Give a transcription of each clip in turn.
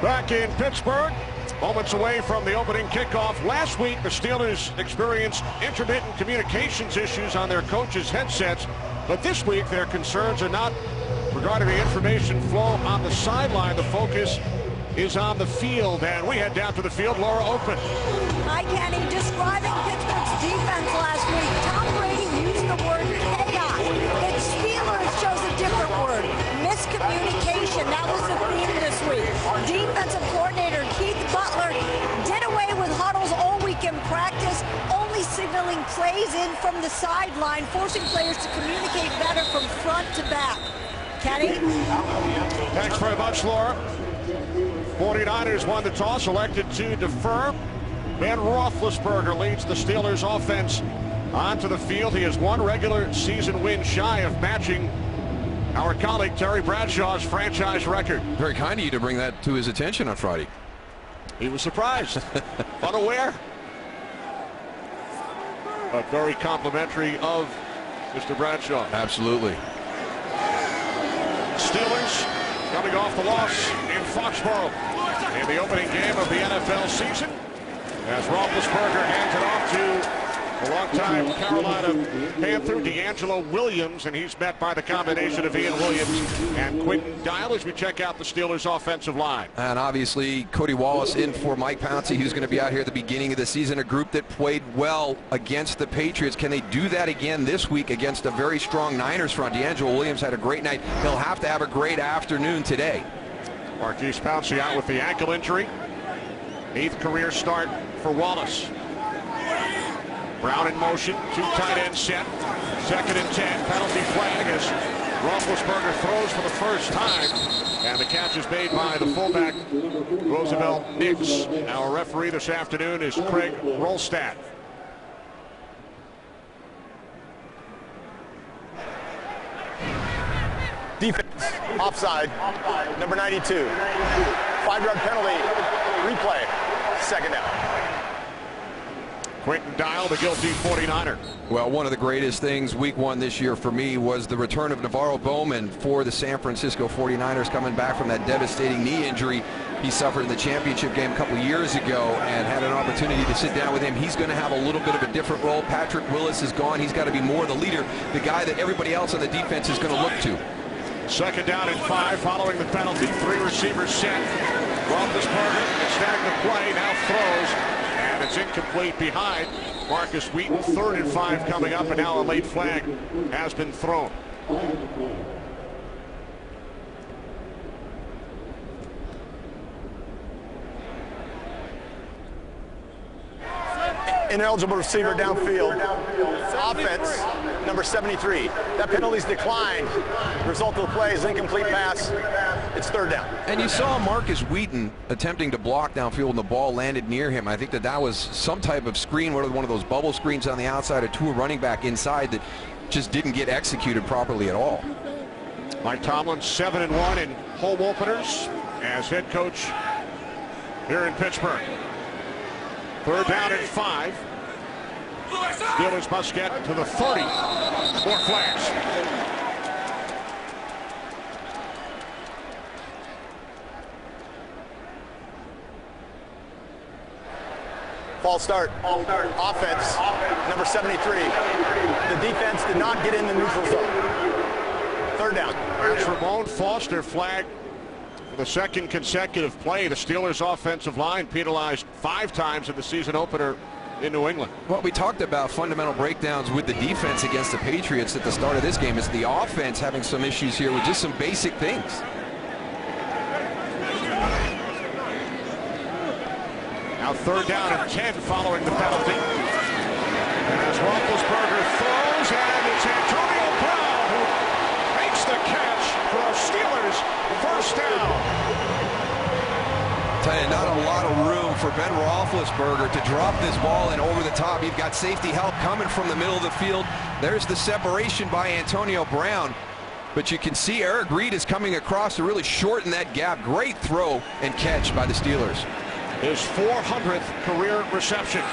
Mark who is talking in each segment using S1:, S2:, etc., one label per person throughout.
S1: Back in Pittsburgh, moments away from the opening kickoff. Last week, the Steelers experienced intermittent communications issues on their coaches' headsets, but this week their concerns are not regarding the information flow on the sideline. The focus is on the field, and we head down to the field. Laura Oakman.
S2: Hi, Kenny. Describing Pittsburgh's defense last week, Tom Brady used the word chaos. The Steelers chose a different word, miscommunication. That was the theme this week. Defensive coordinator Keith Butler did away with huddles all week in practice, only signaling plays in from the sideline, forcing players to communicate better from front to back. Kenny?
S1: Thanks very much, Laura. 49ers won the toss, elected to defer. Ben Roethlisberger leads the Steelers offense onto the field. He is one regular season win shy of matching our colleague Terry Bradshaw's franchise record.
S3: Very kind of you to bring that to his attention on Friday.
S1: He was surprised, unaware, but very complimentary of Mr. Bradshaw.
S3: Absolutely.
S1: Steelers coming off the loss in Foxborough in the opening game of the NFL season, as Roethlisberger hands it off to a long-time Carolina Panther, D'Angelo Williams, and he's met by the combination of Ian Williams and Quinton Dial as we check out the Steelers' offensive line.
S3: And obviously, Cody Wallace in for Mike Pouncey, who's going to be out here at the beginning of the season, a group that played well against the Patriots. Can they do that again this week against a very strong Niners front? D'Angelo Williams had a great night. He'll have to have a great afternoon today.
S1: Marquise Pouncey out with the ankle injury. 8th career start for Wallace. Brown in motion, 2 tight ends set. 2nd and 10, penalty flag as Roethlisberger throws for the first time. And the catch is made by the fullback, Roosevelt Nix. Our referee this afternoon is Craig Rolstad.
S4: Defense, offside, number 92. 5-yard penalty, replay, 2nd down.
S1: Quinton Dial, the guilty 49er.
S3: Well, one of the greatest things week 1 this year for me was the return of Navarro Bowman for the San Francisco 49ers, coming back from that devastating knee injury he suffered in the championship game a couple of years ago, and had an opportunity to sit down with him. He's going to have a little bit of a different role. Patrick Willis is gone. He's got to be more the leader, the guy that everybody else on the defense is going to look to.
S1: 2nd down and 5 following the penalty. 3 receivers set. Roethlisberger extending the play, now throws. And it's incomplete behind Marcus Wheaton. 3rd and 5 coming up, and now a late flag has been thrown.
S4: Ineligible receiver downfield. Offense, number 73. That penalty's declined. Result of the play is incomplete pass. It's 3rd down.
S3: And you saw Marcus Wheaton attempting to block downfield, and the ball landed near him. I think that was some type of screen, one of those bubble screens on the outside, to a running back inside that just didn't get executed properly at all.
S1: Mike Tomlin 7-1 in home openers as head coach here in Pittsburgh. 3rd down and 5. Steelers must get to the 30 for flags.
S4: False start. Offense, number 73. The defense did not get in the neutral zone. 3rd down.
S1: As Ramon Foster flagged for the 2nd consecutive play. The Steelers' offensive line penalized 5 times in the season opener in New England.
S3: Well, we talked about fundamental breakdowns with the defense against the Patriots at the start of this game. Is the offense having some issues here with just some basic things?
S1: Now 3rd down and 10 following the penalty. As Roethlisberger throws, and it's Antonio Brown who makes the catch for a Steelers 1st down.
S3: Tell you, not a lot of room for Ben Roethlisberger to drop this ball in over the top. You've got safety help coming from the middle of the field. There's the separation by Antonio Brown. But you can see Eric Reed is coming across to really shorten that gap. Great throw and catch by the Steelers.
S1: His 400th career reception.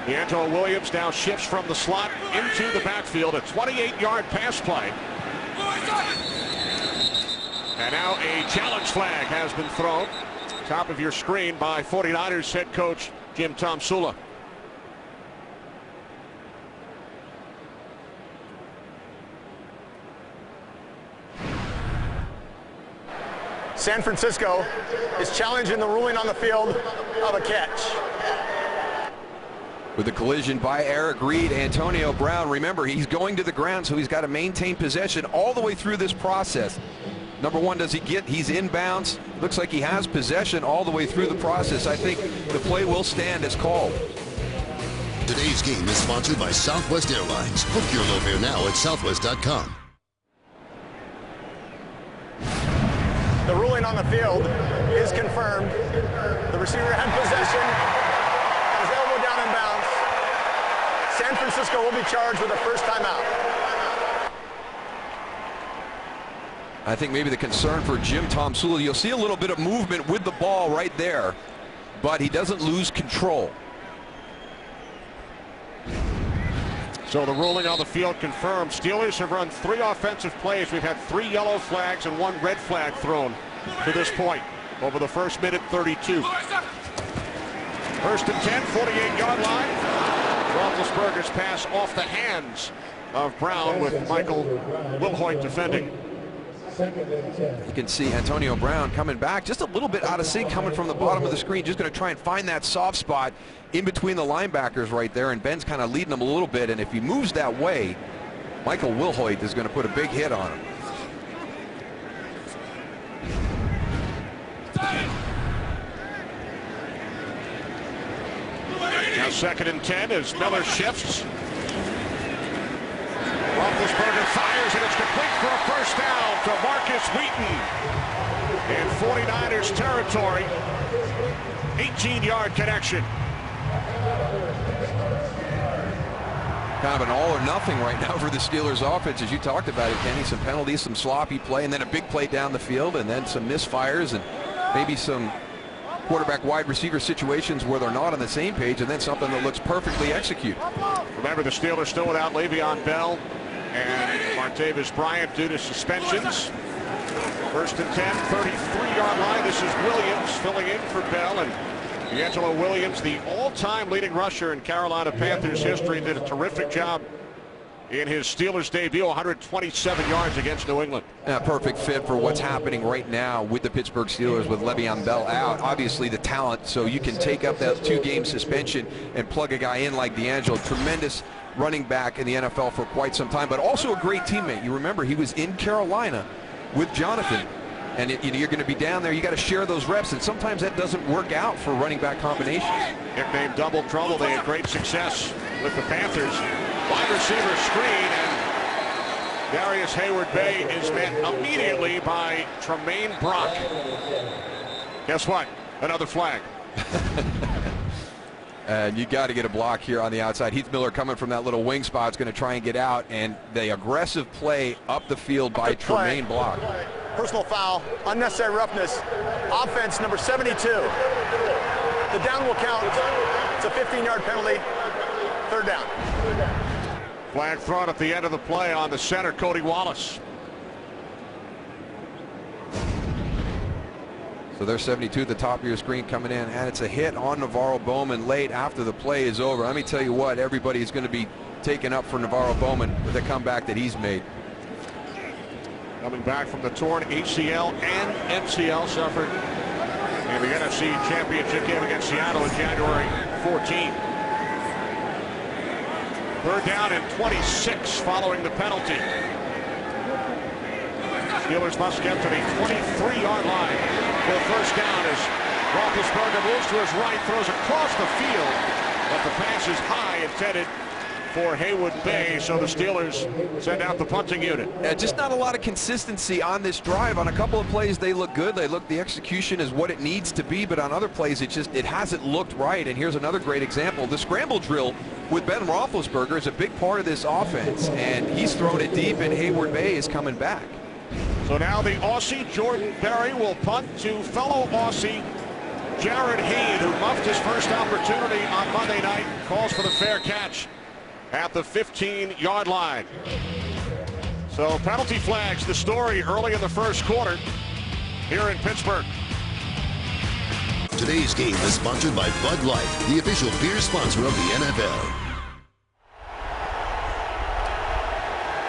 S1: D'Angelo Williams now shifts from the slot into the backfield. A 28-yard pass play. And now a challenge flag has been thrown. Top of your screen by 49ers head coach Jim Tomsula.
S4: San Francisco is challenging the ruling on the field of a catch.
S3: With the collision by Eric Reed, Antonio Brown, remember, he's going to the ground, so he's got to maintain possession all the way through this process. Number one, does he get, he's inbounds. Looks like he has possession all the way through the process. I think the play will stand as called.
S5: Today's game is sponsored by Southwest Airlines. Book your low fare now at southwest.com.
S4: The ruling on the field is confirmed. The receiver had possession, had his elbow down in bounds. San Francisco will be charged with a first timeout.
S3: I think maybe the concern for Jim Tomsula, you'll see a little bit of movement with the ball right there, but he doesn't lose control.
S1: So the ruling on the field confirmed. Steelers have run 3 offensive plays. We've had 3 yellow flags and 1 red flag thrown to this point over the first minute 32. First and 10, 48-yard line. Roethlisberger's pass off the hands of Brown with Michael Wilhoit defending.
S3: You can see Antonio Brown coming back just a little bit out of sync, coming from the bottom of the screen, just going to try and find that soft spot in between the linebackers right there, and Ben's kind of leading him a little bit, and if he moves that way, Michael Wilhoit is going to put a big hit on him.
S1: Now second and 10 as Miller shifts. Roethlisberger fires, and it's complete for a first down to Marcus Wheaton in 49ers territory. 18-yard connection.
S3: Kind of an all or nothing right now for the Steelers offense, as you talked about it, Kenny. Some penalties, some sloppy play, and then a big play down the field, and then some misfires, and maybe some quarterback wide receiver situations where they're not on the same page, and then something that looks perfectly executed.
S1: Remember, the Steelers still without Le'Veon Bell and Martavis Bryant due to suspensions. First and 10, 33-yard line. This is Williams filling in for Bell, and D'Angelo Williams, the all-time leading rusher in Carolina Panthers history, did a terrific job in his Steelers debut, 127 yards against New England.
S3: A perfect fit for what's happening right now with the Pittsburgh Steelers with Le'Veon Bell out. Obviously the talent, so you can take up that 2-game suspension and plug a guy in like D'Angelo. Tremendous running back in the NFL for quite some time, but also a great teammate. You remember he was in Carolina with Jonathan, and you're going to be down there. You got to share those reps, and sometimes that doesn't work out for running back combinations.
S1: Nicknamed Double Trouble, they had great success with the Panthers. Wide receiver screen, and Darius Hayward-Bay is met immediately by Tremaine Brock. Guess what? Another flag.
S3: And you got to get a block here on the outside. Heath Miller coming from that little wing spot is going to try and get out, and the aggressive play up the field by Tremaine Brock.
S4: Personal foul, unnecessary roughness. Offense number 72. The down will count. It's a 15-yard penalty. Third down.
S1: Flag thrown at the end of the play on the center, Cody Wallace.
S3: So there's 72 at the top of your screen coming in, and it's a hit on Navarro Bowman late after the play is over. Let me tell you what, everybody is going to be taken up for Navarro Bowman with the comeback that he's made.
S1: Coming back from the torn ACL and MCL suffered in the NFC Championship game against Seattle in January 14. Third down and 26 following the penalty. Steelers must get to the 23-yard line for first down as Roethlisberger moves to his right, throws across the field, but the pass is high, intended for Haywood-Bay, so the Steelers send out the punting unit.
S3: Just not a lot of consistency on this drive. On a couple of plays they look good, the execution is what it needs to be, but on other plays it hasn't looked right. And here's another great example. The scramble drill with Ben Roethlisberger is a big part of this offense, and he's thrown it deep, and Haywood-Bay is coming back.
S1: So now the Aussie Jordan Berry will punt to fellow Aussie Jared Hayne, who muffed his first opportunity on Monday night, calls for the fair catch at the 15-yard line. So penalty flags, the story early in the first quarter. here in Pittsburgh.
S5: Today's game is sponsored by Bud Light, the official beer sponsor of the NFL.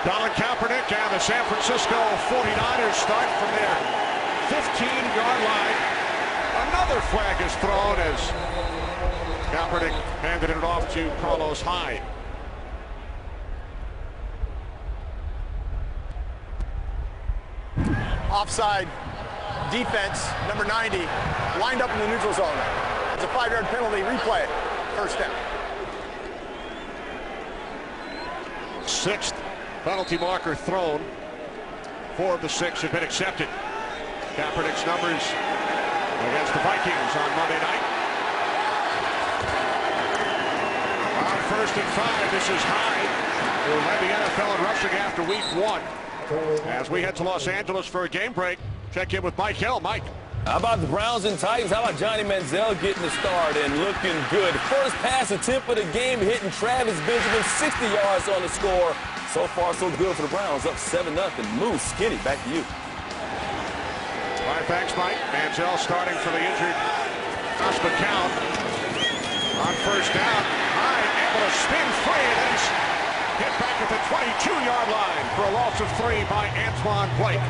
S1: Colin Kaepernick and the San Francisco 49ers start from their 15-yard line. Another flag is thrown as Kaepernick handed it off to Carlos Hyde.
S4: Offside defense, number 90, lined up in the neutral zone. It's a 5-yard penalty, replay, first down.
S1: Sixth penalty marker thrown. 4 of the 6 have been accepted. Kaepernick's numbers against the Vikings on Monday night. On 1st and 5, this is Hyde, who led the NFL in rushing after week 1. As we head to Los Angeles for a game break, check in with Mike Hill. Mike.
S6: How about the Browns and Titans? How about Johnny Manziel getting the start and looking good? First pass attempt of the game, hitting Travis Benjamin, 60 yards on the score. So far, so good for the Browns, up 7-0. Moose, Skinny, back to you.
S1: All right, thanks, Mike. Manziel starting for the injured Josh McCown. On 1st down, Hyde able to spin free, and then hit back at the 22-yard line for a loss of 3 by Antoine Blake.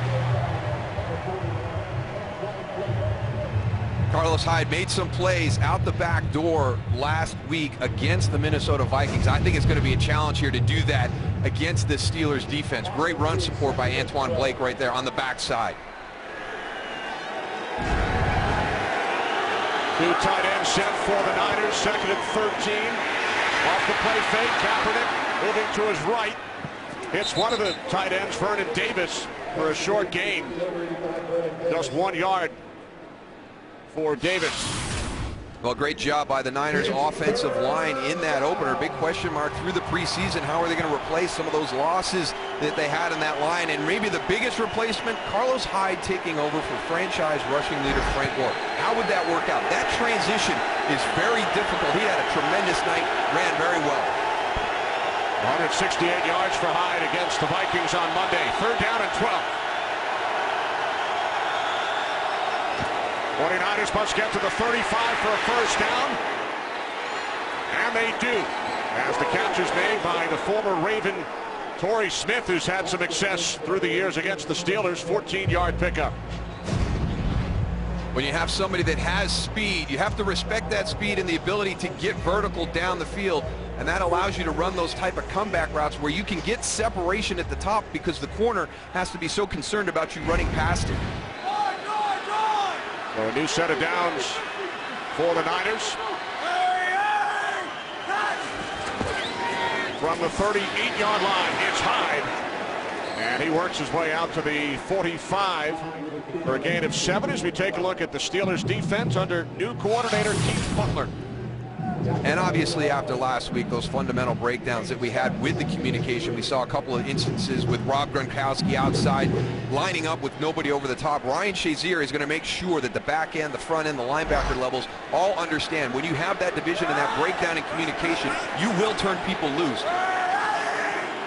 S3: Carlos Hyde made some plays out the back door last week against the Minnesota Vikings. I think it's going to be a challenge here to do that against the Steelers defense. Great run support by Antoine Blake right there on the backside.
S1: 2 tight ends set for the Niners, 2nd and 13. Off the play fake, Kaepernick moving to his right. Hits one of the tight ends, Vernon Davis, for a short gain. Just 1 yard for Davis.
S3: Well, great job by the Niners offensive line in that opener. Big question mark through the preseason. How are they going to replace some of those losses that they had in that line? And maybe the biggest replacement, Carlos Hyde taking over for franchise rushing leader Frank Gore. How would that work out? That transition is very difficult. He had a tremendous night, ran very well.
S1: 168 yards for Hyde against the Vikings on Monday. 3rd down and 12. 49ers must get to the 35 for a first down. And they do. As the catch is made by the former Raven, Torrey Smith, who's had some success through the years against the Steelers. 14-yard pickup.
S3: When you have somebody that has speed, you have to respect that speed and the ability to get vertical down the field. And that allows you to run those type of comeback routes where you can get separation at the top because the corner has to be so concerned about you running past it.
S1: So a new set of downs for the Niners. From the 38-yard line, it's Hyde. And he works his way out to the 45 for a gain of 7 as we take a look at the Steelers defense under new coordinator Keith Butler.
S3: And obviously after last week, those fundamental breakdowns that we had with the communication, we saw a couple of instances with Rob Gronkowski outside lining up with nobody over the top. Ryan Shazier is going to make sure that the back end, the front end, the linebacker levels all understand when you have that division and that breakdown in communication, you will turn people loose.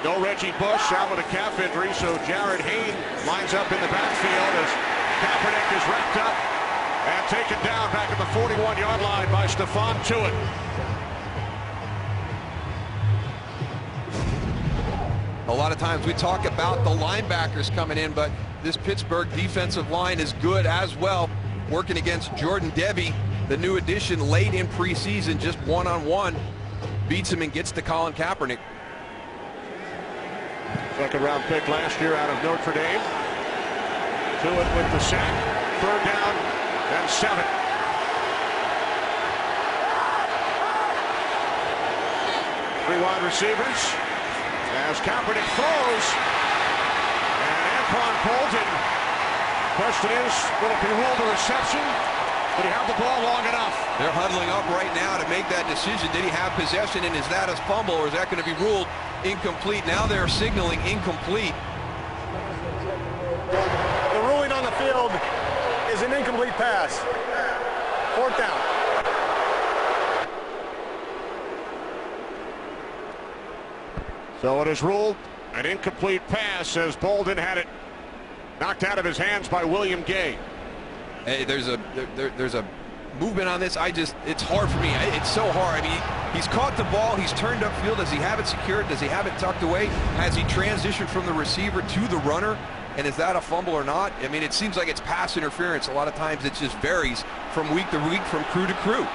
S1: No Reggie Bush out with a calf injury, so Jared Hayne lines up in the backfield as Kaepernick is wrapped up and taken down back at the 41-yard line by Stephon Tuitt.
S3: A lot of times we talk about the linebackers coming in, but this Pittsburgh defensive line is good as well. Working against Jordan Devey, the new addition late in preseason, just one-on-one. Beats him and gets to Colin Kaepernick.
S1: 2nd round pick last year out of Notre Dame. Tuitt with the sack. 3rd down and 7. Three wide receivers. As Kaepernick throws, and Anquan Bolden, question is, will it be ruled a reception? Did he have the ball long enough?
S3: They're huddling up right now to make that decision. Did he have possession, and is that a fumble, or is that going to be ruled incomplete? Now they're signaling incomplete.
S4: The ruling on the field is an incomplete pass. 4th down.
S1: So it is ruled an incomplete pass as Bolden had it knocked out of his hands by William Gay.
S3: Hey, there's a movement on this. It's hard for me. It's so hard. I mean, he's caught the ball. He's turned upfield. Does he have it secured? Does he have it tucked away? Has he transitioned from the receiver to the runner? And is that a fumble or not? I mean, it seems like it's pass interference. A lot of times it just varies from week to week, from crew to crew.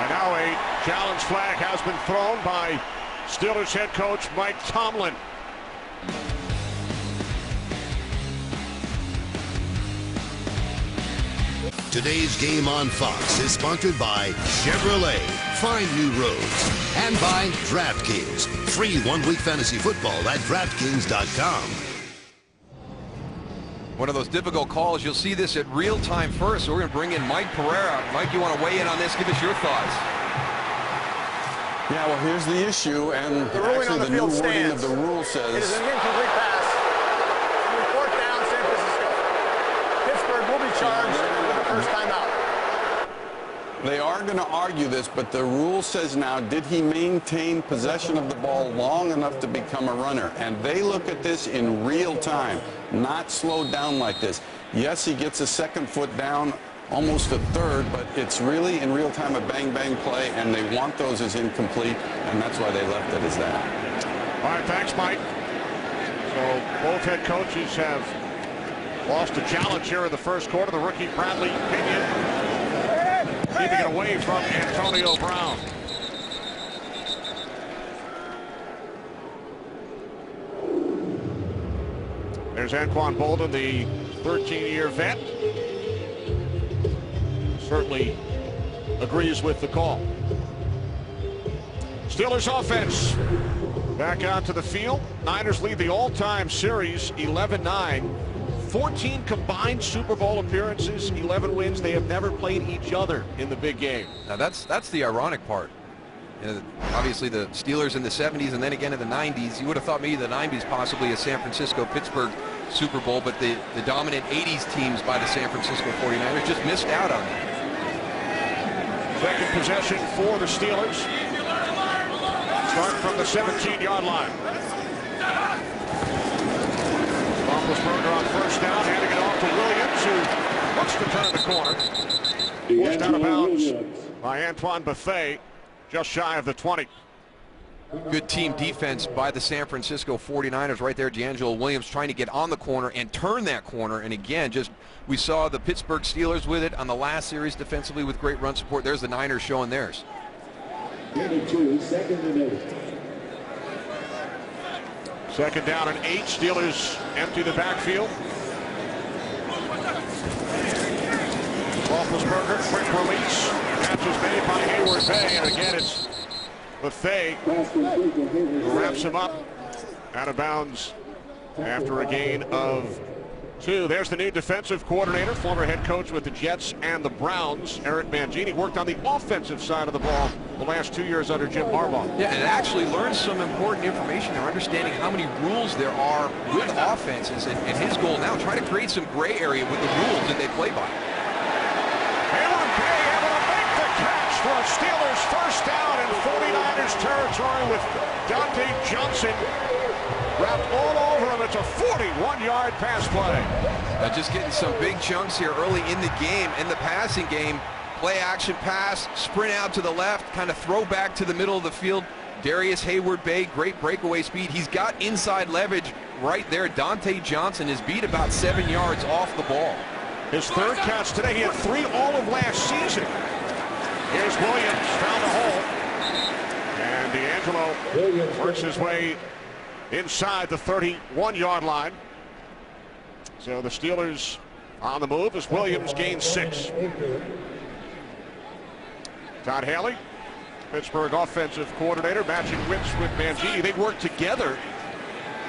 S1: And now a challenge flag has been thrown by Steelers head coach Mike Tomlin.
S5: Today's game on Fox is sponsored by Chevrolet. Find new roads. And by DraftKings. Free one-week fantasy football at DraftKings.com.
S3: One of those difficult calls. You'll see this at real time first. So we're going to bring in Mike Pereira. Mike, you want to weigh in on this? Give us your thoughts.
S7: Yeah, well, here's the issue, and
S4: The ruling
S7: actually
S4: on the
S7: the new
S4: field
S7: wording
S4: stands.
S7: of the rule
S4: It is
S7: says
S4: an incomplete pass. Fourth down, San Francisco. Pittsburgh will be charged with the first time out.
S7: they are going to argue this, but the rule says now, did he maintain possession of the ball long enough to become a runner? And they look at this in real time, not slowed down like this. Yes, he gets a second foot down, almost a third, but it's really in real time a bang-bang play, and they want those as incomplete, and that's why they left it as that.
S1: All right, thanks, Mike. So both head coaches have lost a challenge here in the first quarter. The rookie Bradley Pinion keeping it away from Antonio Brown. There's Anquan Bolden, the 13-year vet. Certainly agrees with the call. Steelers offense back onto the field. Niners lead the all-time series 11-9. 14 combined Super Bowl appearances, 11 wins. They have never played each other in the big game.
S3: Now that's the ironic part. You know, obviously the Steelers in the 70s and then again in the 90s. You would have thought maybe the 90s possibly a San Francisco-Pittsburgh Super Bowl, but the dominant 80s teams by the San Francisco 49ers just missed out on that.
S1: Second possession for the Steelers. Start from the 17-yard line. Roethlisberger on first down, handing it off to Williams, who looks to turn the corner. Pushed out of bounds by Antoine Bethea, just shy of the 20.
S3: Good team defense by the San Francisco 49ers right there. D'Angelo Williams trying to get on the corner and turn that corner. And again, just we saw the Pittsburgh Steelers with it on the last series defensively with great run support. There's the Niners showing theirs.
S8: 2, second and 8.
S1: Second down and 8. Steelers empty the backfield. Roethlisberger, quick release. Catch is made by Hayward Bay. And again, it's Bethea who wraps him up out of bounds after a gain of 2. There's the new defensive coordinator, former head coach with the Jets and the Browns, Eric Mangini. Worked on the offensive side of the ball the last 2 years under Jim Harbaugh.
S3: Yeah, and actually learned some important information. They're understanding how many rules there are with offenses, and his goal now, try to create some gray area with the rules that they play by.
S1: Hayward Bay able to make the catch for a Steelers first down in 49ers territory with Dante Johnson wrapped all over him. It's a 41-yard pass play.
S3: Just getting some big chunks here early in the game, in the passing game. Play action pass, sprint out to the left, kind of throw back to the middle of the field. Darius Hayward Bay, great breakaway speed. He's got inside leverage right there. Dante Johnson is beat about 7 yards off the ball.
S1: His third catch today. He had 3 all of last season. Here's Williams, found a hole. And D'Angelo works his way inside the 31-yard line. So the Steelers on the move as Williams gains 6. Todd Haley, Pittsburgh offensive coordinator, matching whips with Mangini. They worked together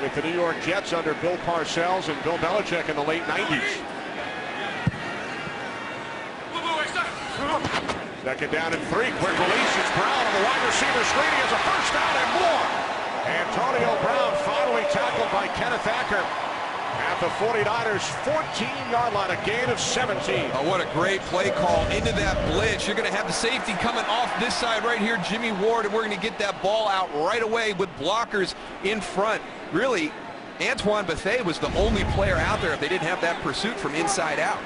S1: with the New York Jets under Bill Parcells and Bill Belichick in the late 90s. Second down and 3. Quick release. It's Brown on the wide receiver screen. He has a first down and more. Antonio Brown finally tackled by Kenneth Acker at the 49ers 14-yard line, a gain of 17.
S3: Oh, what a great play call into that blitz. You're going to have the safety coming off this side right here, Jimmy Ward, and we're going to get that ball out right away with blockers in front. Really, Antoine Bethea was the only player out there if they didn't have that pursuit from inside out.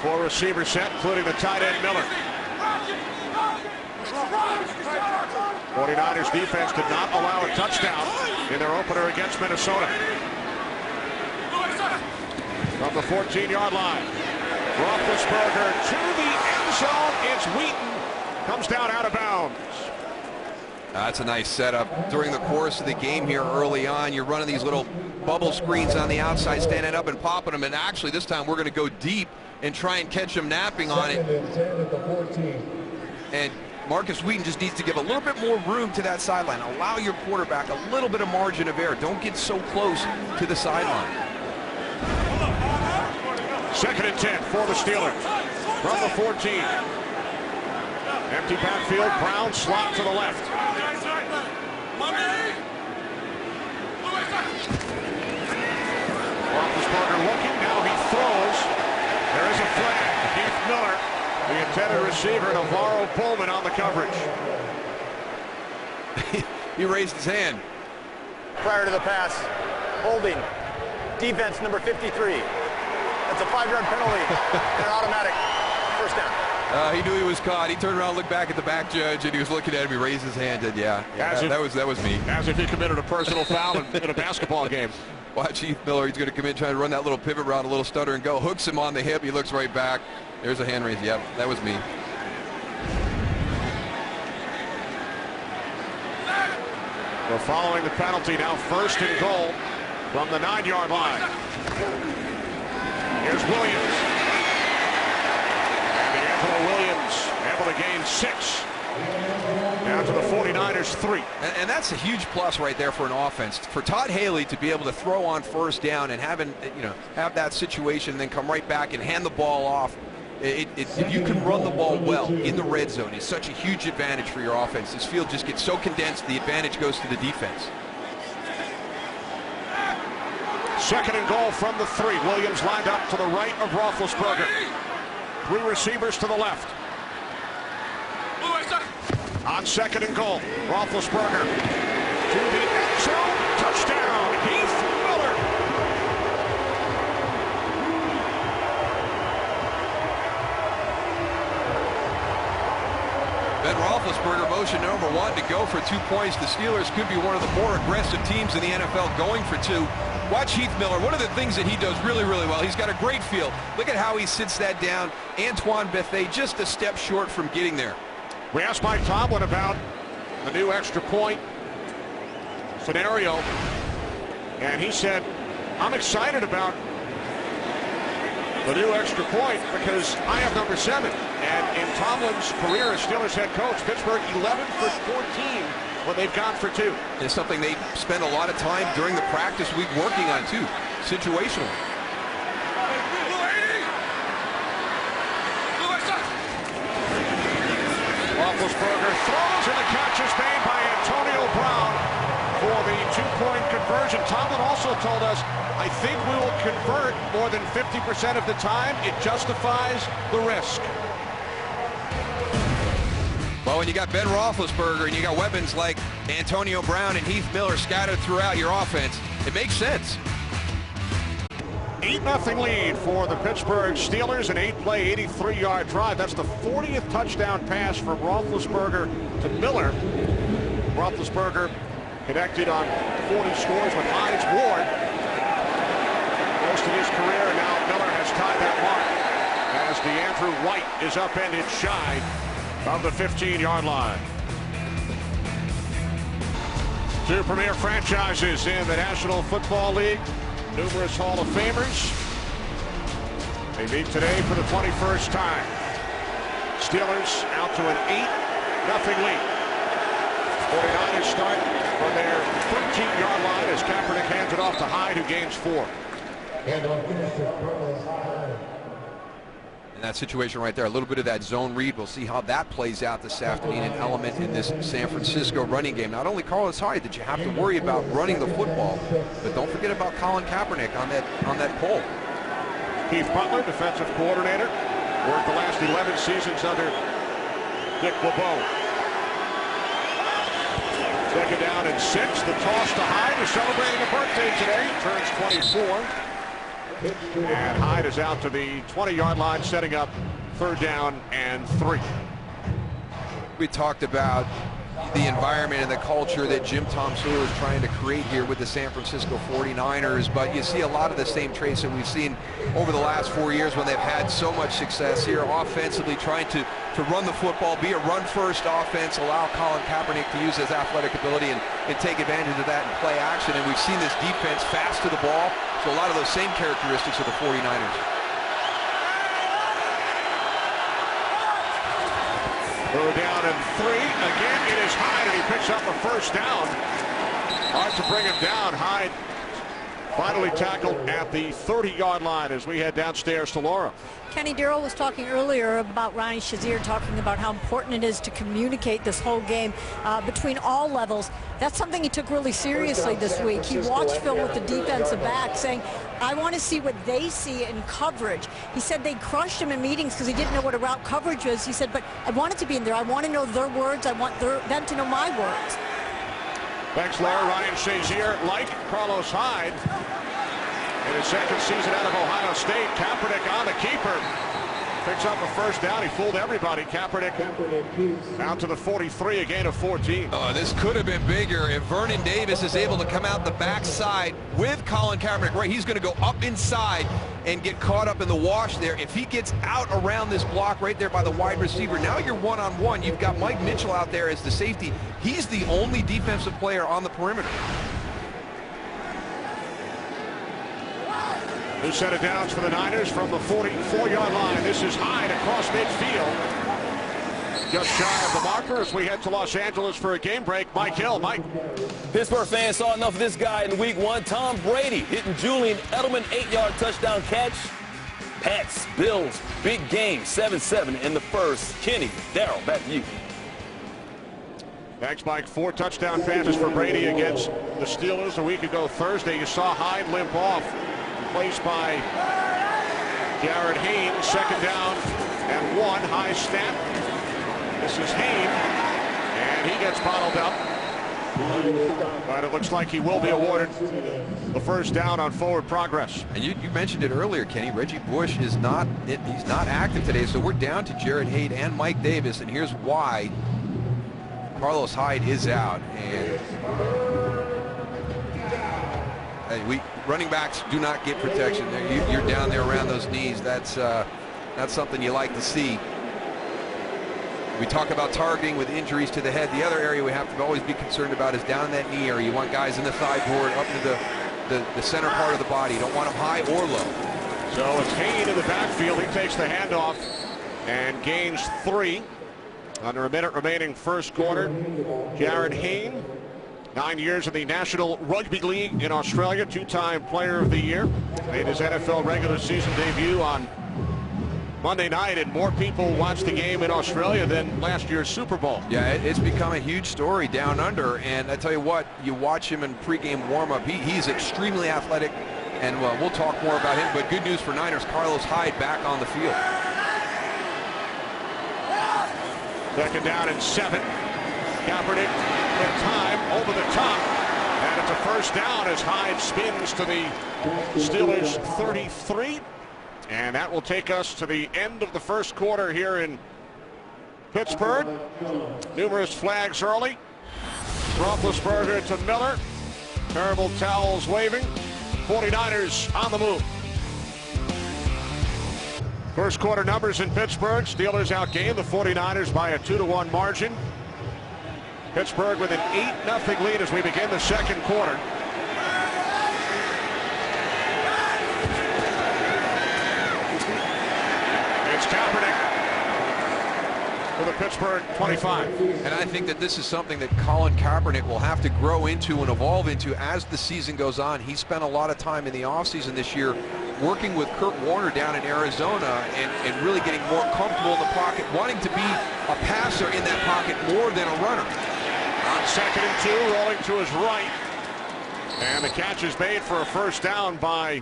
S1: 4 receiver set, including the tight end Miller. 49ers defense did not allow a touchdown in their opener against Minnesota. From the 14-yard line, Roethlisberger to the end zone. It's Wheaton. Comes down out of bounds.
S3: That's a nice setup. During the course of the game here early on, you're running these little bubble screens on the outside, standing up and popping them. And actually, this time we're going to go deep and try and catch him napping on it. And Marcus Wheaton just needs to give a little bit more room to that sideline. Allow your quarterback a little bit of margin of error. Don't get so close to the sideline.
S1: 2nd and 10 for the Steelers. From the 14. Empty backfield. Brown slot to the left. Roethlisberger looking. Now he throws. There is a flag. Keith Miller, the intended receiver, Navarro Bowman on the coverage.
S3: He raised his hand.
S4: Prior to the pass, holding, defense number 53. That's a 5-yard penalty and an automatic first down.
S3: He knew he was caught. He turned around, looked back at the back judge, and he was looking at him. He raised his hand, and that was me.
S1: As if he committed a personal foul in a basketball game.
S3: Watch Heath Miller. He's going to come in, trying to run that little pivot route, a little stutter and go. Hooks him on the hip. He looks right back. There's a hand raise. Yep, that was me.
S1: We're following the penalty now. 1st and goal from the 9-yard line. Here's Williams. And D'Angelo Williams able to gain 6. Down to the 49ers 3.
S3: And that's a huge plus right there for an offense. For Todd Haley to be able to throw on 1st down and have that situation and then come right back and hand the ball off. If you can run the ball well in the red zone, it's such a huge advantage for your offense. This field just gets so condensed, the advantage goes to the defense.
S1: 2nd and goal from the 3. Williams lined up to the right of Roethlisberger. 3 receivers to the left. On 2nd and goal, Roethlisberger to the end zone. Touchdown, Heath Miller.
S3: Ben Roethlisberger, motion number 1 to go for 2 points. The Steelers could be one of the more aggressive teams in the NFL going for 2. Watch Heath Miller. One of the things that he does really, really well, he's got a great feel. Look at how he sits that down. Antoine Bethea just a step short from getting there.
S1: We asked Mike Tomlin about the new extra point scenario, and he said, I'm excited about the new extra point because I have number 7. And in Tomlin's career as Steelers head coach, Pittsburgh 11 for 14 when they've gone for 2.
S3: It's something they spend a lot of time during the practice week working on too, situationally.
S1: Roethlisberger throws, and the catch is made by Antonio Brown for the 2-point conversion. Tomlin also told us, I think we will convert more than 50% of the time. It justifies the risk.
S3: Well, when you got Ben Roethlisberger and you got weapons like Antonio Brown and Heath Miller scattered throughout your offense, it makes sense.
S1: 8-0 lead for the Pittsburgh Steelers, an 8-play, 83-yard drive. That's the 40th touchdown pass from Roethlisberger to Miller. Roethlisberger connected on 40 scores with Hines Ward most of his career. Now Miller has tied that mark as DeAndrew White is upended shy of the 15-yard line. 2 premier franchises in the National Football League. Numerous Hall of Famers. They meet today for the 21st time. Steelers out to an 8-0 lead. 49ers start from their 13-yard line as Kaepernick hands it off to Hyde, who gains 4.
S3: In that situation right there, a little bit of that zone read. We'll see how that plays out this afternoon, an element in this San Francisco running game. Not only Carlos Hyde that you have to worry about running the football, but don't forget about Colin Kaepernick on that pole.
S1: Keith Butler, defensive coordinator, worked the last 11 seasons under Dick LeBeau. Second down and 6. The toss to Hyde, who's celebrating a birthday today. Turns 24. And Hyde is out to the 20-yard line, setting up third down and 3.
S3: We talked about the environment and the culture that Jim Tom Sawyer is trying to create here with the San Francisco 49ers, but you see a lot of the same traits that we've seen over the last 4 years when they've had so much success here offensively, trying to run the football, be a run-first offense, allow Colin Kaepernick to use his athletic ability and take advantage of that in play action. And we've seen this defense fast to the ball, so a lot of those same characteristics of the 49ers.
S1: Third down and 3. Again, it is Hyde, and he picks up a first down. Hard to bring him down. Hyde finally tackled at the 30-yard line as we head downstairs to Laura.
S2: Kenny, Darrell was talking earlier about Ronnie Shazier, talking about how important it is to communicate this whole game between all levels. That's something he took really seriously this week. He watched film with the defensive back, saying, I want to see what they see in coverage. He said they crushed him in meetings because he didn't know what a route coverage was. He said, but I want it to be in there. I want to know their words. I want them to know my words.
S1: Thanks, Laura. Ryan Shazier, like Carlos Hyde, in his second season out of Ohio State. Kaepernick on the keeper. Picks up a first down. He fooled everybody. Kaepernick out to the 43, a gain of 14.
S3: Oh, this could have been bigger if Vernon Davis is able to come out the backside with Colin Kaepernick. Right, he's going to go up inside and get caught up in the wash there. If he gets out around this block right there by the wide receiver, now you're one-on-one. You've got Mike Mitchell out there as the safety. He's the only defensive player on the perimeter.
S1: New set of downs for the Niners from the 44-yard line. This is Hyde across midfield. Just shy of the marker as we head to Los Angeles for a game break. Mike Hill. Mike.
S6: Pittsburgh fans saw enough of this guy in week 1. Tom Brady hitting Julian Edelman 8-yard touchdown catch. Pats, Bills, big game, 7-7 in the first. Kenny, Darrell, back to you.
S1: Thanks, Mike. 4 touchdown passes for Brady against the Steelers a week ago Thursday. You saw Hyde limp off. Placed by Jared Haynes. Second down and 1. High snap. This is Haynes, and he gets bottled up. But it looks like he will be awarded the first down on forward progress.
S3: And you mentioned it earlier, Kenny. Reggie Bush is not he's not active today, so we're down to Jared Haynes and Mike Davis, and here's why. Carlos Hyde is out, and running backs do not get protection. You're down there around those knees. That's something you like to see. We talk about targeting with injuries to the head. The other area we have to always be concerned about is down in that knee area. You want guys in the thigh board, up into the center part of the body. You don't want them high or low.
S1: So it's Haynes in the backfield. He takes the handoff and gains 3. Under a minute remaining first quarter. Jared Haynes, 9 years in the National Rugby League in Australia, 2-time Player of the Year. Made his NFL regular season debut on Monday night, and more people watched the game in Australia than last year's Super Bowl.
S3: Yeah, it's become a huge story down under, and I tell you what, you watch him in pregame warm-up, he's extremely athletic, and we'll talk more about him, but good news for Niners, Carlos Hyde back on the field.
S1: Second down and 7. Kaepernick with time over the top, and it's a first down as Hyde spins to the Steelers 33. And that will take us to the end of the first quarter here in Pittsburgh. Numerous flags early. Roethlisberger to Miller. Terrible towels waving. 49ers on the move. First quarter numbers in Pittsburgh. Steelers outgained the 49ers by a 2-1 margin. Pittsburgh with an 8-0 lead as we begin the second quarter. It's Kaepernick for the Pittsburgh 25.
S3: And I think that this is something that Colin Kaepernick will have to grow into and evolve into as the season goes on. He spent a lot of time in the offseason this year working with Kurt Warner down in Arizona and really getting more comfortable in the pocket, wanting to be a passer in that pocket more than a runner.
S1: On 2nd and 2, rolling to his right. And the catch is made for a first down by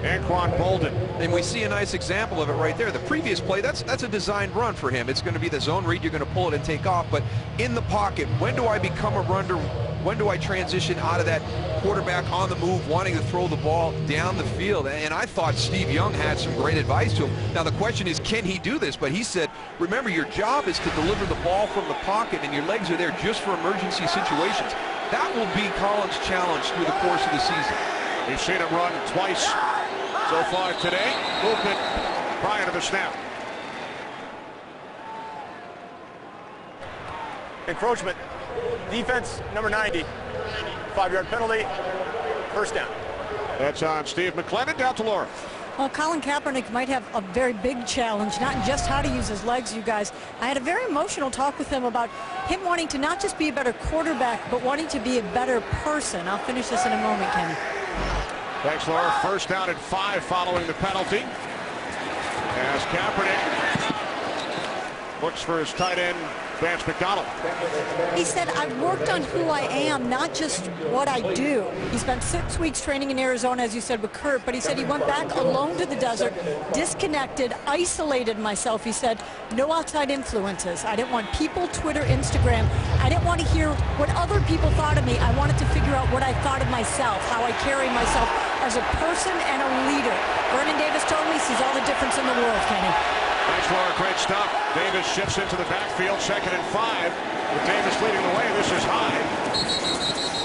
S1: Anquan Bolden.
S3: And we see a nice example of it right there. The previous play, that's a designed run for him. It's going to be the zone read. You're going to pull it and take off. But in the pocket, when do I become a runner? When do I transition out of that quarterback on the move, wanting to throw the ball down the field? And I thought Steve Young had some great advice to him. Now the question is, can he do this? But he said, remember, your job is to deliver the ball from the pocket, and your legs are there just for emergency situations. That will be Colin's challenge through the course of the season.
S1: You've seen him run twice so far today. Movement prior to the snap.
S4: Encroachment. Defense, number 90. 5-yard penalty. First down.
S1: That's on Steve McClendon. Down to Laura.
S2: Well, Colin Kaepernick might have a very big challenge, not in just how to use his legs, you guys. I had a very emotional talk with him about him wanting to not just be a better quarterback, but wanting to be a better person. I'll finish this in a moment, Kenny.
S1: Thanks, Laura. First down and 5 following the penalty. As Kaepernick looks for his tight end, Vance McDonald.
S2: He said, I've worked on who I am, not just what I do. He spent 6 weeks training in Arizona, as you said, with Kurt, but he said he went back alone to the desert, disconnected, isolated myself. He said, no outside influences. I didn't want people, Twitter, Instagram. I didn't want to hear what other people thought of me. I wanted to figure out what I thought of myself, how I carry myself as a person and a leader. Vernon Davis told me he sees all the difference in the world, Kenny.
S1: Thanks, Laura. Great stuff. Davis shifts into the backfield. 2nd and 5. With Davis leading the way, this is Hyde.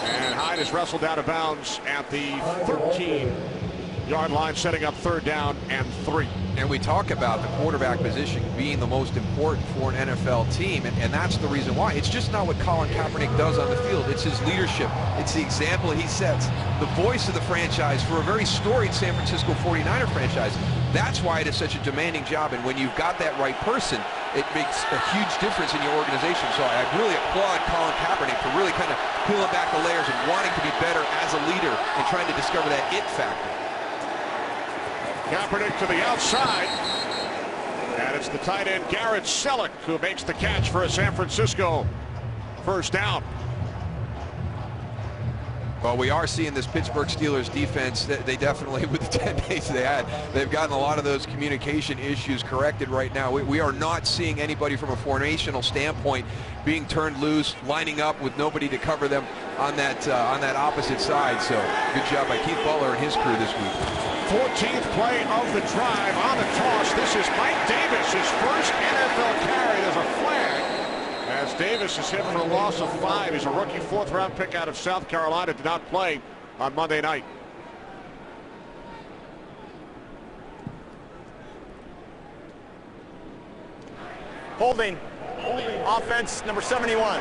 S1: And Hyde is wrestled out of bounds at the 13-yard line, setting up 3rd down and 3.
S3: And we talk about the quarterback position being the most important for an NFL team, and that's the reason why. It's just not what Colin Kaepernick does on the field. It's his leadership. It's the example he sets. The voice of the franchise for a very storied San Francisco 49er franchise. That's why it is such a demanding job, and when you've got that right person, it makes a huge difference in your organization. So I really applaud Colin Kaepernick for really kind of pulling back the layers and wanting to be better as a leader and trying to discover that it factor.
S1: Kaepernick to the outside. And it's the tight end Garrett Selleck who makes the catch for a San Francisco first down.
S3: Well, we are seeing this Pittsburgh Steelers defense. They definitely, with the 10 days they had, they've gotten a lot of those communication issues corrected right now. We are not seeing anybody from a formational standpoint being turned loose, lining up with nobody to cover them on that opposite side. So good job by Keith Butler and his crew this week.
S1: 14th play of the drive on the toss. This is Mike Davis, his first NFL carry. There's a flag as Davis is hit for a loss of 5. He's a rookie 4th-round pick out of South Carolina. Did not play on Monday night.
S4: Holding. Offense, number 71.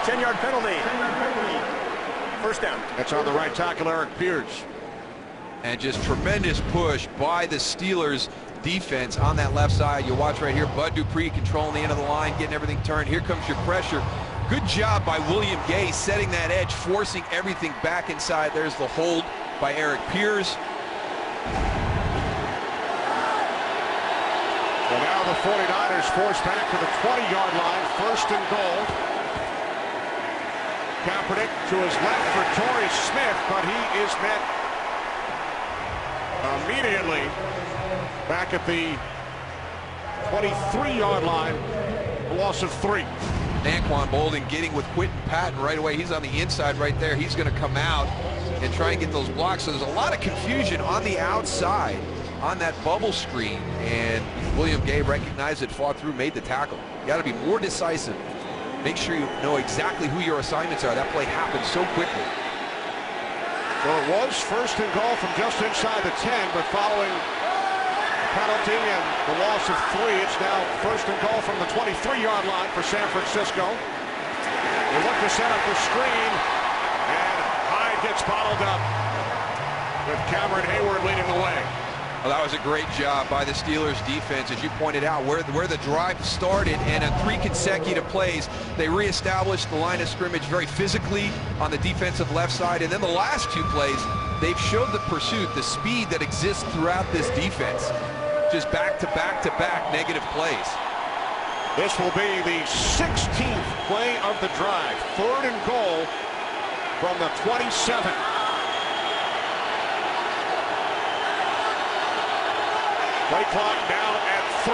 S4: 10-yard penalty. First down.
S1: That's on the right tackle, Eric Pierce.
S3: And just tremendous push by the Steelers defense on that left side. You watch right here, Bud Dupree controlling the end of the line, getting everything turned. Here comes your pressure. Good job by William Gay setting that edge, forcing everything back inside. There's the hold by Eric Pierce.
S1: So now the 49ers forced back to the 20-yard line, 1st and goal. Kaepernick to his left for Torrey Smith, but he is met immediately back at the 23-yard line, a loss of 3.
S3: Anquan Bolden getting with Quentin Patton right away. He's on the inside right there. He's going to come out and try and get those blocks. So there's a lot of confusion on the outside on that bubble screen, and William Gay recognized it, fought through, made the tackle. You got to be more decisive. Make sure you know exactly who your assignments are. That play happened so quickly.
S1: So it was 1st and goal from just inside the 10, but following the penalty and the loss of 3, it's now 1st and goal from the 23-yard line for San Francisco. They look to set up the screen, and Hyde gets bottled up with Cameron Hayward leading the way.
S3: Well, that was a great job by the Steelers defense, as you pointed out, where the drive started, and in 3 consecutive plays, they reestablished the line of scrimmage very physically on the defensive left side, and then the last 2 plays, they've showed the pursuit, the speed that exists throughout this defense, just back-to-back-to-back negative plays.
S1: This will be the 16th play of the drive, 3rd and goal from the 27. Play clock down at 3.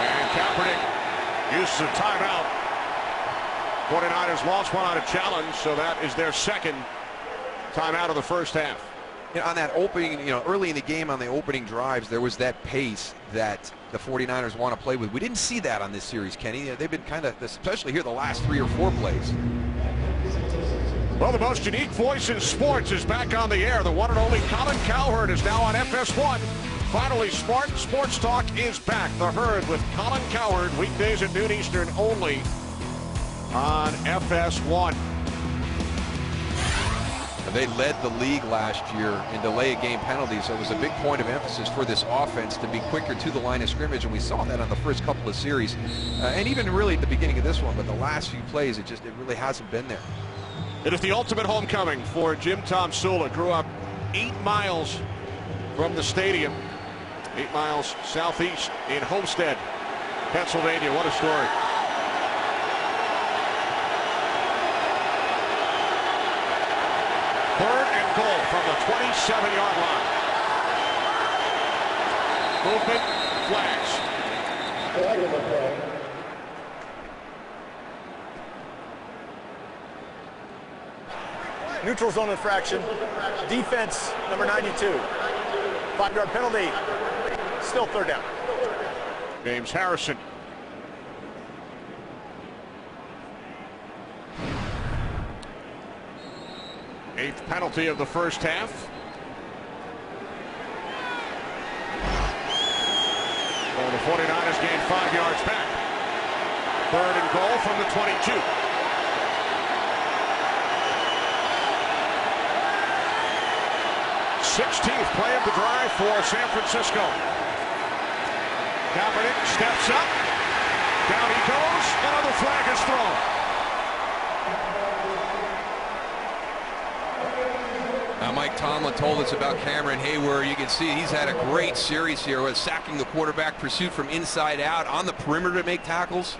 S1: And Kaepernick uses a timeout. 49ers lost one on a challenge, so that is their second timeout of the first half.
S3: You know, on that opening, early in the game on the opening drives, there was that pace that the 49ers want to play with. We didn't see that on this series, Kenny. They've been kind of, especially here the last 3 or 4 plays.
S1: Well, the most unique voice in sports is back on the air. The one and only Colin Kaepernick is now on FS1. Finally, Smart Sports Talk is back. The Herd with Colin Kaepernick, weekdays at noon Eastern only on FS1.
S3: They led the league last year in delay of game penalties, so it was a big point of emphasis for this offense to be quicker to the line of scrimmage, and we saw that on the first couple of series, and even really at the beginning of this one. But the last few plays, it really hasn't been there.
S1: It is the ultimate homecoming for Jim Tomsula. Grew up 8 miles from the stadium, 8 miles southeast in Homestead, Pennsylvania. What a story. Third and goal from the 27-yard line. Movement, flags.
S4: Neutral zone infraction. Defense, number 92. 5-yard penalty. Still third down.
S1: James Harrison. Eighth penalty of the first half. So the 49ers gain 5 yards back. Third and goal from the 22. Sixteenth play of the drive for San Francisco. Kaepernick steps up. Down he goes. Another flag is thrown.
S3: Now, Mike Tomlin told us about Cameron Hayward. You can see he's had a great series here with sacking the quarterback, pursuit from inside out, on the perimeter to make tackles.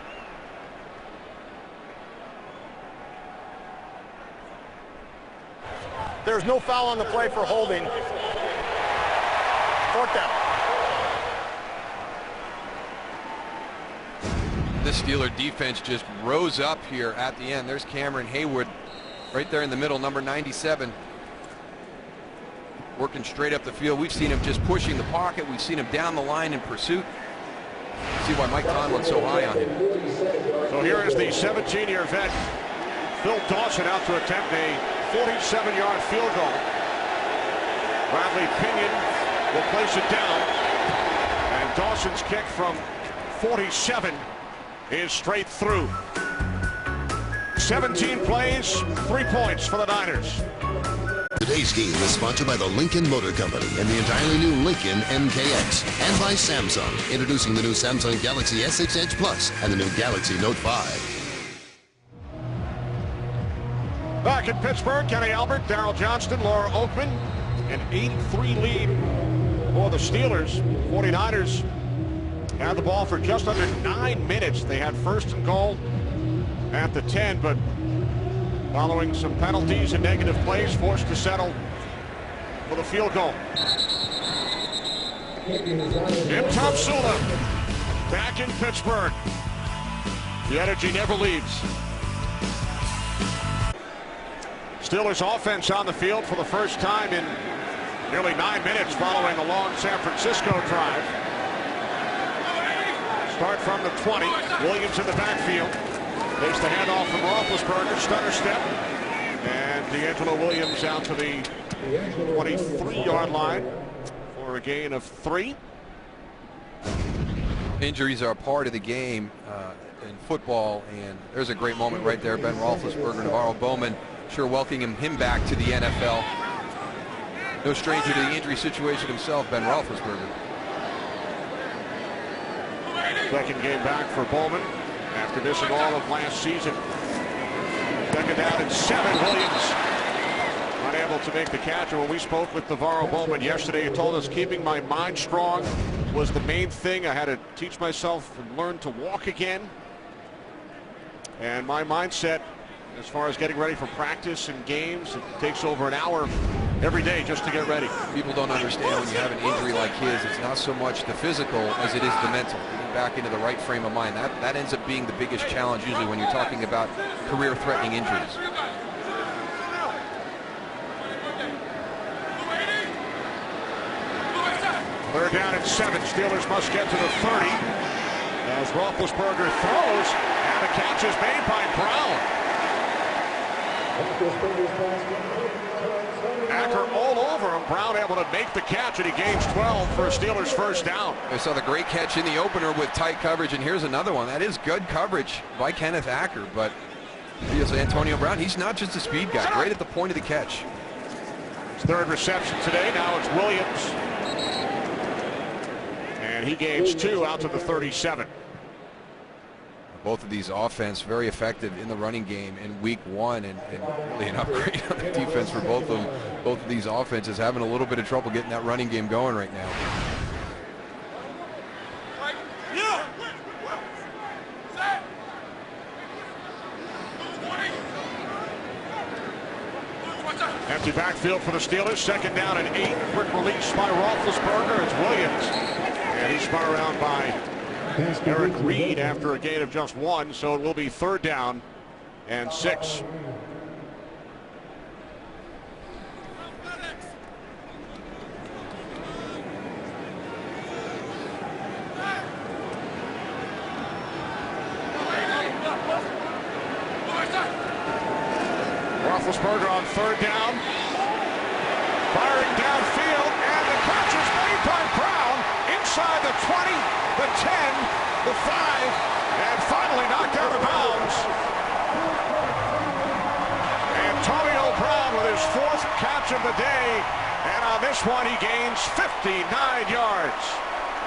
S4: There's no foul on the play for holding. Fourth down.
S3: This Steeler defense just rose up here at the end. There's Cameron Hayward right there in the middle, number 97. Working straight up the field. We've seen him just pushing the pocket. We've seen him down the line in pursuit. See why Mike Tomlin's so high on him.
S1: So here is the 17-year vet, Phil Dawson, out to attempt a 47-yard field goal. Bradley Pinion will place it down. And Dawson's kick from 47 is straight through. 17 plays, 3 points for the Niners.
S5: Today's game is sponsored by the Lincoln Motor Company and the entirely new Lincoln MKX, and by Samsung, introducing the new Samsung Galaxy S6 Edge Plus and the new Galaxy Note 5.
S1: Back in Pittsburgh, Kenny Albert, Darrell Johnston, Laura Oakman, an 8-3 lead for the Steelers. 49ers had the ball for just under 9 minutes. They had first and goal at the 10, but following some penalties and negative plays, forced to settle for the field goal. Jim Tomsula back in Pittsburgh. The energy never leaves. Steelers offense on the field for the first time in nearly 9 minutes following a long San Francisco drive. Start from the 20. Williams in the backfield. Takes the handoff from Roethlisberger, stutter step, and D'Angelo Williams out to the 23-yard line for a gain of 3.
S3: Injuries are a part of the game in football, and there's a great moment right there. Ben Roethlisberger, Navarro Bowman, sure welcoming him back to the NFL. No stranger to the injury situation himself, Ben Roethlisberger.
S1: Second game back for Bowman after missing all of last season. Second down and 7. Williams unable to make the catch. And when we spoke with Navarro Bowman yesterday, he told us keeping my mind strong was the main thing. I had to teach myself and learn to walk again. And my mindset as far as getting ready for practice and games. It takes over an hour every day just to get ready.
S3: People don't understand when you have an injury like his, it's not so much the physical as it is the mental. Getting back into the right frame of mind. That ends up being the biggest challenge usually when you're talking about career-threatening injuries.
S1: Third down and 7. Steelers must get to the 30 as Roethlisberger throws, and the catch is made by Brown. Acker all over him. Brown able to make the catch, and he gains 12 for a Steelers first down.
S3: I saw the great catch in the opener with tight coverage, and here's another one. That is good coverage by Kenneth Acker, but here's Antonio Brown. He's not just a speed guy, right at the point of the catch.
S1: His third reception today. Now it's Williams. And he gains 2 out to the 37.
S3: Both of these offense very effective in the running game in week 1, and really an upgrade on the defense for both of them. Both of these offenses having a little bit of trouble getting that running game going right now.
S1: Empty backfield for the Steelers. Second down and 8. Quick release by Roethlisberger. It's Williams. And he's spun around by Eric Reed after a gain of just 1, so it will be third down and 6. Roethlisberger on third down, firing downfield, and the catch is made by Brown inside the 20, the 10, the 5, and finally knocked out of bounds. Antonio Brown with his 4th catch of the day, and on this one he gains 59 yards.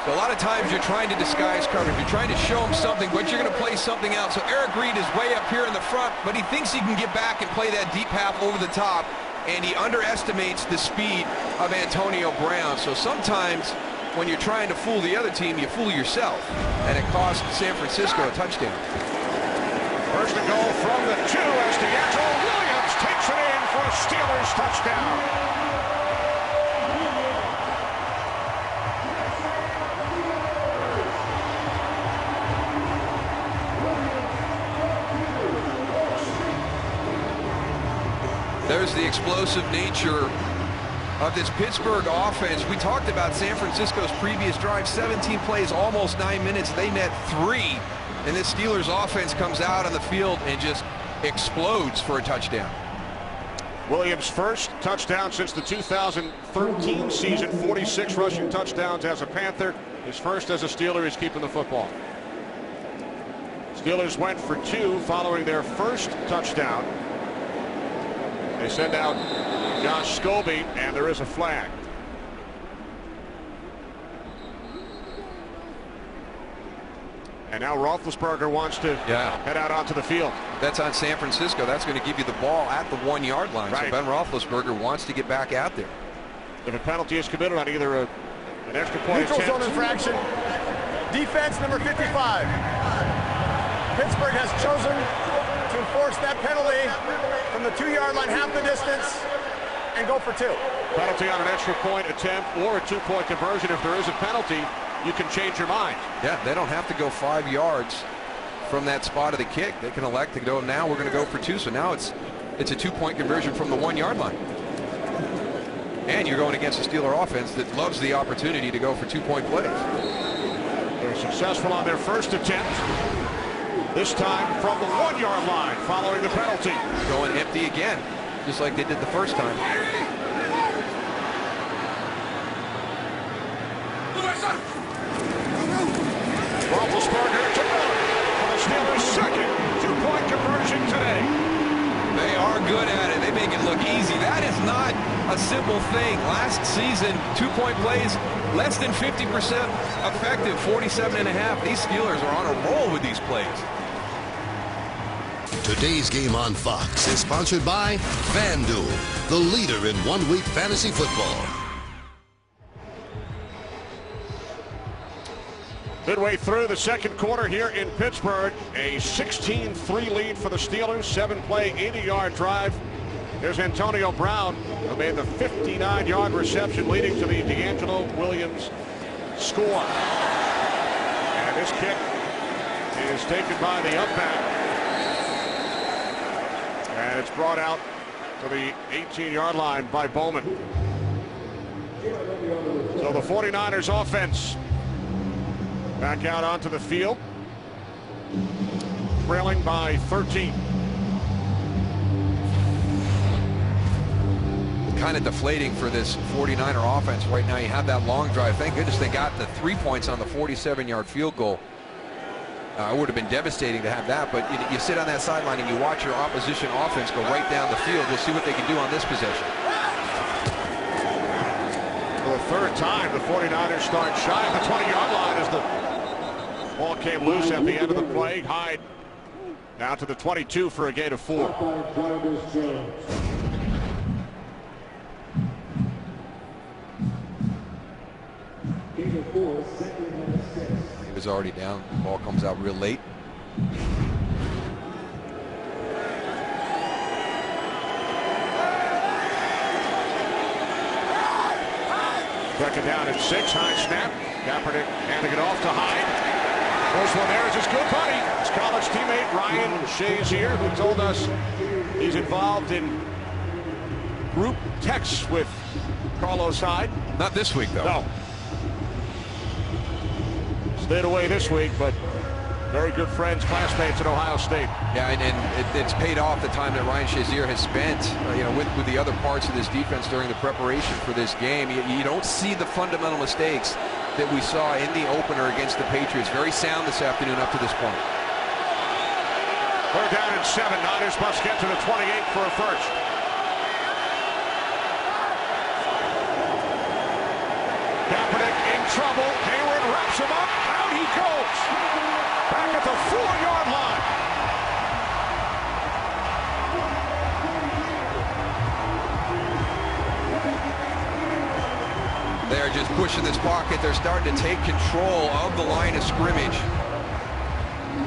S3: So a lot of times you're trying to disguise coverage. You're trying to show him something, but you're going to play something else. So Eric Reed is way up here in the front, but he thinks he can get back and play that deep half over the top, and he underestimates the speed of Antonio Brown. So sometimes when you're trying to fool the other team, you fool yourself, and it cost San Francisco a touchdown.
S1: First and goal from the 2 as D'Angelo Williams takes it in for a Steelers touchdown.
S3: There's the explosive nature of this Pittsburgh offense. We talked about San Francisco's previous drive, 17 plays, almost 9 minutes. They net 3, and this Steelers offense comes out on the field and just explodes for a touchdown.
S1: Williams' first touchdown since the 2013 season, 46 rushing touchdowns as a Panther. His first as a Steeler. He's keeping the football. Steelers went for 2 following their first touchdown. They send out Josh Scobie, and there is a flag. And now Roethlisberger wants to head out onto the field.
S3: That's on San Francisco. That's going to give you the ball at the 1-yard line.
S1: Right.
S3: So Ben Roethlisberger wants to get back out there.
S1: If a penalty is committed on either an extra point
S4: Neutral
S1: attempt.
S4: zone infraction. Defense number 55. Pittsburgh has chosen to enforce that penalty from the 2-yard line, half the distance, and go for 2.
S1: Penalty on an extra point attempt or a 2-point conversion. If there is a penalty, you can change your mind.
S3: Yeah, they don't have to go 5 yards from that spot of the kick. They can elect to go, now we're going to go for 2. So now it's a 2-point conversion from the 1-yard line. And you're going against a Steeler offense that loves the opportunity to go for 2-point plays.
S1: They're successful on their first attempt. This time from the 1-yard line following the penalty.
S3: Going empty again, just like they did the first time.
S1: Roethlisberger to run for the Steelers' second 2-point conversion today.
S3: They are good at it. They make it look easy. That is not a simple thing. Last season, 2-point plays, less than 50% effective, 47.5. These Steelers are on a roll with these plays.
S5: Today's game on Fox is sponsored by FanDuel, the leader in one-week fantasy football.
S1: Midway through the second quarter here in Pittsburgh, a 16-3 lead for the Steelers. 7-play, 80-yard drive. There's Antonio Brown, who made the 59-yard reception leading to the D'Angelo Williams score. And this kick is taken by the upback. And it's brought out to the 18-yard line by Bowman. So the 49ers offense back out onto the field, trailing by 13.
S3: Kind of deflating for this 49er offense right now. You have that long drive. Thank goodness they got the 3 points on the 47-yard field goal. It would have been devastating to have that, but you sit on that sideline and you watch your opposition offense go right down the field. We'll see what they can do on this possession.
S1: For the third time, the 49ers start shy of the 20-yard line as the ball came loose at the end of the play. Hyde down to the 22 for a gain of 4.
S3: He was already down. The ball comes out real late.
S1: Second down at 6. High snap. Kaepernick handing it off to Hyde. First one there is his good buddy. His college teammate Ryan Shazier, who told us he's involved in group texts with Carlos Hyde.
S3: Not this week, though.
S1: No. Stayed away this week, but very good friends, classmates at Ohio State.
S3: Yeah, and it's paid off the time that Ryan Shazier has spent, with the other parts of this defense during the preparation for this game. You don't see the fundamental mistakes that we saw in the opener against the Patriots. Very sound this afternoon up to this point.
S1: Third down and 7. Niners must get to the 28 for a first. Kaepernick in trouble. Hayward wraps him up. Out he goes. Back at the 4-yard line.
S3: They're just pushing this pocket. They're starting to take control of the line of scrimmage.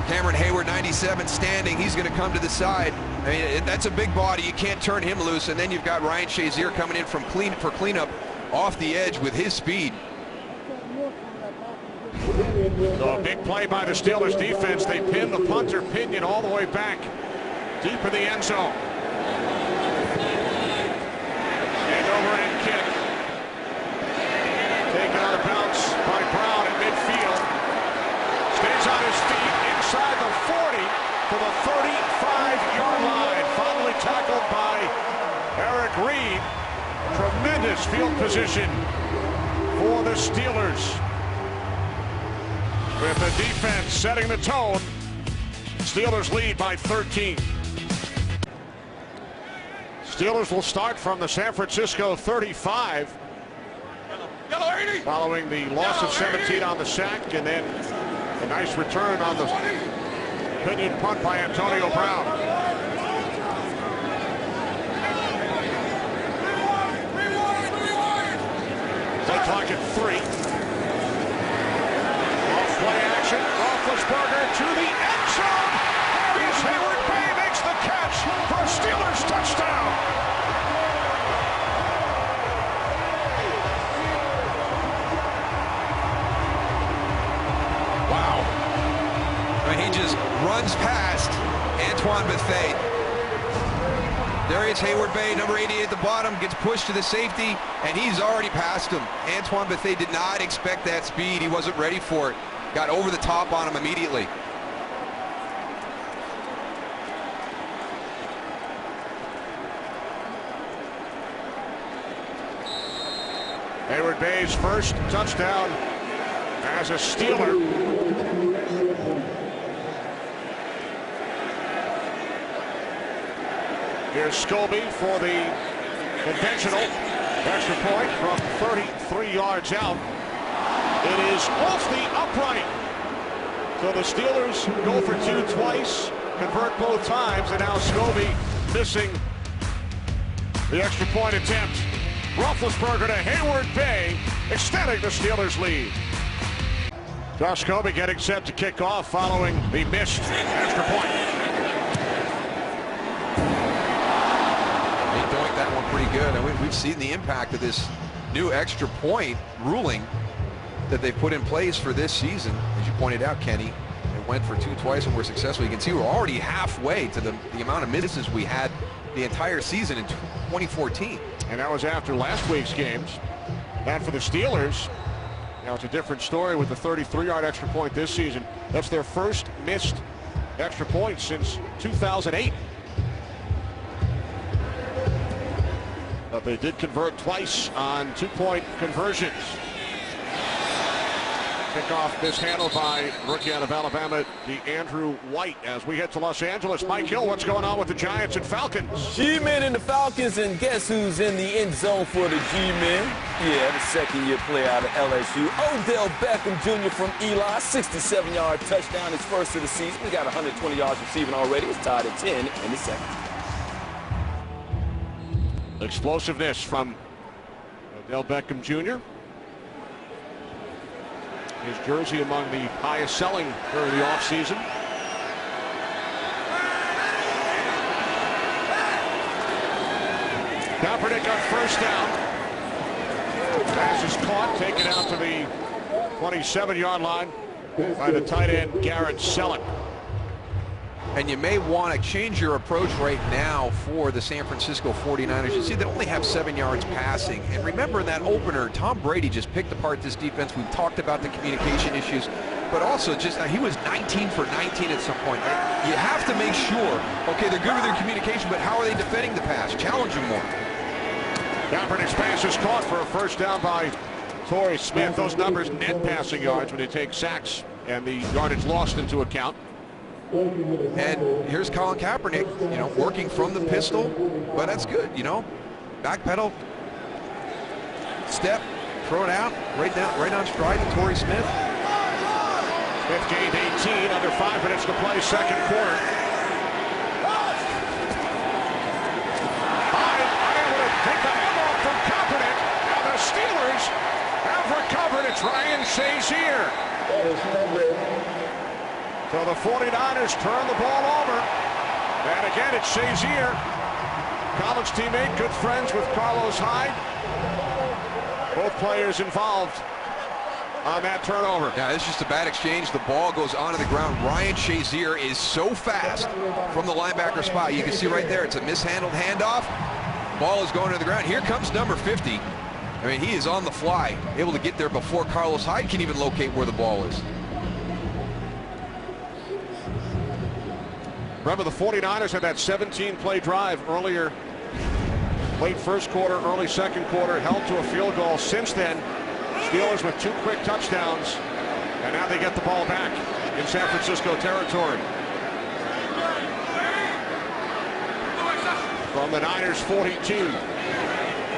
S3: Cameron Hayward, 97, standing. He's going to come to the side. I mean, that's a big body. You can't turn him loose. And then you've got Ryan Shazier coming in for cleanup off the edge with his speed.
S1: So a big play by the Steelers defense. They pin the punter Pinion all the way back deep in the end zone. And over and kick. Taken out of bounds by Brown at midfield. Stays on his feet inside the 40 to the 35-yard line. Finally tackled by Eric Reed. Tremendous field position for the Steelers. With the defense setting the tone, Steelers lead by 13. Steelers will start from the San Francisco 35. Following the loss of 17 on the sack, and then a nice return on the Pinion punt by Antonio Brown. Play clock at 3. Play action, Roethlisberger to the end zone. There is Hayward Bay, makes the catch for a Steelers touchdown.
S3: Wow. I mean, he just runs past Antoine Bethea. There is Hayward Bay, number 88 at the bottom, gets pushed to the safety, and he's already past him. Antoine Bethea did not expect that speed. He wasn't ready for it. Got over the top on him immediately.
S1: Hayward Bay's first touchdown as a Steeler. Here's Scobie for the conventional extra point from 33 yards out. It is off the upright. So the Steelers go for 2 twice, convert both times, and now Scobie missing the extra point attempt. Roethlisberger to Hayward Bay, extending the Steelers' lead. Josh Kobe getting set to kick off following the missed extra point.
S3: He doinked that one pretty good, and we've seen the impact of this new extra point ruling that they put in place for this season. As you pointed out, Kenny, it went for 2 twice and were successful. You can see we're already halfway to the amount of misses we had the entire season in 2014.
S1: And that was after last week's games. And for the Steelers, now it's a different story with the 33-yard extra point this season. That's their first missed extra point since 2008. But they did convert twice on 2-point conversions. Kickoff mishandled by rookie out of Alabama, Andrew White. As we head to Los Angeles, Mike Hill, what's going on with the Giants and Falcons?
S6: G-Men and the Falcons, and guess who's in the end zone for the G-Men? Yeah, the second-year player out of LSU, Odell Beckham Jr. from Eli, 67-yard touchdown, his first of the season. He got 120 yards receiving already. It's tied at 10 in the second.
S1: Explosiveness from Odell Beckham Jr. His jersey among the highest selling during the offseason. Kaepernick on first down. Pass is caught, taken out to the 27-yard line by the tight end Garrett Selleck.
S3: And you may want to change your approach right now for the San Francisco 49ers. You see, they only have 7 yards passing. And remember, in that opener, Tom Brady just picked apart this defense. We've talked about the communication issues, but also just he was 19 for 19 at some point. You have to make sure, okay, they're good with their communication, but how are they defending the pass? Challenge them more.
S1: Kaepernick's pass is caught for a first down by Torrey Smith. Those numbers, net passing yards, when you take sacks and the yardage lost into account.
S3: And here's Colin Kaepernick, working from the pistol, but that's good, Back pedal, step, throw it out, right on stride to Torrey Smith.
S1: Smith gained 18, under 5 minutes to play, second quarter. Able to take the handoff from Kaepernick. Now the Steelers have recovered. It's Ryan Shazier. So the 49ers turn the ball over. And again, it's Shazier. College teammate, good friends with Carlos Hyde. Both players involved on that turnover.
S3: Yeah, it's just a bad exchange. The ball goes onto the ground. Ryan Shazier is so fast from the linebacker spot. You can see right there, it's a mishandled handoff. Ball is going to the ground. Here comes number 50. I mean, he is on the fly, able to get there before Carlos Hyde can even locate where the ball is.
S1: Remember, the 49ers had that 17-play drive earlier, late first quarter, early second quarter, held to a field goal. Since then, Steelers with 2 quick touchdowns, and now they get the ball back in San Francisco territory. From the Niners 42.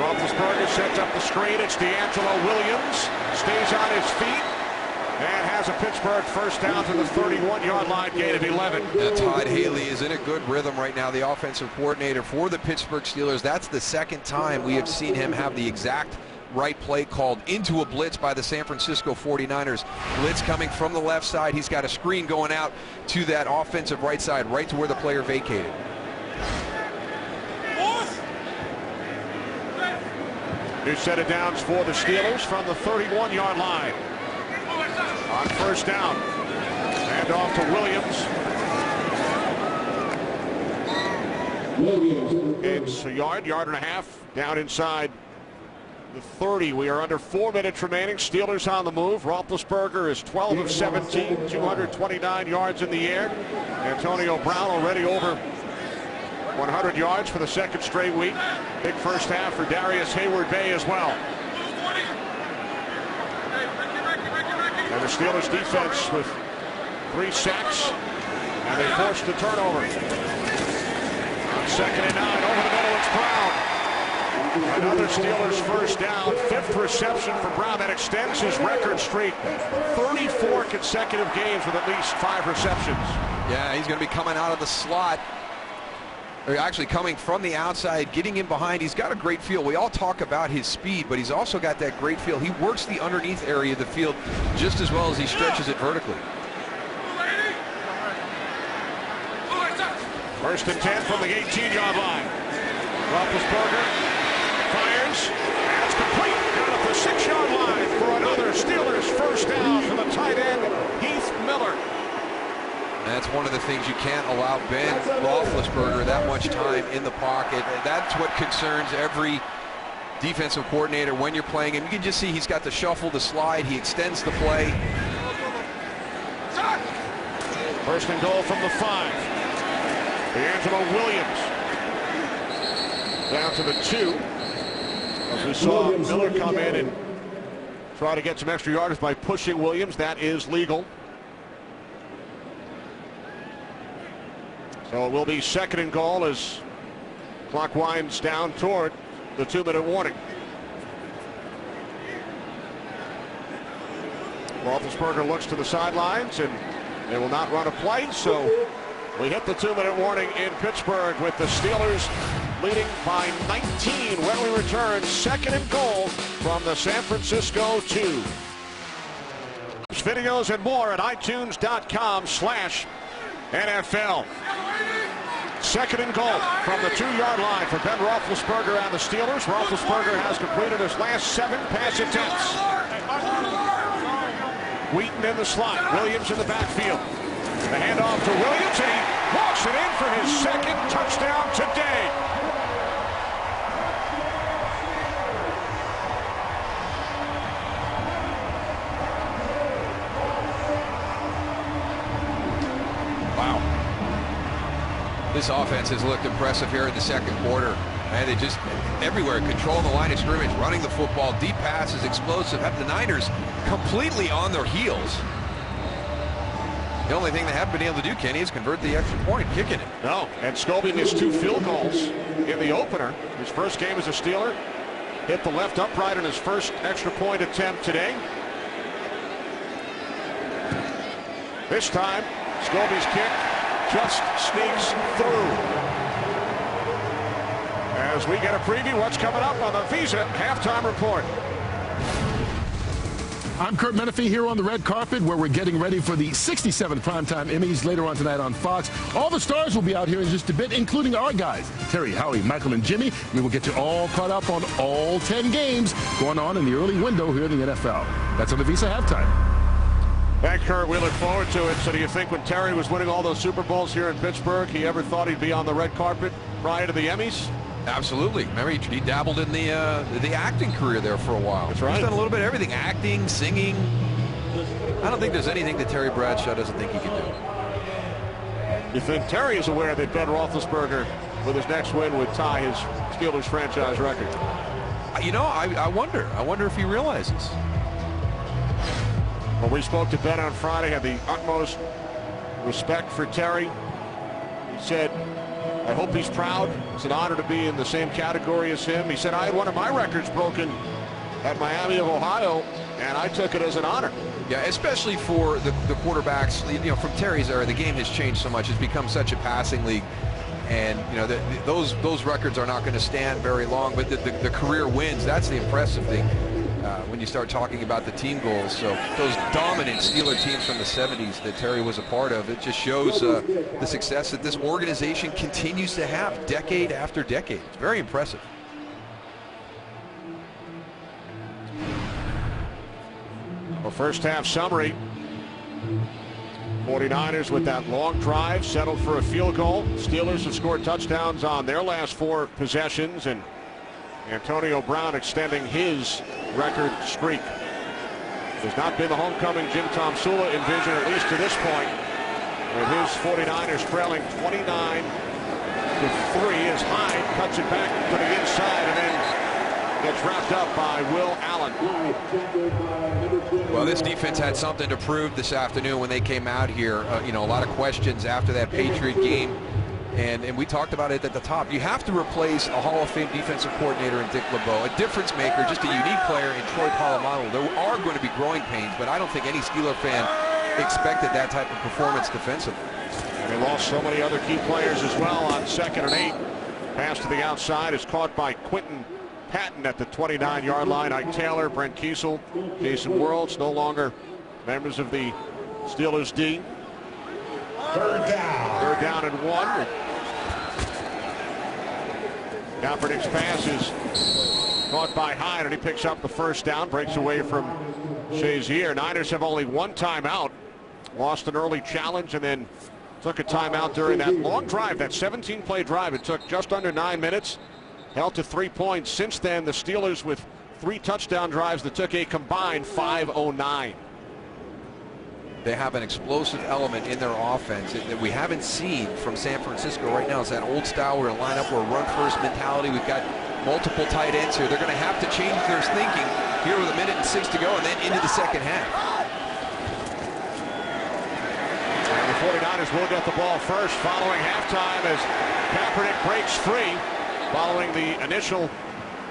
S1: Roethlisberger sets up the screen. It's D'Angelo Williams. Stays on his feet. And has a Pittsburgh first down to the 31-yard line, gain of 11.
S3: Todd Haley is in a good rhythm right now, the offensive coordinator for the Pittsburgh Steelers. That's the second time we have seen him have the exact right play called into a blitz by the San Francisco 49ers. Blitz coming from the left side. He's got a screen going out to that offensive right side, right to where the player vacated.
S1: New set of downs for the Steelers from the 31-yard line. On first down, hand off to Williams. It's a yard and a half down inside the 30. We are under 4 minutes remaining. Steelers on the move. Roethlisberger is 12 of 17, 229 yards in the air. Antonio Brown already over 100 yards for the second straight week. Big first half for Darius Hayward-Bay as well. And the Steelers defense with 3 sacks, and they forced the turnover. On 2nd and 9, over the middle, it's Brown. Another Steelers first down, 5th reception for Brown. That extends his record streak, 34 consecutive games with at least 5 receptions.
S3: Yeah, he's going to be coming out of the slot. actually coming from the outside, getting in behind. He's got a great feel. We all talk about his speed, but he's also got that great feel. He works the underneath area of the field just as well as he stretches it vertically.
S1: 1st and 10 from the 18-yard line. Roethlisberger fires, and it's complete down at the 6-yard line for another Steelers first down for the tight end, Heath Miller.
S3: That's one of the things you can't allow Ben Roethlisberger that much time in the pocket. That's what concerns every defensive coordinator when you're playing him. You can just see he's got the shuffle, the slide, he extends the play.
S1: 1st and goal from the 5. D'Angelo Williams down to the 2. As we saw Miller come in and try to get some extra yardage by pushing Williams. That is legal. So it will be 2nd and goal as clock winds down toward the 2-minute warning. Roethlisberger looks to the sidelines, and they will not run a play, so we hit the 2-minute warning in Pittsburgh with the Steelers leading by 19 when we return. 2nd and goal from the San Francisco 2. Videos and more at itunes.com/NFL. 2nd and goal from the 2-yard line for Ben Roethlisberger and the Steelers. Roethlisberger has completed his last 7 pass attempts. Wheaton in the slot. Williams in the backfield. The handoff to Williams, and he walks it in for his 2nd touchdown today.
S3: Wow. This offense has looked impressive here in the 2nd quarter. And they just everywhere, controlling the line of scrimmage, running the football, deep passes, explosive, have the Niners completely on their heels. The only thing they haven't been able to do, Kenny, is convert the extra point, kicking it.
S1: No, and Scobie missed 2 field goals in the opener. His first game as a Steeler. Hit the left upright in his first extra point attempt today. This time, Scobie's kick just sneaks through. As we get a preview, what's coming up on the Visa Halftime Report.
S9: I'm Kurt Menefee here on the red carpet where we're getting ready for the 67th Primetime Emmys later on tonight on Fox. All the stars will be out here in just a bit, including our guys, Terry, Howie, Michael, and Jimmy. We will get you all caught up on all 10 games going on in the early window here in the NFL. That's on the Visa Halftime.
S1: Thank Kurt. We look forward to it. So do you think when Terry was winning all those Super Bowls here in Pittsburgh, he ever thought he'd be on the red carpet prior to the Emmys?
S3: Absolutely. Remember, he dabbled in the acting career there for a while.
S1: That's right.
S3: He's done a little bit of everything, acting, singing. I don't think there's anything that Terry Bradshaw doesn't think he can do.
S1: You think Terry is aware that Ben Roethlisberger, with his next win, would tie his Steelers franchise record?
S3: You know, I wonder. I wonder if he realizes.
S1: Well, we spoke to Ben on Friday, had the utmost respect for Terry. He said, I hope he's proud. It's an honor to be in the same category as him. He said, I had one of my records broken at Miami of Ohio, and I took it as an honor.
S3: Yeah, especially for the quarterbacks. You know, from Terry's era, the game has changed so much. It's become such a passing league. And, you know, those records are not going to stand very long. But the career wins, that's the impressive thing when you start talking about the team goals. So those dominant Steeler teams from the 70s that Terry was a part of, it just shows the success that this organization continues to have decade after decade. It's very impressive.
S1: Well, first half summary. 49ers with that long drive settled for a field goal. Steelers have scored touchdowns on their last 4 possessions, and Antonio Brown extending his record streak. It has not been the homecoming Jim Tomsula envisioned, at least to this point, with his 49ers trailing 29-3 as Hyde cuts it back to the inside and then gets wrapped up by Will Allen.
S3: Well, this defense had something to prove this afternoon when they came out here. You know, a lot of questions after that Patriot game. And we talked about it at the top. You have to replace a Hall of Fame defensive coordinator in Dick LeBeau, a difference maker, just a unique player in Troy Polamalu. There are going to be growing pains, but I don't think any Steeler fan expected that type of performance defensively.
S1: And they lost so many other key players as well on 2nd and 8. Pass to the outside is caught by Quentin Patton at the 29-yard line. Ike Taylor, Brent Kiesel, Jason Worlds, no longer members of the Steelers D. Third down and 1. Kaepernick's pass is caught by Hyde, and he picks up the first down, breaks away from Shazier. Niners have only one timeout. Lost an early challenge and then took a timeout during that long drive, that 17-play drive. It took just under 9 minutes, held to 3 points. Since then, the Steelers with 3 touchdown drives that took a combined 5:09.
S3: They have an explosive element in their offense that we haven't seen from San Francisco right now. It's that old style where line up, where run-first mentality. We've got multiple tight ends here. They're going to have to change their thinking here with 1:06 to go and then into the second half.
S1: And the 49ers will get the ball first following halftime as Kaepernick breaks free following the initial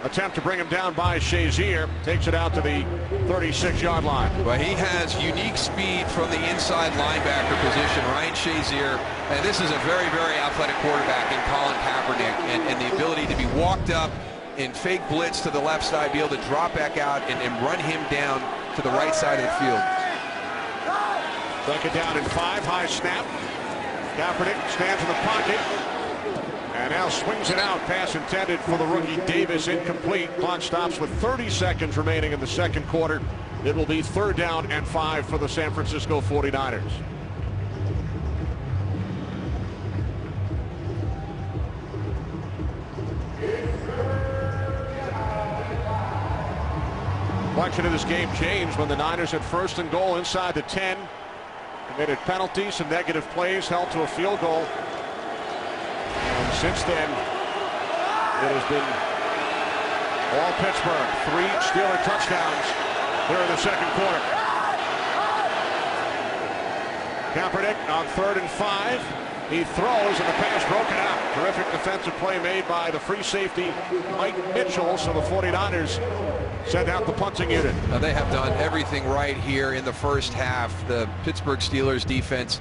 S1: attempt to bring him down by Shazier. Takes it out to the 36-yard line.
S3: Well, he has unique speed from the inside linebacker position, Ryan Shazier. And this is a very, very athletic quarterback in Colin Kaepernick. And the ability to be walked up in fake blitz to the left side, be able to drop back out and run him down to the right side of the field.
S1: Second down and 5, high snap. Kaepernick stands in the pocket and now swings it out. Pass intended for the rookie Davis, incomplete. Clock stops with 30 seconds remaining in the second quarter. It will be 3rd down and 5 for the San Francisco 49ers. Complexion of this game changed when the Niners had 1st and goal inside the 10. Committed penalties, some negative plays, held to a field goal. And since then, it has been all Pittsburgh. 3 Steeler touchdowns here in the second quarter. Kaepernick on 3rd and 5. He throws and the pass broken out. Terrific defensive play made by the free safety Mike Mitchell. So the 49ers send out the punting unit.
S3: Now they have done everything right here in the first half. The Pittsburgh Steelers defense,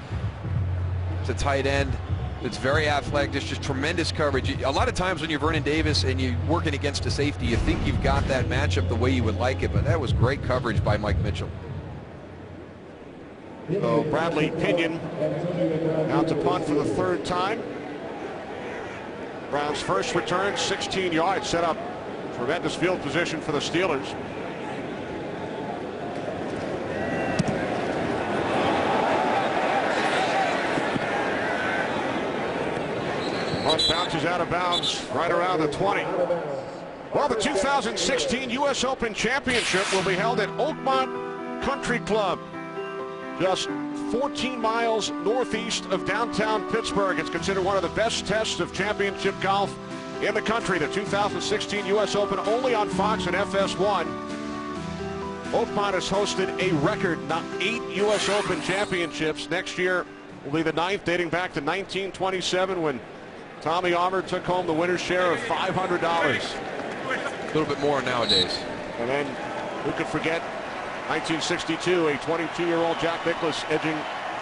S3: it's a tight end. It's very athletic. It's just tremendous coverage. A lot of times when you're Vernon Davis and you're working against a safety, you think you've got that matchup the way you would like it, but that was great coverage by Mike Mitchell.
S1: So Bradley Pinion out to punt for the 3rd time. Brown's first return, 16 yards, set up tremendous field position for the Steelers. Punt bounces out of bounds right around the 20. Well, the 2016 U.S. Open Championship will be held at Oakmont Country Club, just 14 miles northeast of downtown Pittsburgh. It's considered one of the best tests of championship golf in the country. The 2016 U.S. Open only on Fox and FS1. Oakmont has hosted a record 8 U.S. Open championships. Next year will be the 9th, dating back to 1927 when Tommy Armour took home the winner's share of $500.
S3: A little bit more nowadays.
S1: And then who could forget 1962, a 22-year-old Jack Nicklaus edging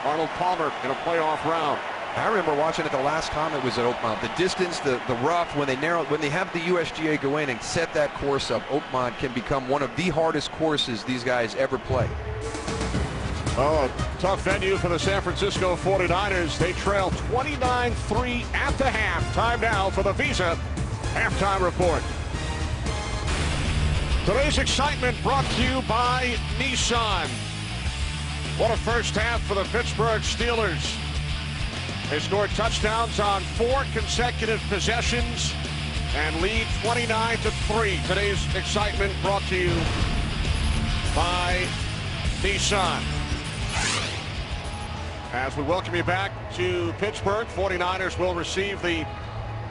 S1: Arnold Palmer in a playoff round.
S3: I remember watching it the last time it was at Oakmont. The distance, the rough, when they have the USGA go in and set that course up, Oakmont can become one of the hardest courses these guys ever play.
S1: Oh, a tough venue for the San Francisco 49ers. They trail 29-3 at the half. Time now for the Visa Halftime Report. Today's excitement brought to you by Nissan. What a first half for the Pittsburgh Steelers. They scored touchdowns on 4 consecutive possessions and lead 29-3. Today's excitement brought to you by Nissan. As we welcome you back to Pittsburgh, 49ers will receive the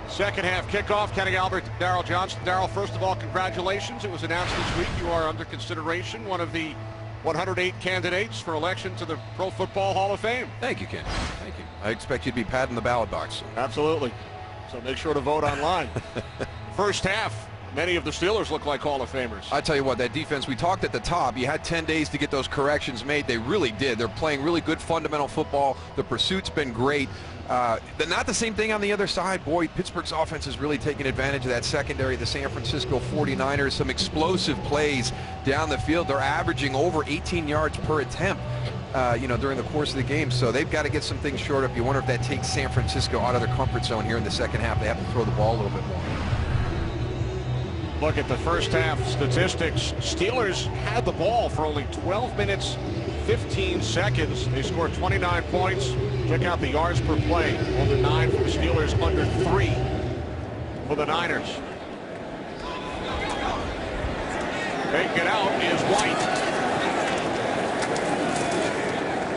S1: second half kickoff. Kenny Albert, Darryl Johnston. Darryl, first of all, congratulations. It was announced this week you are under consideration, one of the 108 candidates for election to the Pro Football Hall of Fame.
S3: Thank you, Ken. Thank you. I expect you to be patting the ballot box.
S1: Absolutely. So make sure to vote online. First half, many of the Steelers look like Hall of Famers.
S3: I tell you what, that defense, we talked at the top, you had 10 days to get those corrections made. They really did. They're playing really good fundamental football. The pursuit's been great. Not the same thing on the other side. Boy, Pittsburgh's offense is really taking advantage of that secondary, the San Francisco 49ers. Some explosive plays down the field. They're averaging over 18 yards per attempt, during the course of the game. So they've got to get some things shored up. You wonder if that takes San Francisco out of their comfort zone here in the second half. They have to throw the ball a little bit more.
S1: Look at the first half statistics. Steelers had the ball for only 12 minutes, 15 seconds. They scored 29 points. Check out the yards per play. Over 9 for the Steelers, under 3 for the Niners. Making it out is White.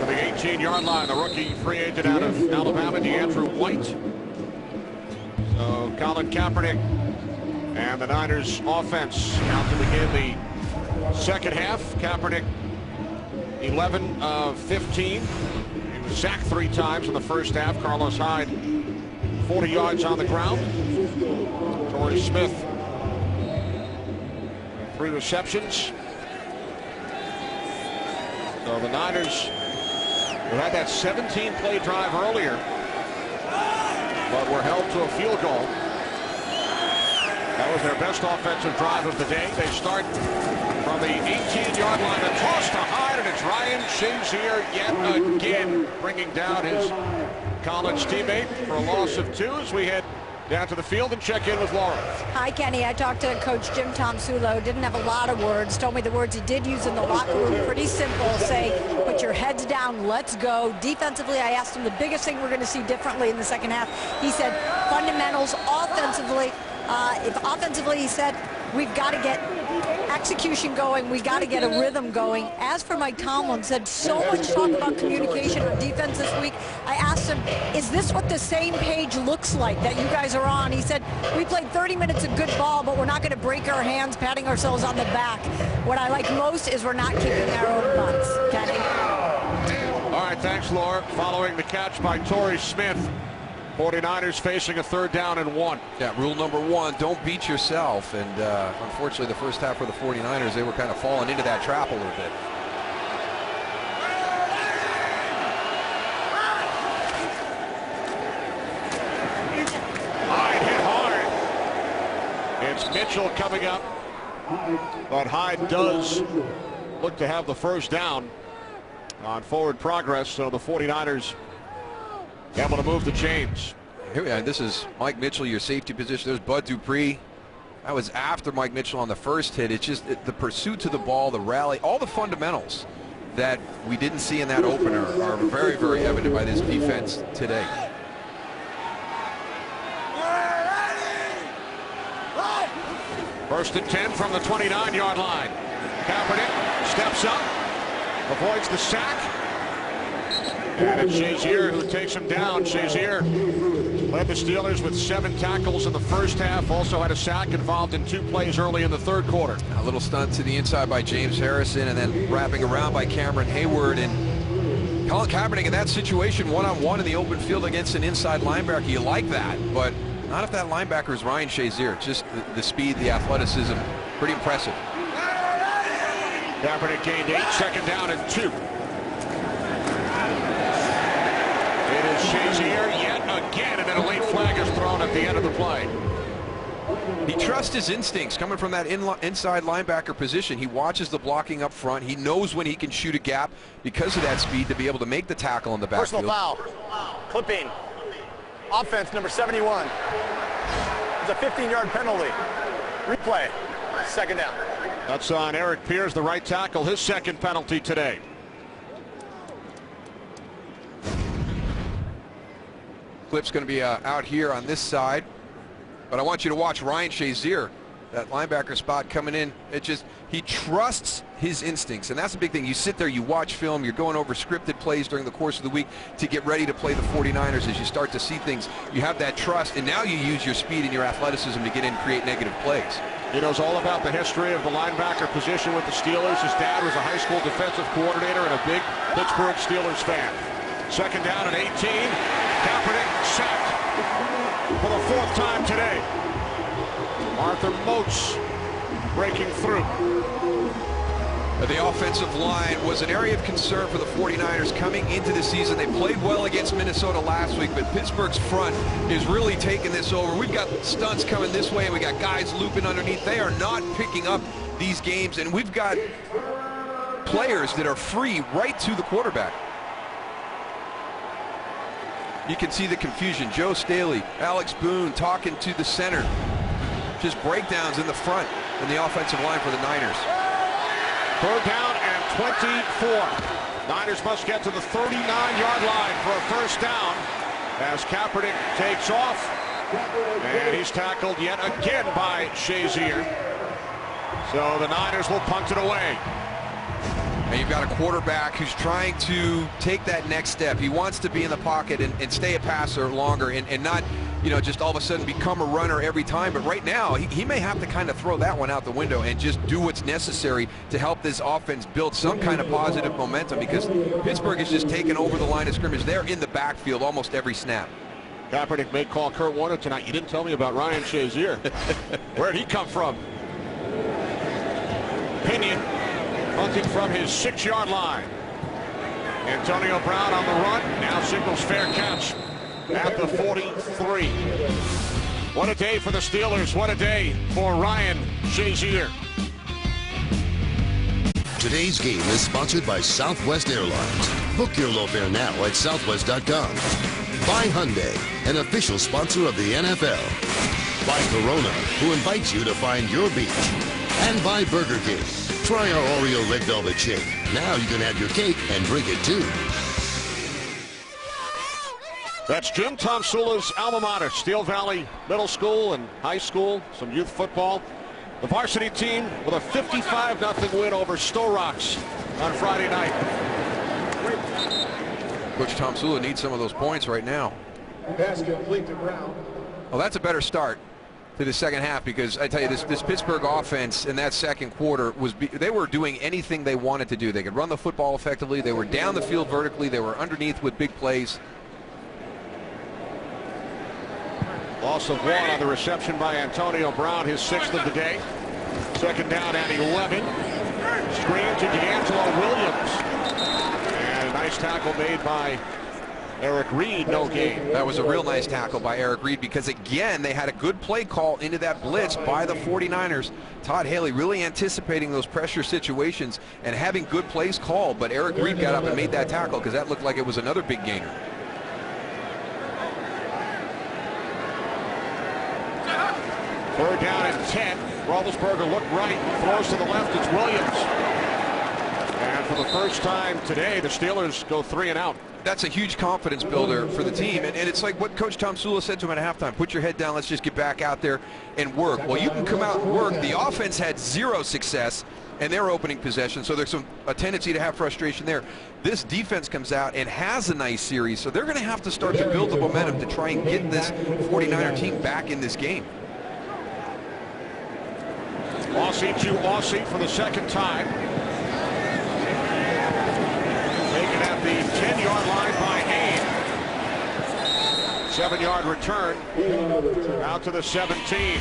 S1: For the 18-yard line, the rookie free agent out of Alabama, DeAndrew White. So Colin Kaepernick and the Niners offense out to begin the second half. Kaepernick 11 of 15. He was sacked 3 times in the first half. Carlos Hyde 40 yards on the ground. Torrey Smith 3 receptions. So the Niners, who had that 17-play drive earlier, but were held to a field goal. That was their best offensive drive of the day. They start from the 18-yard line. The toss to Hyde, and it's Ryan Shazier yet again, bringing down his college teammate for a loss of 2 as we head down to the field and check in with Laura.
S2: Hi, Kenny. I talked to Coach Jim Tomsulo. Didn't have a lot of words. Told me the words he did use in the locker room. Pretty simple. Say, put your heads down. Let's go. Defensively, I asked him the biggest thing we're going to see differently in the second half. He said fundamentals. Offensively, offensively, he said, we've got to get execution going. We got to get a rhythm going. As for Mike Tomlin, said so much talk about communication on defense this week. I asked him, is this what the same page looks like that you guys are on? He said, we played 30 minutes of good ball, but we're not going to break our hands patting ourselves on the back. What I like most is we're not kicking our own butts. Kenny?
S1: All right, thanks, Laura. Following the catch by Torrey Smith. 49ers facing a 3rd down and 1.
S3: Yeah, rule number 1, don't beat yourself. And unfortunately, the first half for the 49ers, they were kind of falling into that trap a little bit.
S1: Hyde hit hard. It's Mitchell coming up. But Hyde does look to have the first down on forward progress. So the 49ers able to move the chains.
S3: Here we are. This is Mike Mitchell, your safety position. There's Bud Dupree. That was after Mike Mitchell on the first hit. It's just the pursuit to the ball, the rally, all the fundamentals that we didn't see in that opener are very, very evident by this defense today.
S1: First and 10 from the 29-yard line. Kaepernick steps up, avoids the sack. And it's Shazier who takes him down. Shazier led the Steelers with 7 tackles in the first half. Also had a sack involved in 2 plays early in the 3rd quarter.
S3: A little stunt to the inside by James Harrison, and then wrapping around by Cameron Hayward. And Colin Kaepernick in that situation, one-on-one in the open field against an inside linebacker. You like that, but not if that linebacker is Ryan Shazier. Just the speed, the athleticism, pretty impressive.
S1: Kaepernick gained 8, 2nd down and 2. It is Shazier yet again, and then a late flag is thrown at the end of the play.
S3: He trusts his instincts coming from that inside linebacker position. He watches the blocking up front. He knows when he can shoot a gap because of that speed to be able to make the tackle in the backfield.
S4: Personal foul. Clipping. Offense number 71. It's a 15-yard penalty. Replay. 2nd down.
S1: That's on Eric Pierce, the right tackle, his 2nd penalty today.
S3: Clip's going to be out here on this side, but I want you to watch Ryan Shazier, that linebacker spot coming in. He trusts his instincts, and that's the big thing. You sit there, you watch film, you're going over scripted plays during the course of the week to get ready to play the 49ers. As you start to see things, you have that trust, and now you use your speed and your athleticism to get in and create negative plays.
S1: He knows all about the history of the linebacker position with the Steelers. His dad was a high school defensive coordinator and a big Pittsburgh Steelers fan. 2nd down and 18. Kaepernick sacked for the 4th time today. Arthur Moats breaking through.
S3: The offensive line was an area of concern for the 49ers coming into the season. They played well against Minnesota last week, but Pittsburgh's front is really taking this over. We've got stunts coming this way, and we got guys looping underneath. They are not picking up these games, and we've got players that are free right to the quarterback. You can see the confusion. Joe Staley, Alex Boone talking to the center. Just breakdowns in the front in the offensive line for the Niners.
S1: 3rd down and 24. Niners must get to the 39-yard line for a first down as Kaepernick takes off. And he's tackled yet again by Shazier. So the Niners will punt it away.
S3: And you've got a quarterback who's trying to take that next step. He wants to be in the pocket and stay a passer longer and not, you know, just all of a sudden become a runner every time. But right now, he may have to kind of throw that one out the window and just do what's necessary to help this offense build some kind of positive momentum, because Pittsburgh is just taking over the line of scrimmage. They're in the backfield almost every snap.
S1: Kaepernick may call Kurt Warner tonight. You didn't tell me about Ryan Shazier. Where'd he come from? Pinion punting from his 6-yard line. Antonio Brown on the run. Now signals fair catch at the 43. What a day for the Steelers. What a day for Ryan Shazier.
S5: Today's game is sponsored by Southwest Airlines. Book your low fare now at southwest.com. By Hyundai, an official sponsor of the NFL. By Corona, who invites you to find your beach. And by Burger King. Try our Oreo Red Velvet Shake. Now you can have your cake and drink it too.
S1: That's Jim Tomsula's alma mater, Steel Valley Middle School and High School, some youth football. The varsity team with a 55-0 win over Stowe Rocks on Friday night.
S3: Coach Tomsula needs some of those points right now.
S8: Pass complete to Brown.
S3: Well, that's a better start to the second half, because I tell you, this Pittsburgh offense in that second quarter they were doing anything they wanted to do. They could run the football effectively. They were down the field vertically. They were underneath with big plays.
S1: Loss of 1 on the reception by Antonio Brown, his 6th of the day. 2nd down and 11. Screen to D'Angelo Williams. And a nice tackle made by Eric Reed, no gain.
S3: That was a real nice tackle by Eric Reed, because again, they had a good play call into that blitz by the 49ers. Todd Haley really anticipating those pressure situations and having good plays called, but Eric Reed got up and made that tackle because that looked like it was another big gainer.
S1: Third down and 10. Roethlisberger looked right, throws to the left. It's Williams. And for the first time today, the Steelers go 3 and out.
S3: That's a huge confidence builder for the team, and it's like what Coach Tomsula said to him at halftime: put your head down, let's just get back out there and work. Well, you can come out and work. The offense had 0 success in their opening possession, so there's a tendency to have frustration there. This defense comes out and has a nice series, so they're going to have to start to build the momentum to try and get this 49er team back in this game.
S1: Aussie to Aussie for the 2nd time. Taken at the 10-yard line by Hain. 7-yard return out to the 17.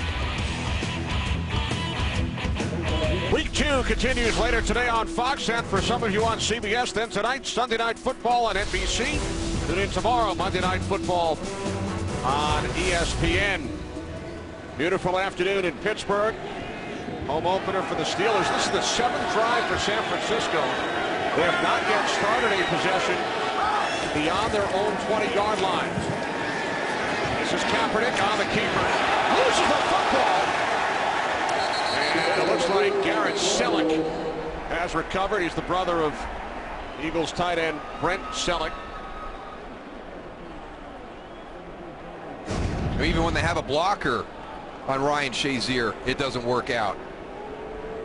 S1: Week 2 continues later today on Fox, and for some of you on CBS. Then tonight, Sunday Night Football on NBC. Tune in tomorrow, Monday Night Football on ESPN. Beautiful afternoon in Pittsburgh. Home opener for the Steelers. This is the 7th drive for San Francisco. They have not yet started a possession beyond their own 20-yard line. This is Kaepernick on the keeper. Loses the football. And it looks like Garrett Selleck has recovered. He's the brother of Eagles tight end Brent Selleck.
S3: Even when they have a blocker on Ryan Shazier, it doesn't work out.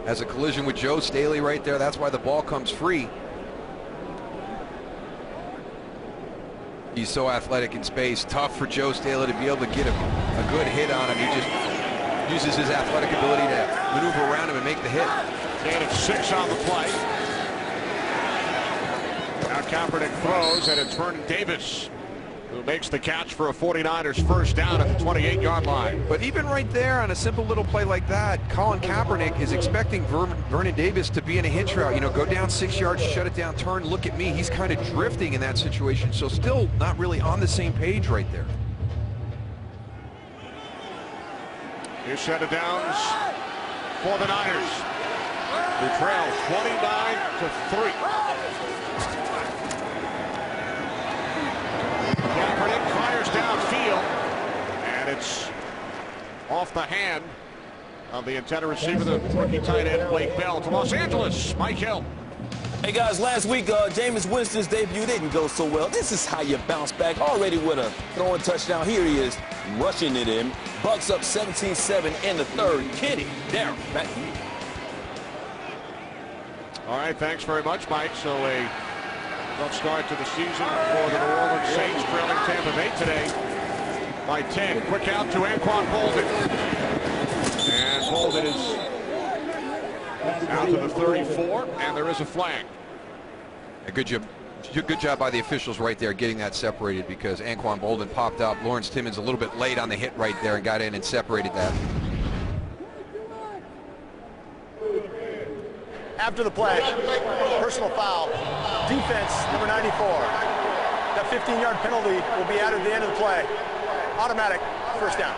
S3: Has a collision with Joe Staley right there. That's why the ball comes free. He's so athletic in space. Tough for Joe Staley to be able to get a good hit on him. He just uses his athletic ability to maneuver around him and make the hit.
S1: Gain of 6 on the play. Now Kaepernick throws, and it's Vernon Davis who makes the catch for a 49ers first down at the 28-yard line.
S3: But even right there on a simple little play like that, Colin Kaepernick is expecting Vernon Davis to be in a hitch route. You know, go down 6 yards, shut it down, turn, look at me. He's kind of drifting in that situation, so still not really on the same page right there.
S1: Here's set of downs for the Niners, who trail 29-3. Kaepernick fires downfield, and it's off the hand of the intended receiver, the rookie tight end Blake Bell. To Los Angeles, Mike Hill.
S6: Hey guys, last week Jameis Winston's debut didn't go so well. This is how you bounce back, already with a throwing touchdown. Here he is, rushing it in. Bucks up 17-7 in the third. Kenny, Darryl, back to you.
S1: All right, thanks very much, Mike. So a rough start to the season for the New Orleans Saints, trailing Tampa Bay today by 10. Quick out to Anquan Bolden. And Bolden is out to the 34, and there is a flag.
S3: A good job by the officials right there getting that separated, because Anquan Bolden popped up. Lawrence Timmons a little bit late on the hit right there and got in and separated that.
S4: After the play, personal foul, defense number 94. That 15-yard penalty will be added at the end of the play. Automatic first down.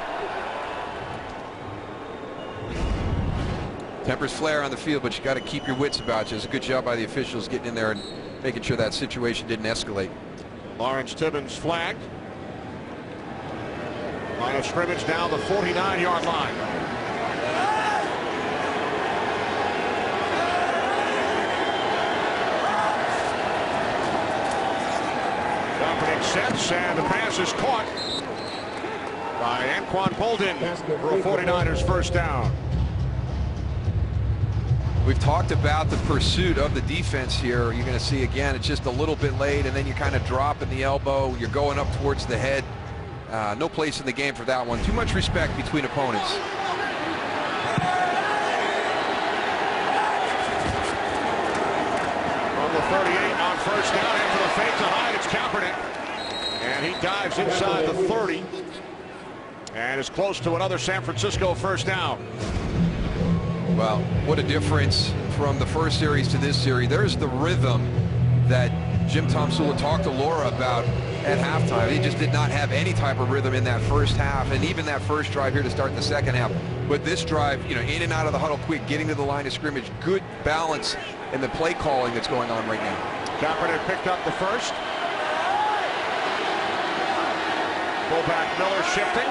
S3: Tempers flare on the field, but you got to keep your wits about you. It's a good job by the officials getting in there and making sure that situation didn't escalate.
S1: Lawrence Timmons flagged. Line of scrimmage down the 49-yard line. Kaepernick sets, and the pass is caught by Anquan Bolden for a 49ers first down.
S3: We've talked about the pursuit of the defense here. You're going to see again, it's just a little bit late, and then you kind of drop in the elbow. You're going up towards the head. No place in the game for that one. Too much respect between opponents.
S1: From the 38 on first down after the fake to Hyde, it's Kaepernick. And he dives inside the 30 and is close to another San Francisco first down.
S3: Well, what a difference from the first series to this series. There's the rhythm that Jim Tomsula talked to Laura about at halftime. He just did not have any type of rhythm in that first half, and even that first drive here to start the second half. But this drive, you know, in and out of the huddle quick, getting to the line of scrimmage, good balance in the play calling that's going on right now.
S1: Kaepernick picked up the first. Fullback Miller shifting.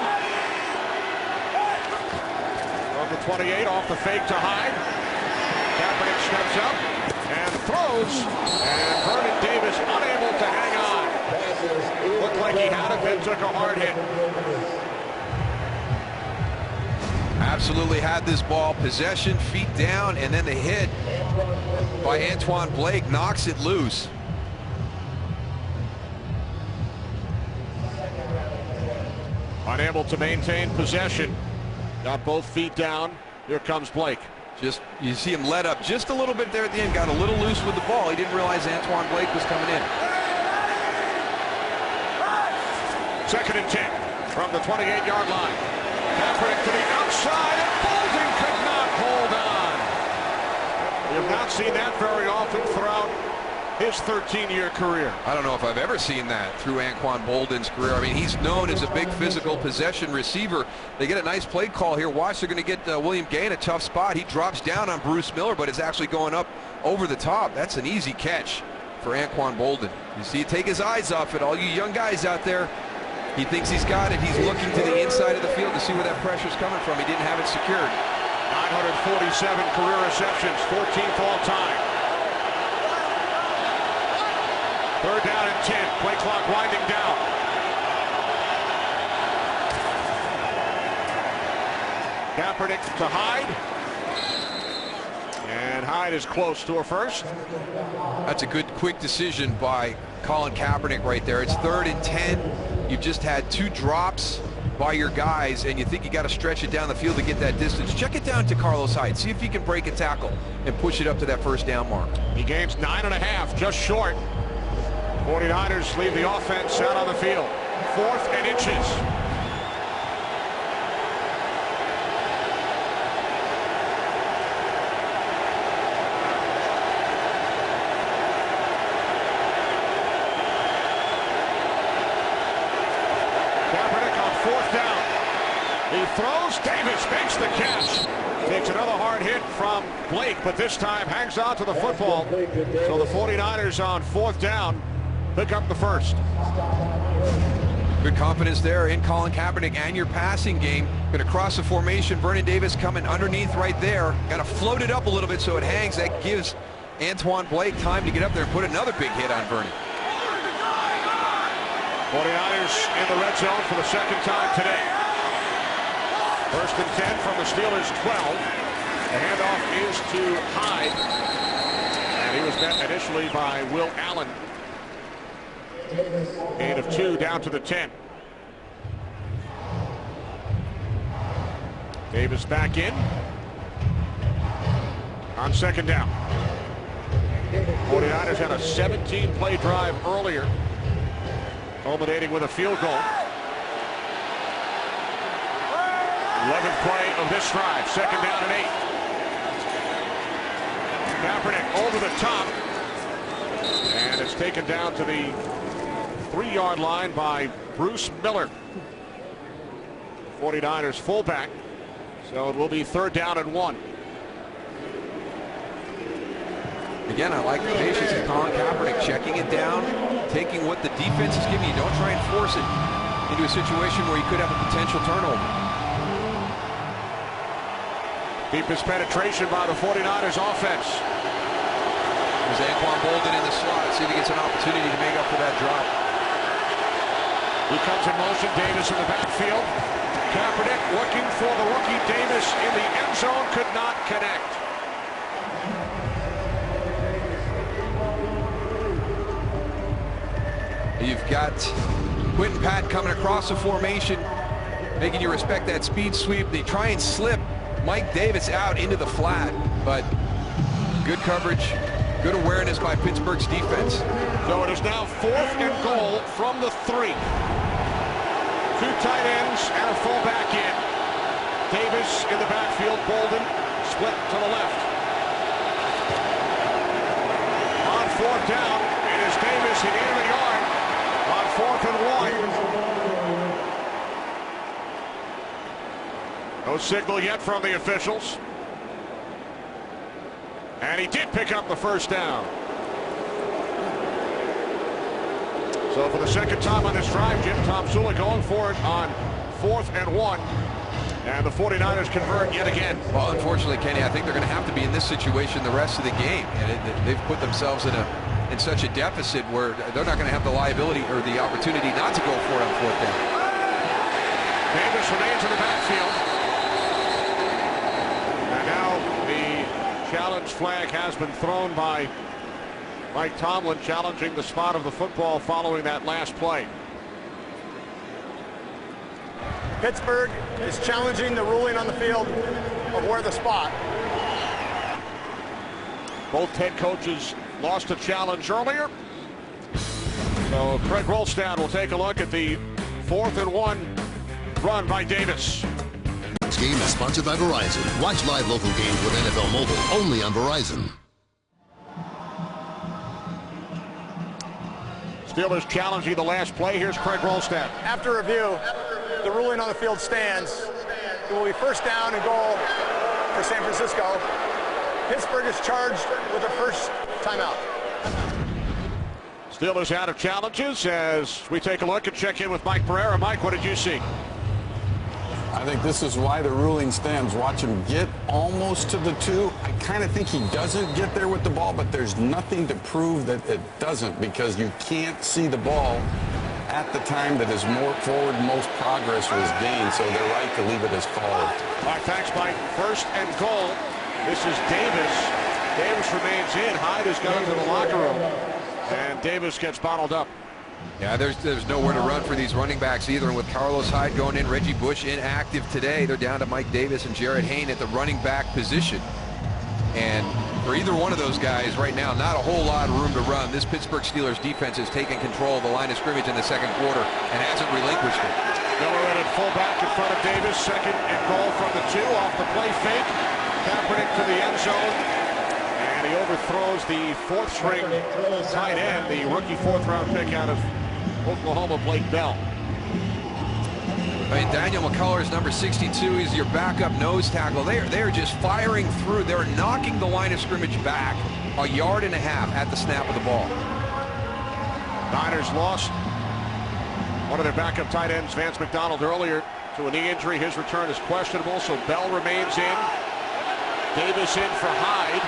S1: From the 28 off the fake to Hyde. Kaepernick steps up and throws, and Vernon Davis unable to hang on. Looked like he had it, then took a hard hit.
S3: Absolutely had this ball, possession, feet down, and then the hit by Antoine Blake knocks it loose.
S1: Unable to maintain possession. Got both feet down. Here comes Blake.
S3: Just, you see him let up just a little bit there at the end. Got a little loose with the ball. He didn't realize Antoine Blake was coming in.
S1: Second and 10 from the 28-yard line. Kaepernick to the outside, and Bolden could not hold on. You have not seen that very often throughout his 13-year career.
S3: I don't know if I've ever seen that through Anquan Bolden's career. I mean, he's known as a big physical possession receiver. They get a nice play call here. Watch, they're going to get William Gay in a tough spot. He drops down on Bruce Miller, but it's actually going up over the top. That's an easy catch for Anquan Bolden. You see, take his eyes off it. All you young guys out there, he thinks he's got it. He's looking to the inside of the field to see where that pressure's coming from. He didn't have it secured.
S1: 947 career receptions, 14th all time. Third down and 10. Play clock winding down. Kaepernick to Hyde. And Hyde is close to a first.
S3: That's a good, quick decision by Colin Kaepernick right there. It's 3rd and 10. You've just had 2 drops by your guys, and you think you got to stretch it down the field to get that distance. Check it down to Carlos Hyde. See if he can break a tackle and push it up to that first down mark.
S1: He gains 9.5, just short. 49ers leave the offense out on the field. 4th and inches. Kaepernick on 4th down. He throws. Davis makes the catch. Takes another hard hit from Blake, but this time hangs on to the football. So the 49ers on 4th down pick up the first.
S3: Good confidence there in Colin Kaepernick and your passing game. Going to cross the formation. Vernon Davis coming underneath right there. Got to float it up a little bit so it hangs. That gives Antoine Blake time to get up there and put another big hit on Vernon.
S1: 49ers in the red zone for the second time today. 1st and 10 from the Steelers' 12. The handoff is to Hyde. And he was met initially by Will Allen. Gain of 2 down to the 10. Davis back in. On 2nd down. 49ers had a 17-play drive earlier, culminating with a field goal. 11th play of this drive, 2nd down and 8. Kaepernick over the top, and it's taken down to the 3-yard line by Bruce Miller, 49ers fullback. So it will be 3rd down and 1.
S3: Again, I like the patience of Colin Kaepernick, checking it down, taking what the defense is giving you. Don't try and force it into a situation where you could have a potential turnover.
S1: Deepest penetration by the 49ers offense.
S3: There's Anquan Bolden in the slot. See if he gets an opportunity to make up for that drop.
S1: He comes in motion. Davis in the backfield. Kaepernick looking for the rookie Davis in the end zone. Could not connect.
S3: You've got Quentin Pat coming across the formation, making you respect that speed sweep. They try and slip Mike Davis out into the flat, but good coverage, good awareness by Pittsburgh's defense.
S1: So it is now 4th and goal from the 3. 2 tight ends and a fullback in. Davis in the backfield, Bolden split to the left. On 4th down, it is Davis in the yard on 4th and 1. No signal yet from the officials. And he did pick up the 1st down. So for the 2nd time on this drive, Jim Tomsula going for it on 4th and 1. And the 49ers convert yet again.
S3: Well, unfortunately, Kenny, I think they're going to have to be in this situation the rest of the game. And they've put themselves in such a deficit where they're not going to have the liability or the opportunity not to go for it on 4th down.
S1: Davis remains in the backfield. And now the challenge flag has been thrown by Mike Tomlin, challenging the spot of the football following that last play.
S4: Pittsburgh is challenging the ruling on the field of where the spot.
S1: Both head coaches lost a challenge earlier. So Craig Rolstad will take a look at the 4th and 1 run by Davis.
S5: This game is sponsored by Verizon. Watch live local games with NFL Mobile only on Verizon.
S1: Steelers challenging the last play. Here's Craig Rolstad.
S4: After review, the ruling on the field stands. It will be 1st down and goal for San Francisco. Pittsburgh is charged with a 1st timeout.
S1: Steelers out of challenges as we take a look and check in with Mike Pereira. Mike, what did you see?
S7: I think this is why the ruling stands. Watch him get almost to the 2. I kind of think he doesn't get there with the ball, but there's nothing to prove that it doesn't, because you can't see the ball at the time that his most progress was gained, so they're right to leave it as called.
S1: All right, thanks, Mike. 1st and goal. This is Davis. Davis remains in. Hyde has gone to the locker room, and Davis gets bottled up.
S3: Yeah, there's nowhere to run for these running backs either. And with Carlos Hyde going in, Reggie Bush inactive today, they're down to Mike Davis and Jared Hayne at the running back position. And For either one of those guys right now, not a whole lot of room to run. This Pittsburgh Steelers defense has taken control of the line of scrimmage in the second quarter and hasn't relinquished it.
S1: Miller in at fullback in front of Davis. Second and goal from the 2 off the play fake. Kaepernick to the end zone. And he overthrows the fourth-string tight end, the rookie fourth-round pick out of Oklahoma, Blake Bell.
S3: I mean, Daniel McCullers, number 62, is your backup nose tackle. They're just firing through. They're knocking the line of scrimmage back a yard and a half at the snap of the ball.
S1: Niners lost one of their backup tight ends, Vance McDonald, earlier to a knee injury. His return is questionable, so Bell remains in. Davis in for Hyde.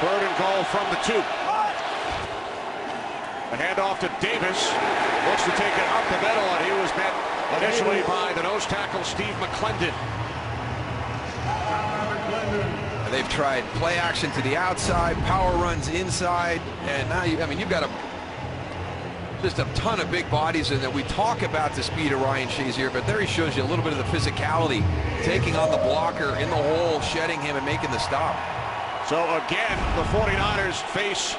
S1: Third and goal from the 2. The handoff to Davis. Looks to take it up the middle, and he was met initially by the nose tackle, Steve McClendon.
S3: They've tried play action to the outside, power runs inside, and now you've got just a ton of big bodies, and that we talk about the speed of Ryan Shazier, but there he shows you a little bit of the physicality, taking on the blocker in the hole, shedding him, and making the stop.
S1: So again, the 49ers face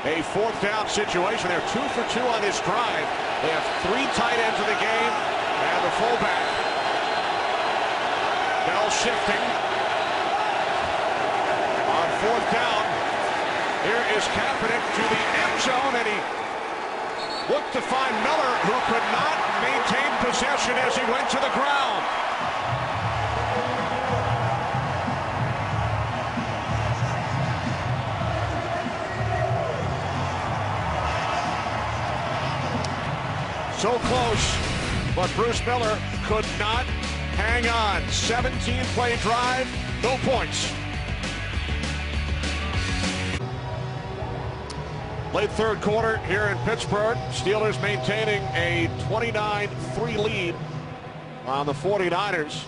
S1: a fourth down situation. They're 2 for 2 on this drive. They have 3 tight ends in the game and the fullback. Bell shifting. On fourth down, here is Kaepernick to the end zone, and he looked to find Miller, who could not maintain possession as he went to the ground. So close, but Bruce Miller could not hang on. 17-play drive, no points. Late third quarter here in Pittsburgh. Steelers maintaining a 29-3 lead on the 49ers,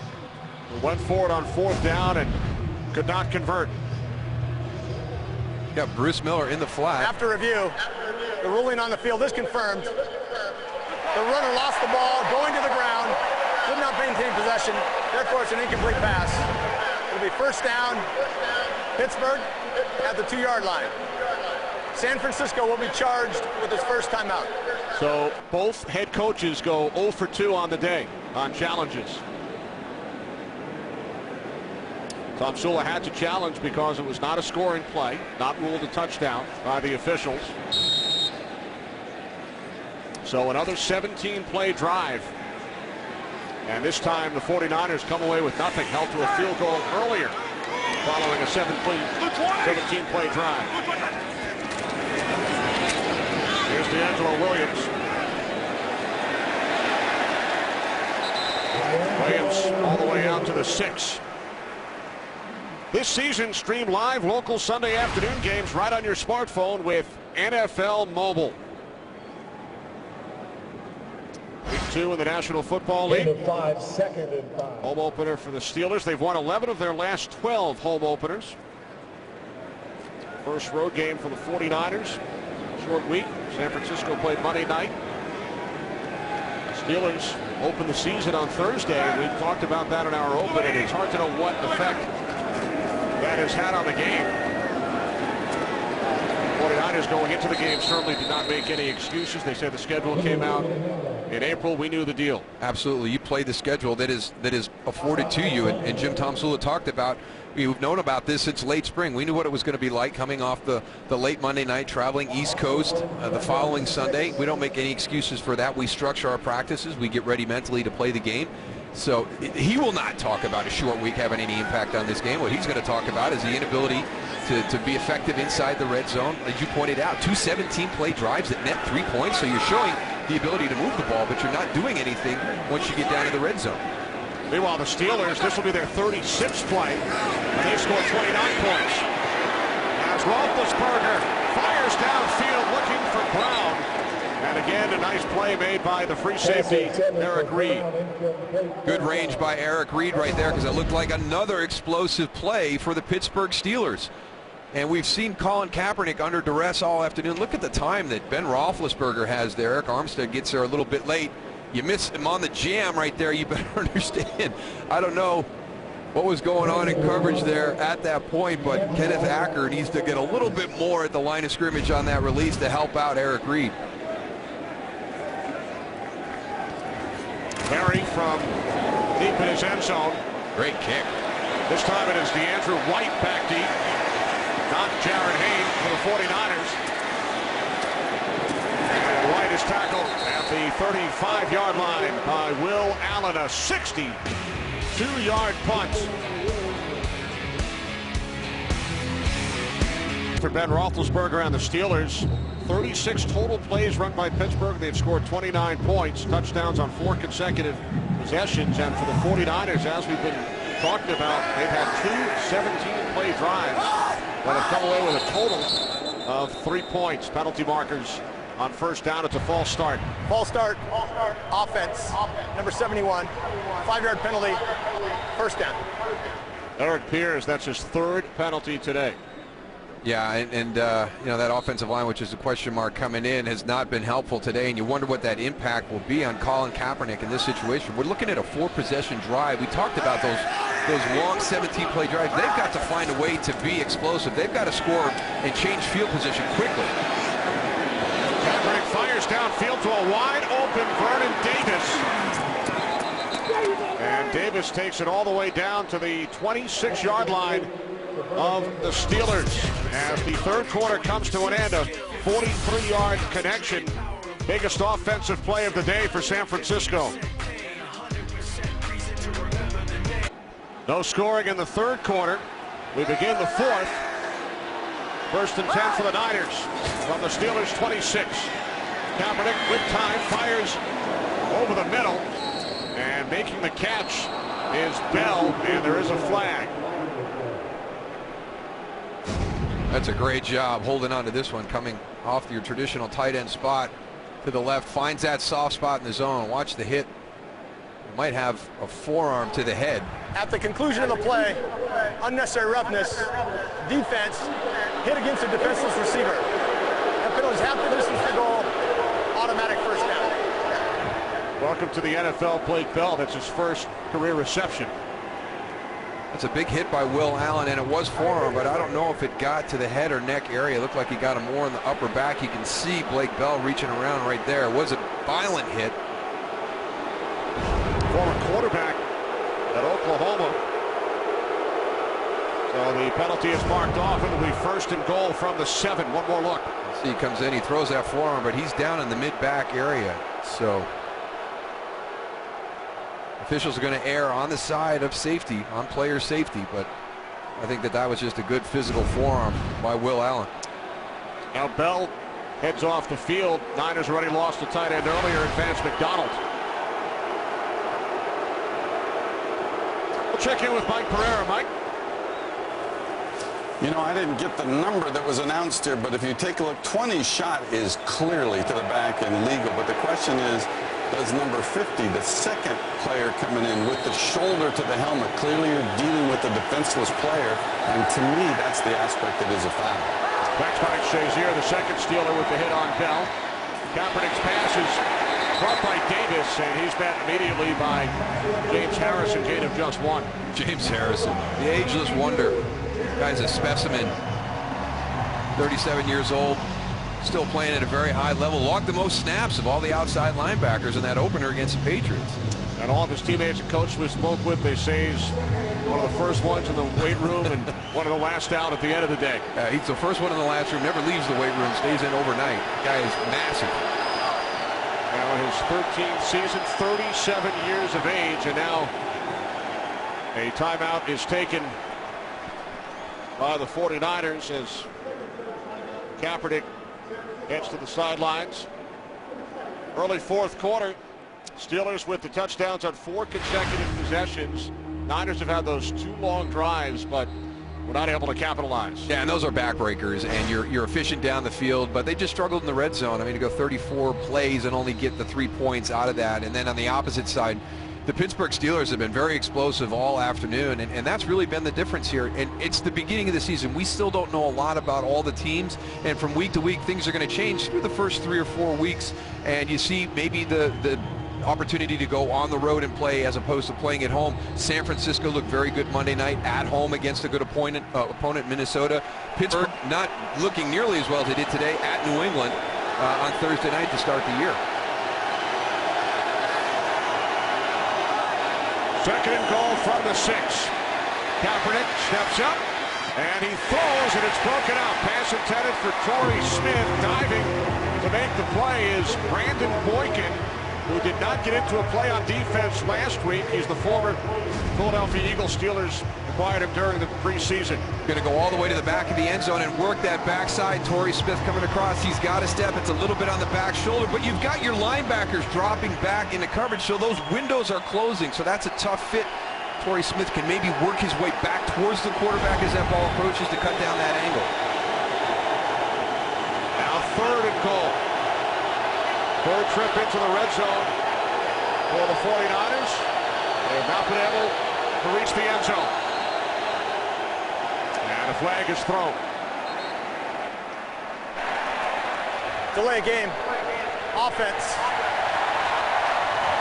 S1: who went for it on fourth down and could not convert.
S3: Yeah, Bruce Miller in the flat.
S4: After review, the ruling on the field is confirmed. The runner lost the ball, going to the ground, did not maintain possession, therefore it's an incomplete pass. It'll be first down, Pittsburgh at the 2-yard line. San Francisco will be charged with his first timeout.
S1: So both head coaches go 0 for 2 on the day on challenges. Tom Sula had to challenge because it was not a scoring play, not ruled a touchdown by the officials. So another 17-play drive. And this time the 49ers come away with nothing, held to a field goal earlier following a 17-play drive. Here's D'Angelo Williams. Williams all the way out to the 6. This season, stream live local Sunday afternoon games right on your smartphone with NFL Mobile. Week 2 in the National Football League. Home opener for the Steelers. They've won 11 of their last 12 home openers. First road game for the 49ers. Short week. San Francisco played Monday night. Steelers open the season on Thursday. We talked about that in our open, and it's hard to know what effect that has had on the game. 49ers going into the game certainly did not make any excuses. They said the schedule came out in April. We knew the deal.
S3: Absolutely. You played the schedule that is afforded to you, and Jim Tomsula talked about, we've known about this since late spring. We knew what it was going to be like coming off the late Monday night, traveling East Coast the following Sunday. We don't make any excuses for that. We structure our practices. We get ready mentally to play the game. So he will not talk about a short week having any impact on this game. What he's going to talk about is the inability to be effective inside the red zone. As you pointed out, 2 17-play drives that net 3 points. So you're showing the ability to move the ball, but you're not doing anything once you get down to the red zone.
S1: Meanwhile, the Steelers, this will be their 36th play, and they scored 29 points. As Roethlisberger fires downfield looking for Brown. And again, a nice play made by the free safety, Eric Reed.
S3: Good range by Eric Reed right there, because it looked like another explosive play for the Pittsburgh Steelers. And we've seen Colin Kaepernick under duress all afternoon. Look at the time that Ben Roethlisberger has there. Eric Armstead gets there a little bit late. You miss him on the jam right there, you better understand. I don't know what was going on in coverage there at that point, but Kenneth Acker needs to get a little bit more at the line of scrimmage on that release to help out Eric Reed.
S1: Perry from deep in his end zone.
S3: Great kick.
S1: This time it is DeAndrew White back deep, not Jared Haynes for the 49ers. And White is tackled at the 35-yard line by Will Allen, a 62-yard punt. For Ben Roethlisberger and the Steelers, 36 total plays run by Pittsburgh. They've scored 29 points, touchdowns on 4 consecutive possessions. And for the 49ers, as we've been talking about, they've had 2 17-play drives that have come away with a total of 3 points. Penalty markers on first down. It's a false start.
S4: False start. Offense. Number 71. 5-yard penalty. First down.
S1: Eric Pierce, that's his 3rd penalty today.
S3: Yeah, and you know, that offensive line, which is a question mark coming in, has not been helpful today, and you wonder what that impact will be on Colin Kaepernick in this situation. We're looking at a 4-possession drive. We talked about those long 17-play drives. They've got to find a way to be explosive. They've got to score and change field position quickly.
S1: Kaepernick fires downfield to a wide-open Vernon Davis. And Davis takes it all the way down to the 26-yard line of the Steelers. As the 3rd quarter comes to an end, a 43-yard connection. Biggest offensive play of the day for San Francisco. No scoring in the 3rd quarter. We begin the 4th. 1st and 10 for the Niners from the Steelers 26. Kaepernick with time fires over the middle, and making the catch is Bell, and there is a flag.
S3: That's a great job holding on to this one, coming off your traditional tight end spot to the left, finds that soft spot in the zone. Watch the hit. Might have a forearm to the head.
S4: At the conclusion of the play, unnecessary roughness, defense, hit against a defenseless receiver. That penalty is half the distance to goal, automatic first down.
S1: Welcome to the NFL, Blake Bell. That's his 1st career reception.
S3: That's a big hit by Will Allen, and it was forearm, but I don't know if it got to the head or neck area. It looked like he got him more in the upper back. You can see Blake Bell reaching around right there. It was a violent hit.
S1: Former quarterback at Oklahoma. So the penalty is marked off. It'll be 1st and goal from the 7. One more look.
S3: See, he comes in, he throws that forearm, but he's down in the mid-back area. So officials are going to err on the side of safety, on player safety, but I think that was just a good physical forearm by Will Allen.
S1: Now Bell heads off the field. Niners already lost a tight end earlier, Vance McDonald. We'll check in with Mike Pereira. Mike?
S7: You know, I didn't get the number that was announced here, but if you take a look, 20's shot is clearly to the back and legal, but the question is, does number 50, the 2nd player coming in with the shoulder to the helmet, clearly you're dealing with a defenseless player, and to me, that's the aspect that is a foul.
S1: Back by Shazier, the 2nd Steeler with the hit on Bell. Kaepernick's pass is caught by Davis, and he's met immediately by James Harrison, gain of just 1.
S3: James Harrison, the ageless wonder. Guy's a specimen. 37 years old. Still playing at a very high level. Logged the most snaps of all the outside linebackers in that opener against the Patriots.
S1: And all of his teammates and coaches we spoke with, they say he's one of the first ones in the weight room and one of the last out at the end of the day.
S3: He's the first one in the last room, never leaves the weight room, stays in overnight. The guy is massive.
S1: Now his 13th season, 37 years of age, and now a timeout is taken by the 49ers as Kaepernick heads to the sidelines. Early 4th quarter, Steelers with the touchdowns on 4 consecutive possessions. Niners have had those 2 long drives, but we're not able to capitalize.
S3: Yeah, and those are backbreakers, and you're efficient down the field, but they just struggled in the red zone. I mean, to go 34 plays and only get the 3 points out of that. And then on the opposite side, the Pittsburgh Steelers have been very explosive all afternoon, and that's really been the difference here. And it's the beginning of the season. We still don't know a lot about all the teams, and from week to week, things are going to change through the first 3 or 4 weeks, and you see maybe the opportunity to go on the road and play as opposed to playing at home. San Francisco looked very good Monday night at home against a good opponent, Minnesota. Pittsburgh not looking nearly as well as they did today at New England on Thursday night to start the year.
S1: Second and goal from the 6. Kaepernick steps up, and he throws, and it's broken out. Pass intended for Torrey Smith. Diving to make the play is Brandon Boykin, who did not get into a play on defense last week. He's the former Philadelphia Eagles. Steelers acquired him during the preseason.
S3: Going to go all the way to the back of the end zone and work that backside. Torrey Smith coming across. He's got a step. It's a little bit on the back shoulder, but you've got your linebackers dropping back into coverage, so those windows are closing. So that's a tough fit. Torrey Smith can maybe work his way back towards the quarterback as that ball approaches to cut down that angle.
S1: Now third and goal. Third trip into the red zone for the 49ers. They have not been able to reach the end zone. And a flag is thrown.
S4: Delay game. Offense.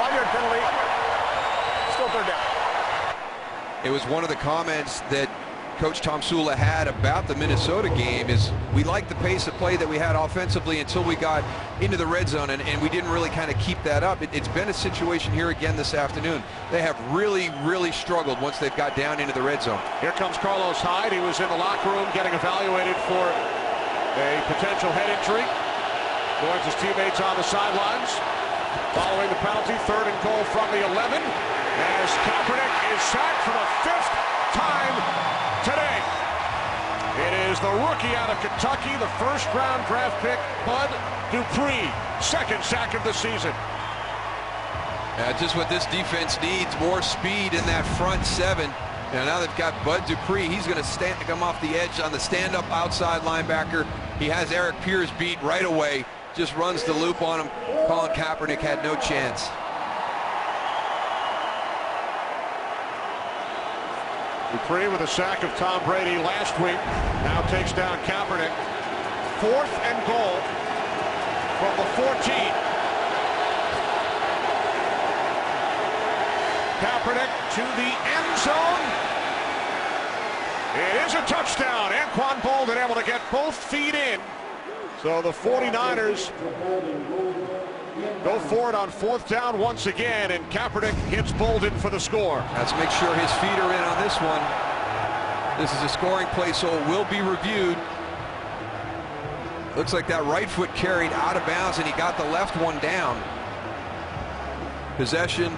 S4: 5-yard penalty. Still third down.
S3: It was one of the comments that Coach Tom Sula had about the Minnesota game is we liked the pace of play that we had offensively until we got into the red zone, and we didn't really kind of keep that up. It's been a situation here again this afternoon. They have really struggled once they've got down into the red zone.
S1: Here comes Carlos Hyde. He was in the locker room getting evaluated for a potential head injury. Joins his teammates on the sidelines. Following the penalty, third and goal from the 11. As Kaepernick is sacked for the 5th time today. It is the rookie out of Kentucky, the first-round draft pick, Bud Dupree. Second sack of the season.
S3: Just what this defense needs, more speed in that front 7. And now they've got Bud Dupree. He's going to come off the edge on the stand-up outside linebacker. He has Eric Pierce beat right away. Just runs the loop on him. Colin Kaepernick had no chance.
S1: Dupree with a sack of Tom Brady last week. Now takes down Kaepernick. 4th and goal from the 14. Kaepernick to the end zone. It is a touchdown. Anquan Bolden able to get both feet in. So the 49ers go for it on 4th down once again, and Kaepernick hits Bolden for the score.
S3: Let's make sure his feet are in on this one. This is a scoring play, so it will be reviewed. Looks like that right foot carried out of bounds, and he got the left one down. Possession.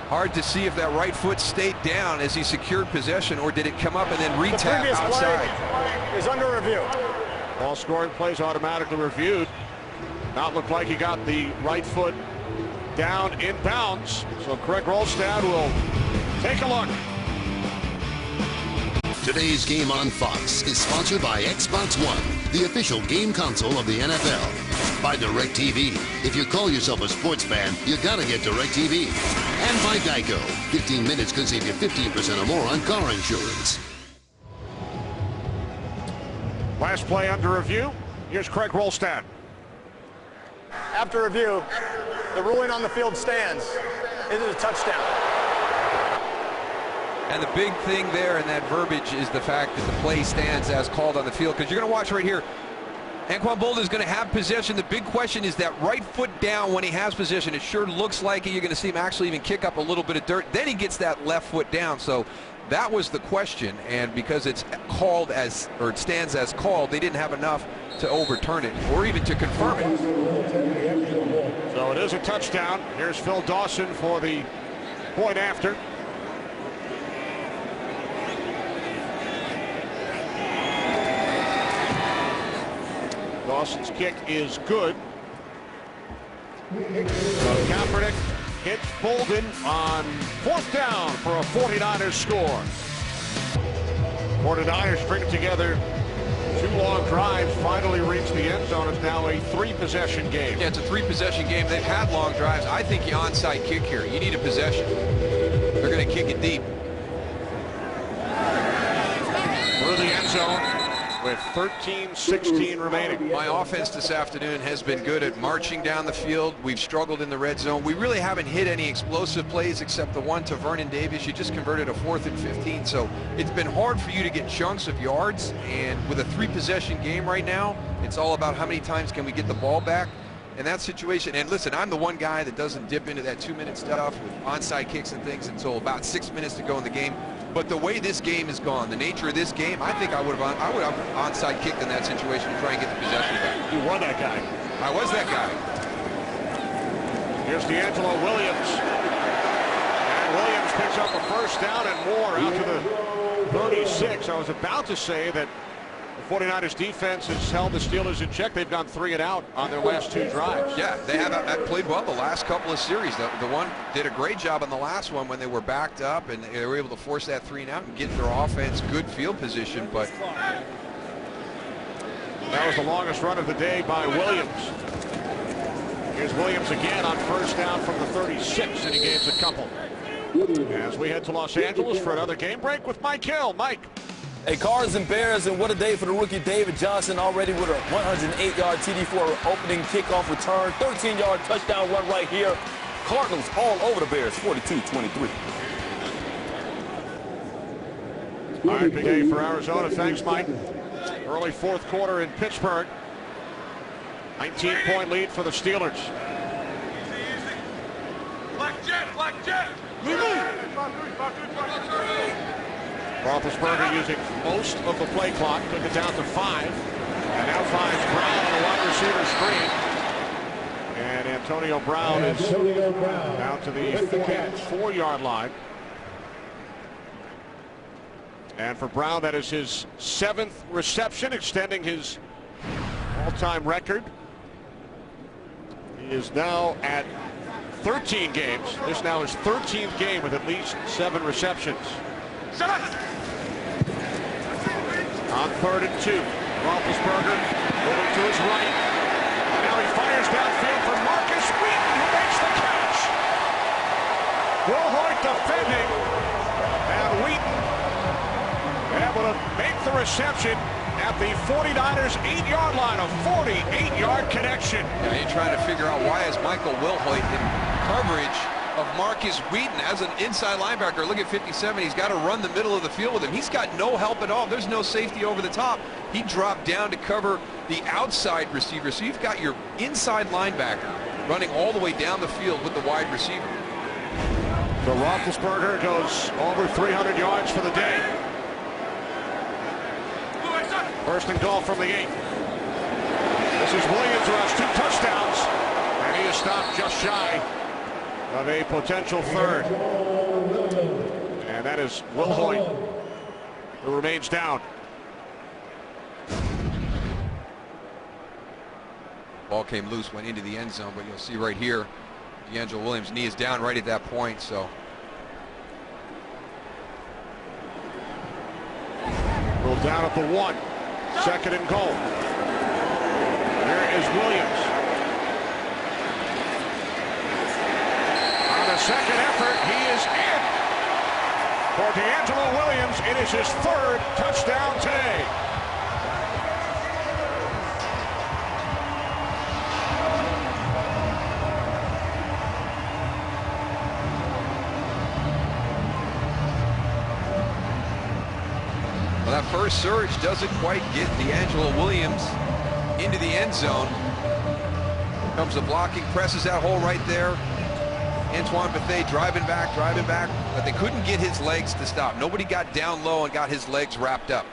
S3: Hard to see if that right foot stayed down as he secured possession, or did it come up and then re-tap outside.
S4: Play is under review.
S1: All scoring plays automatically reviewed. Not look like he got the right foot down in bounds. So Craig Rolstad will take a look.
S5: Today's game on Fox is sponsored by Xbox One, the official game console of the NFL. By DirecTV. If you call yourself a sports fan, you gotta get DirecTV. And by Geico. 15 minutes could save you 15% or more on car insurance.
S1: Last play under review. Here's Craig Rolstad.
S4: After review, the ruling on the field stands. It is a touchdown.
S3: And the big thing there in that verbiage is the fact that the play stands as called on the field. Because you're going to watch right here, Anquan Bolden is going to have possession. The big question is that right foot down when he has possession. It sure looks like it. You're going to see him actually even kick up a little bit of dirt. Then he gets that left foot down. So that was the question. And because it's called as, or it stands as called, they didn't have enough to overturn it or even to confirm it.
S1: So it is a touchdown. Here's Phil Dawson for the point after. Dawson's kick is good. So Kaepernick hits Bolden on 4th down for a 49ers score. 49ers string together 2 long drives, finally reach the end zone. It's now a 3-possession game.
S3: Yeah, it's a 3-possession game. They've had long drives. I think you onside kick here. You need a possession. They're going to kick it deep.
S1: Through the end zone with 13:16 remaining.
S3: My offense this afternoon has been good at marching down the field. We've struggled in the red zone. We really haven't hit any explosive plays except the one to Vernon Davis. You just converted a 4th and 15, so it's been hard for you to get chunks of yards. And with a 3-possession game right now, it's all about how many times can we get the ball back in that situation. And listen, I'm the one guy that doesn't dip into that 2-minute stuff with onside kicks and things until about 6 minutes to go in the game. But the way this game is gone, the nature of this game, I think I would have onside kicked in that situation to try and get the possession back.
S1: You were that guy.
S3: I was that guy.
S1: Here's D'Angelo Williams. And Williams picks up a first down and more out to the 36. I was about to say that the 49ers defense has held the Steelers in check. They've gone 3 and out on their last 2 drives.
S3: Yeah, they have played well the last couple of series. The one did a great job on the last one when they were backed up and they were able to force that 3 and out and get their offense good field position. But
S1: that was the longest run of the day by Williams. Here's Williams again on first down from the 36, and he gains a couple. As we head to Los Angeles for another game break with Mike Hill. Mike.
S6: Hey, Cards and Bears, and what a day for the rookie David Johnson, already with a 108-yard TD for an opening kickoff return, 13-yard touchdown run right here. Cardinals all over the Bears, 42-23.
S1: All right, big day for Arizona. Thanks, Mike. Early 4th quarter in Pittsburgh. 19-point lead for the Steelers.
S10: Black jet.
S1: Roethlisberger using most of the play clock, took it down to 5, and now finds Brown on the wide receiver screen. And Antonio Brown is down to the 44-yard line. And for Brown, that is his 7th reception, extending his all-time record. He is now at 13 games. This now is 13th game with at least 7 receptions. On 3rd and 2, Roethlisberger moving to his right. And now he fires downfield for Marcus Wheaton, who makes the catch. Wilhoit defending, and Wheaton able to make the reception at the 49ers 8-yard line, a 48-yard connection.
S3: Yeah, you're trying to figure out why is Michael Wilhoit in coverage of Marcus Wheaton as an inside linebacker. Look at 57. He's got to run the middle of the field with him. He's got no help at all. There's no safety over the top. He dropped down to cover the outside receiver. So you've got your inside linebacker running all the way down the field with the wide receiver.
S1: So Roethlisberger goes over 300 yards for the day. 1st and goal from the 8. This is Williams, who has 2 touchdowns, and he is stopped just shy of a potential 3rd. And that is Wilhoit, who remains down.
S3: Ball came loose, went into the end zone, but you'll see right here, D'Angelo Williams' knee is down right at that point, so.
S1: Rolled down at the 1. 2nd and goal. Here is Williams. On the 2nd effort, he is in. For D'Angelo Williams, it is his 3rd touchdown today.
S3: Well, that first surge doesn't quite get D'Angelo Williams into the end zone. Comes the blocking, presses that hole right there. Antoine Bethea driving back, but they couldn't get his legs to stop. Nobody got down low and got his legs wrapped up.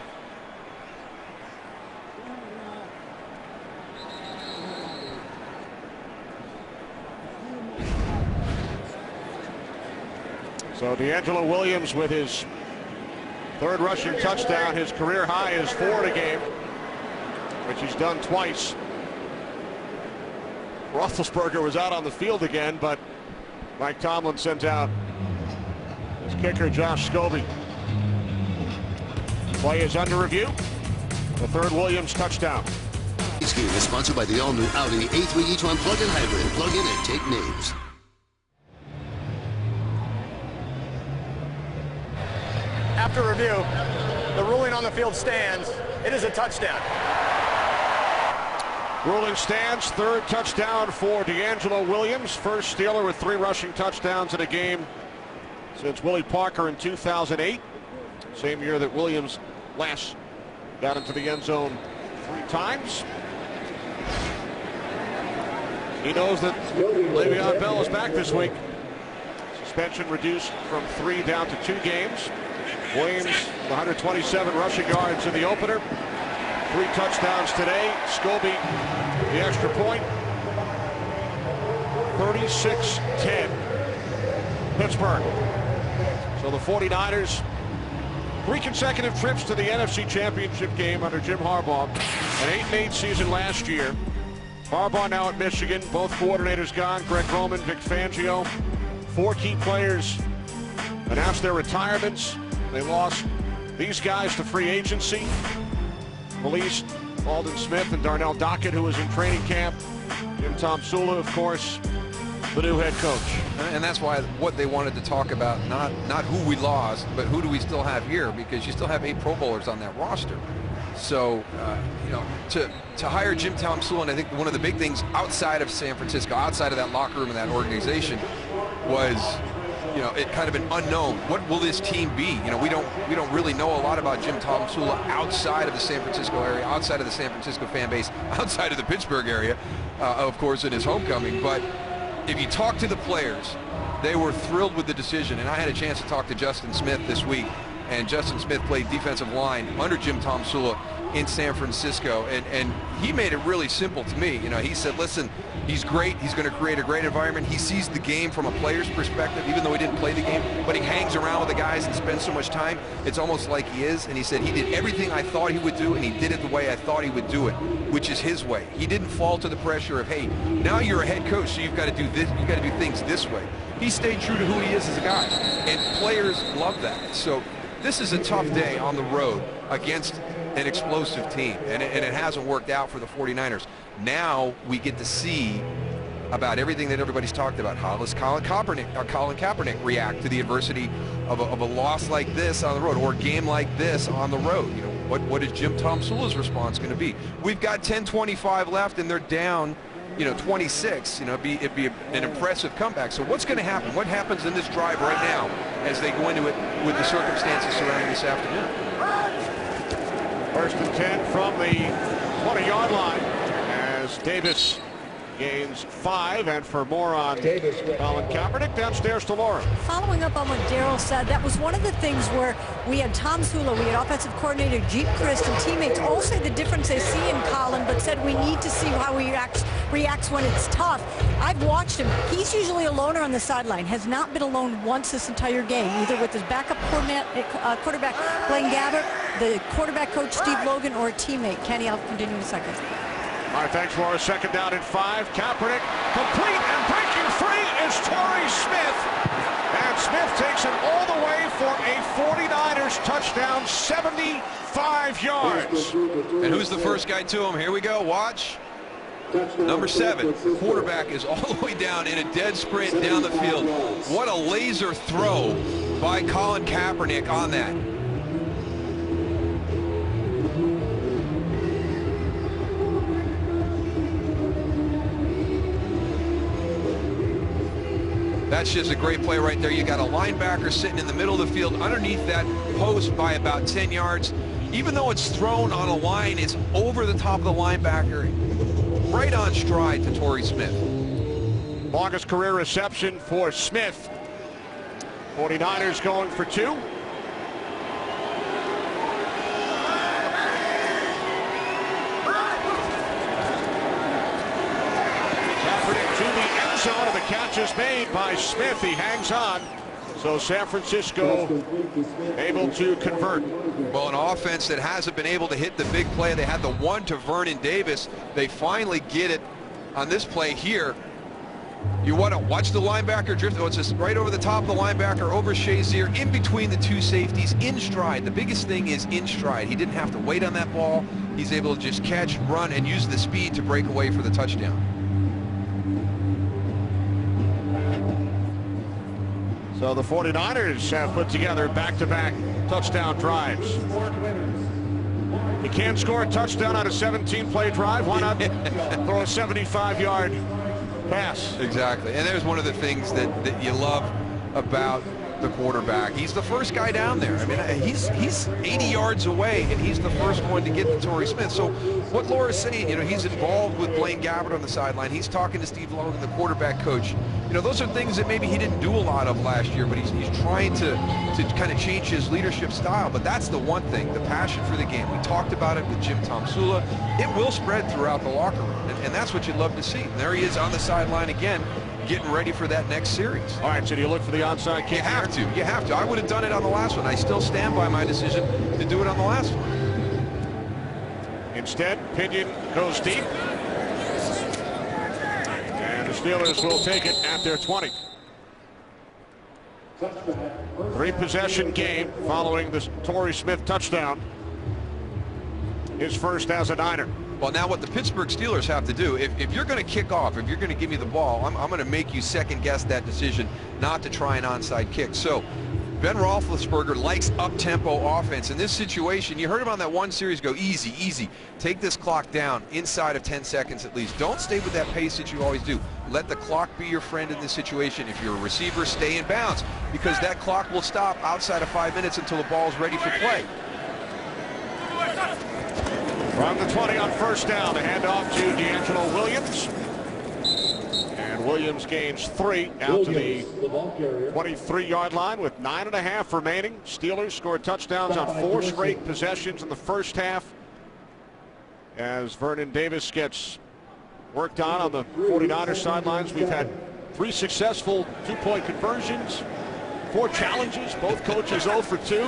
S1: So D'Angelo Williams with his 3rd rushing touchdown. His career high is 4 a game, which he's done twice. Roethlisberger was out on the field again, but Mike Tomlin sent out his kicker, Josh Scobie. Play is under review. The 3rd Williams touchdown.
S5: This game is sponsored by the all-new Audi A3 e-tron plug-in hybrid. Plug in and take names.
S4: After review, the ruling on the field stands. It is a touchdown.
S1: Ruling stands, third touchdown for D'Angelo Williams. First Steeler with 3 rushing touchdowns in a game since Willie Parker in 2008. Same year that Williams last got into the end zone 3 times. He knows that Le'Veon Bell is back this week. Suspension reduced from 3 down to 2 games. Williams, 127 rushing yards in the opener. 3 touchdowns today. Scobie, the extra point. 36-10. Pittsburgh. So the 49ers, 3 consecutive trips to the NFC Championship game under Jim Harbaugh. An 8-8 season last year. Harbaugh now at Michigan. Both coordinators gone. Greg Roman, Vic Fangio. 4 key players announced their retirements. They lost these guys to free agency. Released Aldon Smith and Darnell Dockett, who was in training camp. Jim Tomsula, of course, the new head coach.
S3: And that's why what they wanted to talk about, not who we lost, but who do we still have here, because you still have 8 Pro Bowlers on that roster. So, you know, to hire Jim Tomsula, and I think one of the big things outside of San Francisco, outside of that locker room and that organization, was, you know, it kind of an unknown. What will this team be? You know, we don't really know a lot about Jim Tomsula outside of the San Francisco area, outside of the San Francisco fan base, outside of the Pittsburgh area, of course, in his homecoming. But if you talk to the players, they were thrilled with the decision. And I had a chance to talk to Justin Smith this week, and Justin Smith played defensive line under Jim Tomsula in San Francisco, and he made it really simple to me. You know, he said, listen, he's great. He's going to create a great environment. He sees the game from a player's perspective, even though he didn't play the game, but he hangs around with the guys and spends so much time. It's almost like he is. And he said, he did everything I thought he would do, and he did it the way I thought he would do it, which is his way. He didn't fall to the pressure of, hey, now you're a head coach, so you've got to do this, you've got to do things this way. He stayed true to who he is as a guy, and players love that. So this is a tough day on the road against an explosive team, and it hasn't worked out for the 49ers. Now we get to see about everything that everybody's talked about. How does Colin Kaepernick react to the adversity of a loss like this on the road, or a game like this on the road? You know, what is Jim Tomsula's response going to be? We've got 10:25 left, and they're down, you know, 26. You know, it'd be an impressive comeback. So what's going to happen? What happens in this drive right now as they go into it with the circumstances surrounding this afternoon?
S1: First and 10 from the 20-yard line as Davis gains 5. And for more on Colin Kaepernick, downstairs to Laura.
S2: Following up on what Daryl said, that was one of the things where we had Tomsula, we had offensive coordinator Gene Christ, and teammates all say the difference they see in Colin, but said we need to see how he reacts when it's tough. I've watched him. He's usually a loner on the sideline, has not been alone once this entire game, either with his backup quarterback Blaine Gabbert, the quarterback coach Steve Logan, or a teammate. Kenny, I'll continue in a second.
S1: All right, thanks, Laura. Second down and 5. Kaepernick complete, and breaking free is Torrey Smith. And Smith takes it all the way for a 49ers touchdown, 75 yards.
S3: And who's the first guy to him? Here we go. Watch. Number 7. The quarterback is all the way down in a dead sprint down the field. What a laser throw by Colin Kaepernick on that. That's just a great play right there. You got a linebacker sitting in the middle of the field underneath that post by about 10 yards. Even though it's thrown on a line, it's over the top of the linebacker, right on stride to Torrey Smith.
S1: Longest career reception for Smith. 49ers going for 2. Zone, and the catch is made by Smith. He hangs on. So San Francisco able to convert.
S3: Well, an offense that hasn't been able to hit the big play. They had the one to Vernon Davis. They finally get it on this play here. You want to watch the linebacker drift. Oh, it's just right over the top of the linebacker, over Shazier, in between the 2 safeties, in stride. The biggest thing is in stride. He didn't have to wait on that ball. He's able to just catch, run, and use the speed to break away for the touchdown.
S1: So the 49ers have put together back-to-back touchdown drives. You can't score a touchdown on a 17-play drive. Why not throw a 75-yard pass?
S3: Exactly. And there's one of the things that you love about the quarterback. He's the first guy down there. I mean, he's 80 yards away, and he's the first one to get to Torrey Smith. So what Laura's saying, you know, he's involved with Blaine Gabbert on the sideline. He's talking to Steve Logan, the quarterback coach. You know, those are things that maybe he didn't do a lot of last year, but he's trying to kind of change his leadership style. But that's the one thing, the passion for the game. We talked about it with Jim Tomsula. It will spread throughout the locker room, and that's what you'd love to see. And there he is on the sideline again, getting ready for that next series.
S1: All right, so do you look for the onside kick?
S3: You have to. You have to. I would have done it on the last one. I still stand by my decision to do it on the last one.
S1: Instead, Pinion goes deep. And the Steelers will take it at their 20. 3-possession game following the Torrey Smith touchdown. His first as a Niner.
S3: Well, now what the Pittsburgh Steelers have to do, if you're going to kick off, if you're going to give me the ball, I'm going to make you second-guess that decision not to try an onside kick. So Ben Roethlisberger likes up-tempo offense. In this situation, you heard him on that one series go, easy, easy. Take this clock down inside of 10 seconds at least. Don't stay with that pace that you always do. Let the clock be your friend in this situation. If you're a receiver, stay in bounds, because that clock will stop outside of 5 minutes until the ball is ready for play.
S1: From the 20 on first down, the handoff to D'Angelo Williams. And Williams gains 3 out to the 23-yard line with 9.5 remaining. Steelers scored touchdowns on 4 straight possessions in the first half, as Vernon Davis gets worked on the 49ers sidelines. We've had 3 successful 2-point conversions, 4 challenges, both coaches 0 for 2.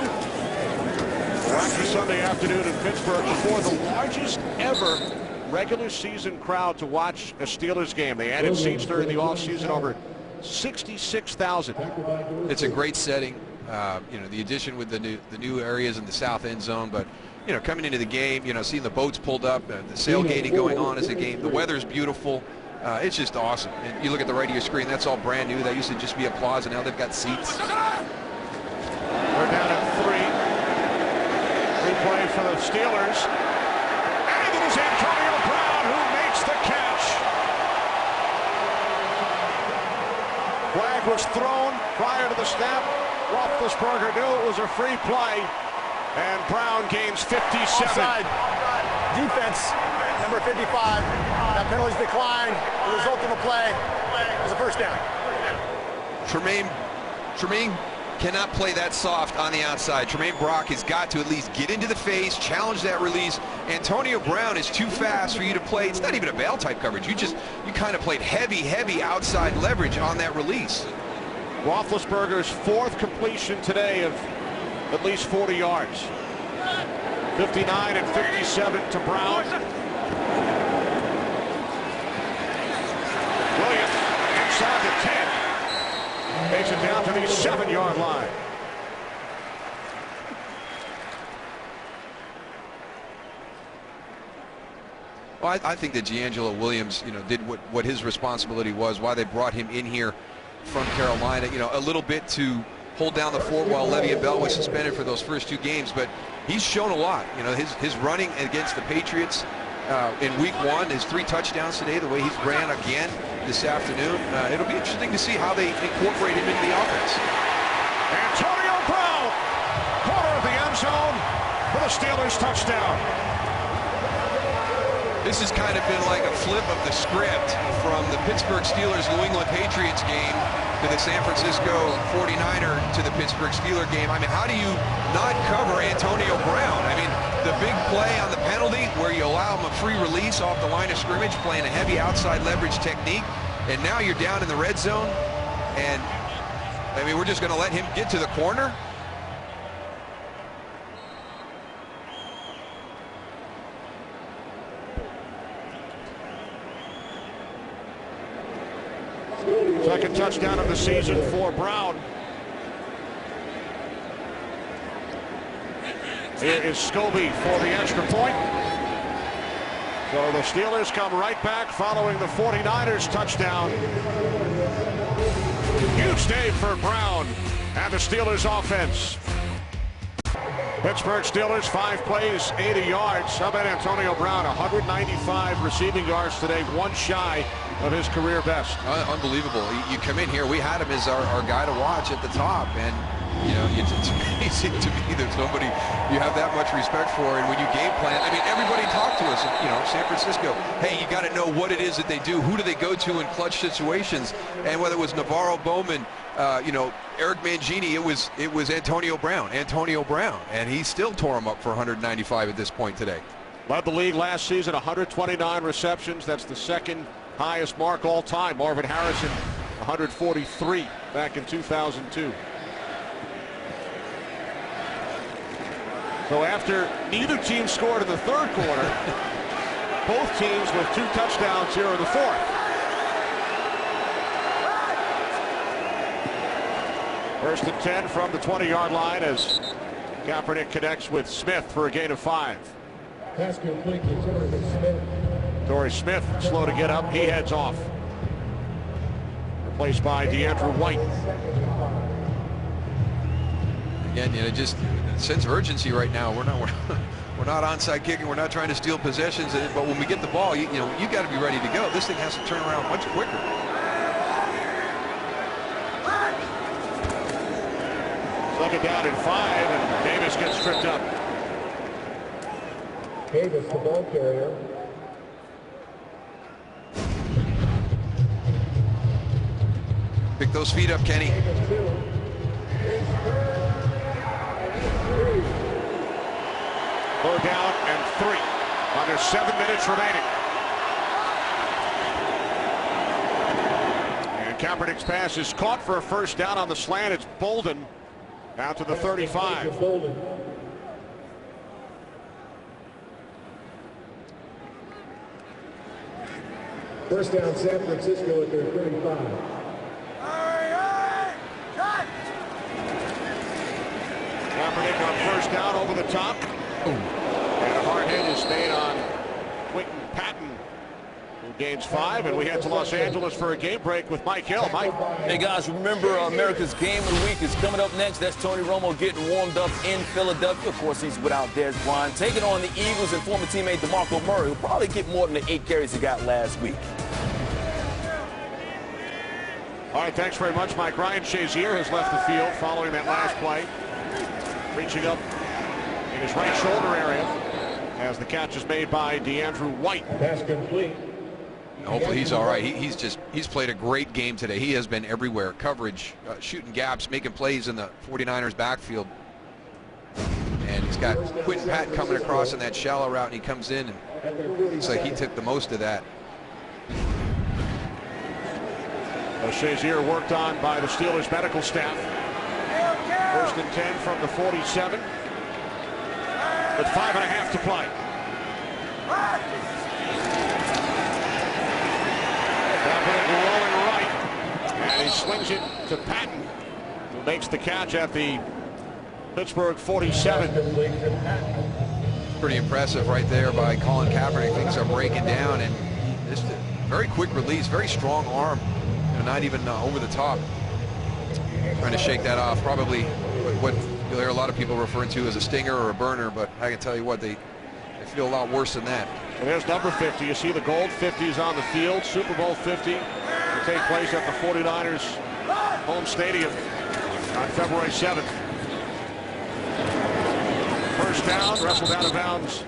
S1: Wacky Sunday afternoon in Pittsburgh before the largest ever regular season crowd to watch a Steelers game. They added seats during the offseason, over 66,000.
S3: It's a great setting. You know, the addition with the new areas in the south end zone, but you know, coming into the game, you know, seeing the boats pulled up, the sailgating going on as a game. The weather's beautiful. It's just awesome. And you look at the right of your screen, that's all brand new. That used to just be applause, and now they've got seats.
S1: We're down at 3. Play for the Steelers, and it is Antonio Brown who makes the catch. Flag was thrown prior to the snap. Roethlisberger knew it was a free play, and Brown gains 57.
S4: Offside. Defense, number 55. That penalty's declined. The result of the play is a first down.
S3: Tremaine cannot play that soft on the outside. Tremaine Brock has got to at least get into the face, challenge that release. Antonio Brown is too fast for you to play. It's not even a bail type coverage. You kind of played heavy outside leverage on that release.
S1: Roethlisberger's 4th completion today of at least 40 yards. 59 and 57 to Brown. Williams inside the 10. Takes it down to the 7-yard line.
S3: Well, I think that D'Angelo Williams, you know, did what his responsibility was, why they brought him in here from Carolina, you know, a little bit to hold down the fort while Le'Veon Bell was suspended for those first 2 games. But he's shown a lot. You know, his running against the Patriots in week 1, his 3 touchdowns today, the way he's ran again this afternoon. It'll be interesting to see how they incorporate him into the offense.
S1: Antonio Brown, corner of the end zone for the Steelers touchdown.
S3: This has kind of been like a flip of the script from the Pittsburgh Steelers New England Patriots game to the San Francisco 49er to the Pittsburgh Steelers game. I mean, how do you not cover Antonio Brown? I mean, the big play on the penalty where you allow him a free release off the line of scrimmage, playing a heavy outside leverage technique, and now you're down in the red zone, and I mean, we're just going to let him get to the corner?
S1: Second touchdown of the season for Brown. Here is Scobie for the extra point. So the Steelers come right back following the 49ers touchdown. Huge day for Brown and the Steelers offense. Pittsburgh Steelers, 5 plays, 80 yards. How about Antonio Brown? 195 receiving yards today, one shy of his career best.
S3: Unbelievable. You come in here, we had him as our guy to watch at the top, and you know, it's amazing to me that somebody you have that much respect for, and when you game plan, I mean, everybody talked to us, you know, San Francisco, hey, you got to know what it is that they do, who do they go to in clutch situations, and whether it was Navarro Bowman, you know, Eric Mangini, it was Antonio Brown, and he still tore him up for 195 at this point today.
S1: Led the league last season, 129 receptions. That's the second highest mark all time. Marvin Harrison, 143 back in 2002. So after neither team scored in the third quarter, both teams with 2 touchdowns here in the fourth. First and 10 from the 20-yard line as Kaepernick connects with Smith for a gain of 5.
S8: Pass complete to Torrey Smith.
S1: Torrey Smith slow to get up. He heads off. Replaced by DeAndrew White.
S3: Again, you know, just a sense of urgency right now. We're not onside kicking. We're not trying to steal possessions. But when we get the ball, you know, you got to be ready to go. This thing has to turn around much quicker.
S1: Second down and 5, and Davis gets tripped up.
S8: Davis, the ball carrier.
S3: Pick those feet up, Kenny.
S1: Third down and 3. Under 7 minutes remaining. And Kaepernick's pass is caught for a first down on the slant. It's Bolden out to the 35.
S8: First down, San Francisco at their 35.
S1: Kaepernick on first down over the top. Ooh. And a hard hit is made on Quentin Patton, who gains 5. And we head to Los Angeles for a game break with Mike Hill. Mike.
S6: Hey guys, remember America's Game of the Week is coming up next. That's Tony Romo getting warmed up in Philadelphia. Of course, he's without Dez Bryant, taking on the Eagles and former teammate DeMarco Murray, who'll probably get more than the 8 carries he got last week.
S1: All right, thanks very much, Mike. Ryan Shazier has left the field following that last play. Reaching up in his right shoulder area as the catch is made by DeAndrew White.
S8: Pass complete.
S3: Hopefully he's all right. He's played a great game today. He has been everywhere. Coverage, shooting gaps, making plays in the 49ers backfield. And he's got Quentin Patton coming across in that shallow route, and he comes in, and looks like he took the most of that.
S1: Shazier worked on by the Steelers medical staff. First and 10 from the 47. With 5.5 to play. Kaepernick rolling right. And he swings it to Patton, who makes the catch at the Pittsburgh 47.
S3: Pretty impressive right there by Colin Kaepernick. Things are breaking down, and just a very quick release, very strong arm. Not even over the top. Trying to shake that off. Probably what you'll hear a lot of people referring to as a stinger or a burner, but I can tell you what, they feel a lot worse than that.
S1: Well, there's number 50. You see the gold 50s on the field. Super Bowl 50 will take place at the 49ers home stadium on February 7th. First down, wrestled out of bounds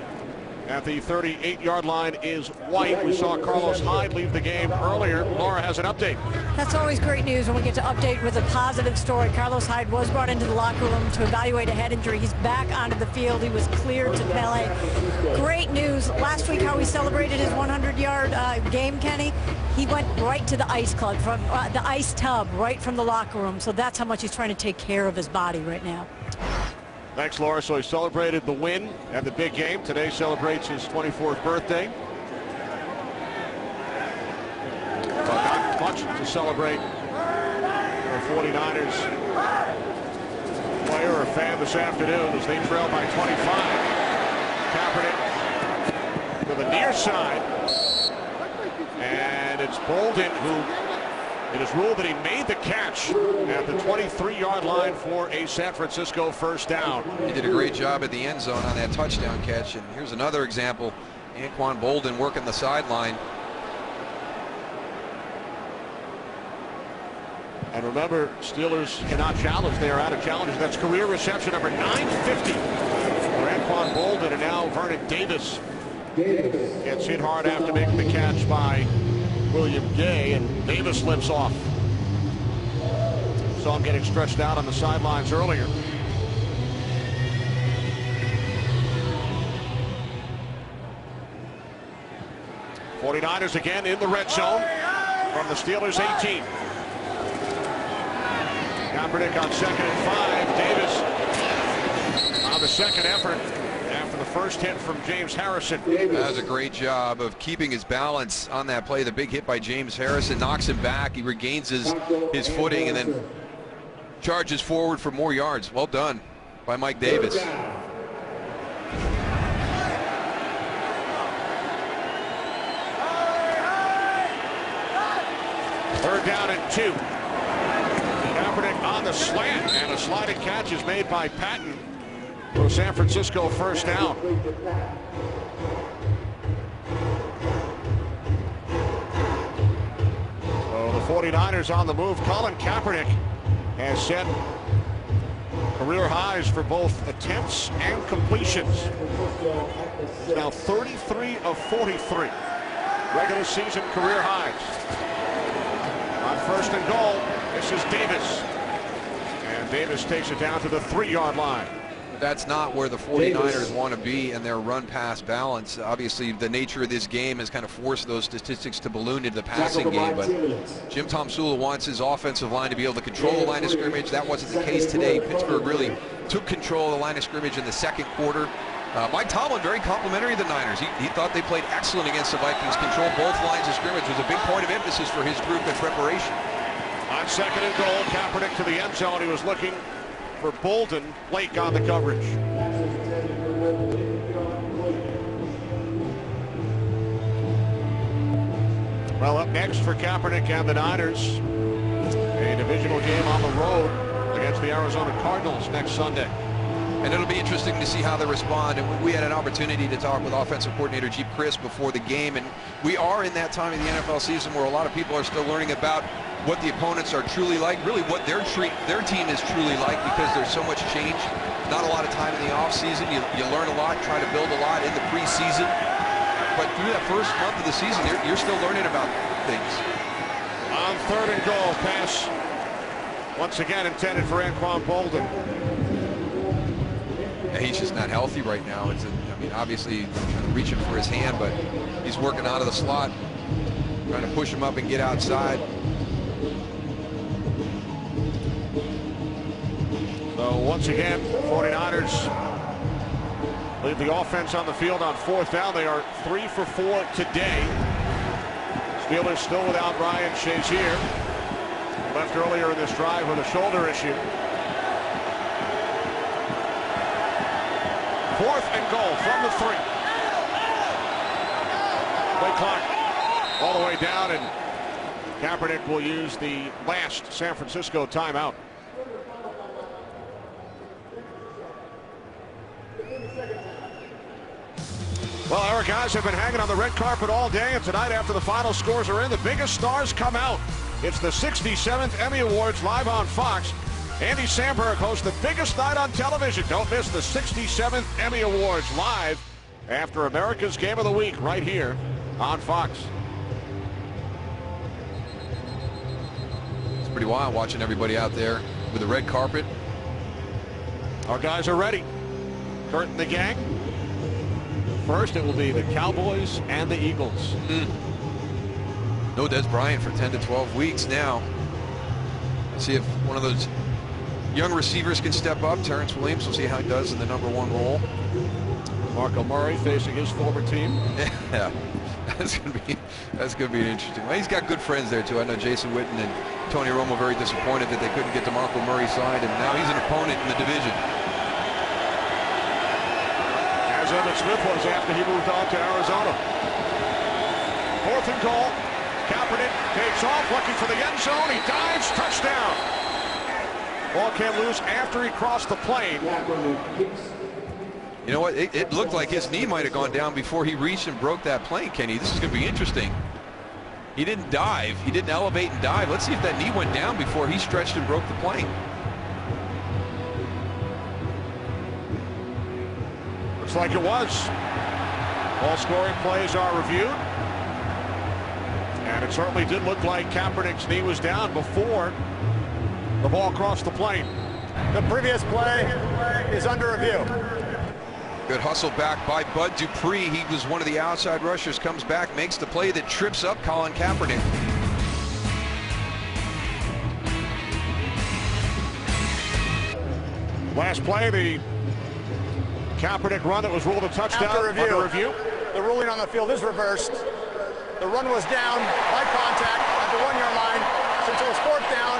S1: at the 38-yard line is White. We saw Carlos Hyde leave the game earlier. Laura has an update.
S2: That's always great news when we get to update with a positive story. Carlos Hyde was brought into the locker room to evaluate a head injury. He's back onto the field. He was cleared to play. Great news. Last week, how we celebrated his 100-yard game, Kenny, he went right to the ice club, from the ice tub, right from the locker room. So that's how much he's trying to take care of his body right now.
S1: Thanks, Laura. So he celebrated the win and the big game. Today celebrates his 24th birthday. But not much to celebrate for a 49ers player or fan this afternoon as they trail by 25. Kaepernick to the near side. And it's Bolden who It is ruled that he made the catch at the 23-yard line for a San Francisco first down.
S3: He did a great job at the end zone on that touchdown catch. And here's another example. Anquan Boldin working the sideline.
S1: And remember, Steelers cannot challenge. They are out of challenges. That's career reception number 950 for Anquan Boldin. And now Vernon Davis gets hit hard after making the catch by William Gay, and Davis limps off. Saw him getting stretched out on the sidelines earlier. '49ers again in the red zone from the Steelers 18. Kaepernick on 2nd and 5. Davis on the second effort after the first hit from James Harrison.
S3: That was a great job of keeping his balance on that play. The big hit by James Harrison knocks him back. He regains his footing and then charges forward for more yards. Well done by Mike Davis.
S1: Third down and 2. Kaepernick on the slant, and a sliding catch is made by Patton for a San Francisco first down. So the 49ers on the move. Colin Kaepernick has set career highs for both attempts and completions. He's now 33 of 43. Regular season career highs. On 1st and goal, this is Davis. And Davis takes it down to the 3-yard line.
S3: That's not where the 49ers want to be in their run-pass balance. Obviously, the nature of this game has kind of forced those statistics to balloon into the passing game. But Jim Tomsula wants his offensive line to be able to control the line of scrimmage. That wasn't the case today. Pittsburgh really took control of the line of scrimmage in the second quarter. Mike Tomlin very complimentary of the Niners. He thought they played excellent against the Vikings. Control both lines of scrimmage was a big point of emphasis for his group in preparation.
S1: On 2nd and goal, Kaepernick to the end zone. He was looking for Boldin. Blake on the coverage. Well, up next for Kaepernick and the Niners, a divisional game on the road against the Arizona Cardinals next Sunday.
S3: And it'll be interesting to see how they respond. And we had an opportunity to talk with offensive coordinator Jeep Chris before the game. And we are in that time of the NFL season where a lot of people are still learning about what the opponents are truly like, really what their team is truly like, because there's so much change. Not a lot of time in the offseason. You learn a lot, try to build a lot in the preseason. But through that first month of the season, you're still learning about things.
S1: On 3rd and goal, pass once again intended for Anquan Boldin.
S3: He's just not healthy right now. I mean, obviously reaching for his hand, but he's working out of the slot, trying to push him up and get outside.
S1: So once again, 49ers leave the offense on the field on 4th down. They are 3 for 4 today. Steelers still without Ryan Shazier. Left earlier in this drive with a shoulder issue. 4th and goal from the 3. Play clock all the way down, and Kaepernick will use the last San Francisco timeout. Well, our guys have been hanging on the red carpet all day, and tonight after the final scores are in, the biggest stars come out. It's the 67th Emmy Awards live on Fox. Andy Samberg hosts the biggest night on television. Don't miss the 67th Emmy Awards live after America's Game of the Week right here on Fox.
S3: It's pretty wild watching everybody out there with the red carpet.
S1: Our guys are ready. Kurt and the gang. First, it will be the Cowboys and the Eagles.
S3: No Des Bryant for 10 to 12 weeks now. Let's see if one of those young receivers can step up. Terrence Williams, we'll see how he does in the #1 role.
S1: Marco Murray facing his former team.
S3: Yeah, that's gonna be an interesting one. He's got good friends there too. I know Jason Witten and Tony Romo very disappointed that they couldn't get to Marco Murray's side, and now he's an opponent in the division.
S1: As Emmitt Smith was after he moved on to Arizona. 4th and goal. Kaepernick takes off, looking for the end zone. He dives, touchdown. Ball came loose after he crossed the plane.
S3: You know what? It looked like his knee might have gone down before he reached and broke that plane, Kenny. This is going to be interesting. He didn't dive. He didn't elevate and dive. Let's see if that knee went down before he stretched and broke the plane.
S1: Looks like it was. All scoring plays are reviewed. And it certainly did look like Kaepernick's knee was down before the ball crossed the plane.
S4: The previous play is under review.
S3: Good hustle back by Bud Dupree. He was one of the outside rushers, comes back, makes the play that trips up Colin Kaepernick.
S1: Last play, the Kaepernick run that was ruled a touchdown.
S4: Under review.
S1: Under review.
S4: The ruling on the field is reversed. The run was down by contact at the 1-yard line. Since it was fourth down,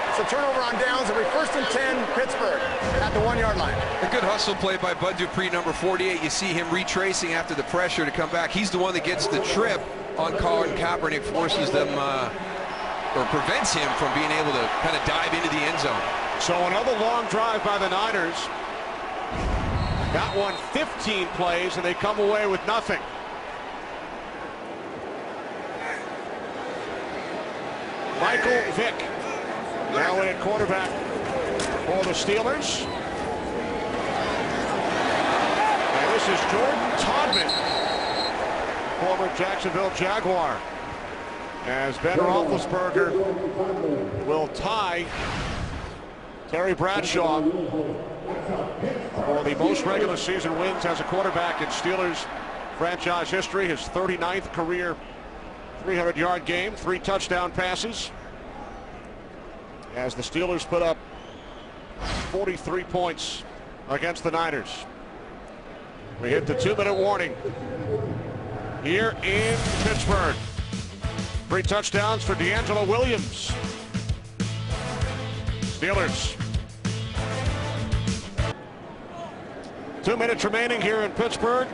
S4: it's a turnover on downs. It'll be 1st and 10, Pittsburgh at the 1-yard line.
S3: A good hustle play by Bud Dupree, number 48. You see him retracing after the pressure to come back. He's the one that gets the trip on Colin Kaepernick, forces them or prevents him from being able to kind of dive into the end zone.
S1: So another long drive by the Niners. That one 15 plays, and they come away with nothing. Michael Vick now in at quarterback for the Steelers. And this is Jordan Todman, former Jacksonville Jaguar, as Ben Roethlisberger will tie Terry Bradshaw for the most regular season wins as a quarterback in Steelers franchise history. His 39th career 300-yard game, 3 touchdown passes, as the Steelers put up 43 points against the Niners. We hit the 2-minute warning here in Pittsburgh. 3 touchdowns for D'Angelo Williams. Steelers. 2 minutes remaining here in Pittsburgh,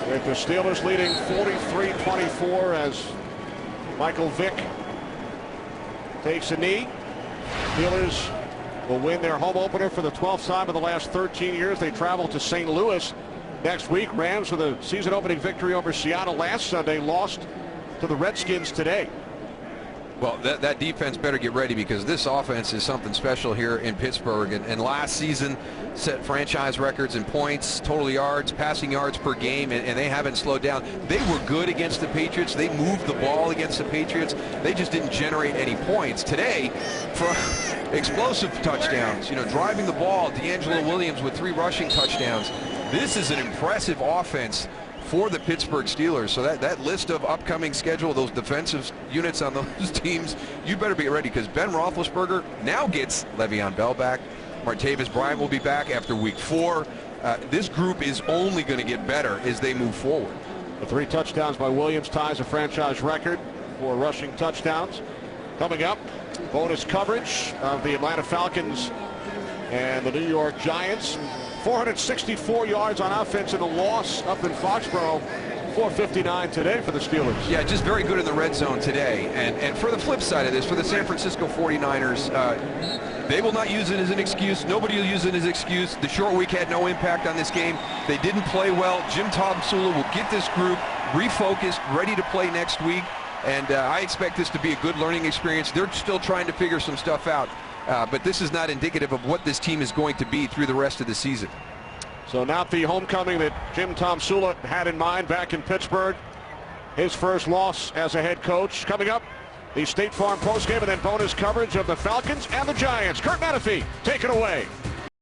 S1: with the Steelers leading 43-24 as Michael Vick takes a knee. Steelers will win their home opener for the 12th time in the last 13 years. They travel to St. Louis next week. Rams with a season opening victory over Seattle last Sunday, lost to the Redskins today.
S3: Well, that defense better get ready, because this offense is something special here in Pittsburgh. And last season set franchise records in points, total yards, passing yards per game, and they haven't slowed down. They were good against the Patriots. They moved the ball against the Patriots. They just didn't generate any points. Today, for explosive touchdowns, driving the ball, D'Angelo Williams with 3 rushing touchdowns. This is an impressive offense for the Pittsburgh Steelers. So that list of upcoming schedule, those defensive units on those teams, you better be ready, because Ben Roethlisberger now gets Le'Veon Bell back. Martavis Bryant will be back after week 4. This group is only going to get better as they move forward.
S1: The 3 touchdowns by Williams ties a franchise record for rushing touchdowns. Coming up, bonus coverage of the Atlanta Falcons and the New York Giants. 464 yards on offense in a loss up in Foxborough. 459 today for the Steelers.
S3: Yeah, just very good in the red zone today. And for the flip side of this, for the San Francisco 49ers, they will not use it as an excuse. Nobody will use it as an excuse. The short week had no impact on this game. They didn't play well. Jim Tomsula will get this group refocused, ready to play next week. And I expect this to be a good learning experience. They're still trying to figure some stuff out. But this is not indicative of what this team is going to be through the rest of the season.
S1: So not the homecoming that Jim Tomsula had in mind back in Pittsburgh. His first loss as a head coach. Coming up, the State Farm postgame and then bonus coverage of the Falcons and the Giants. Kurt Menefee, take it away.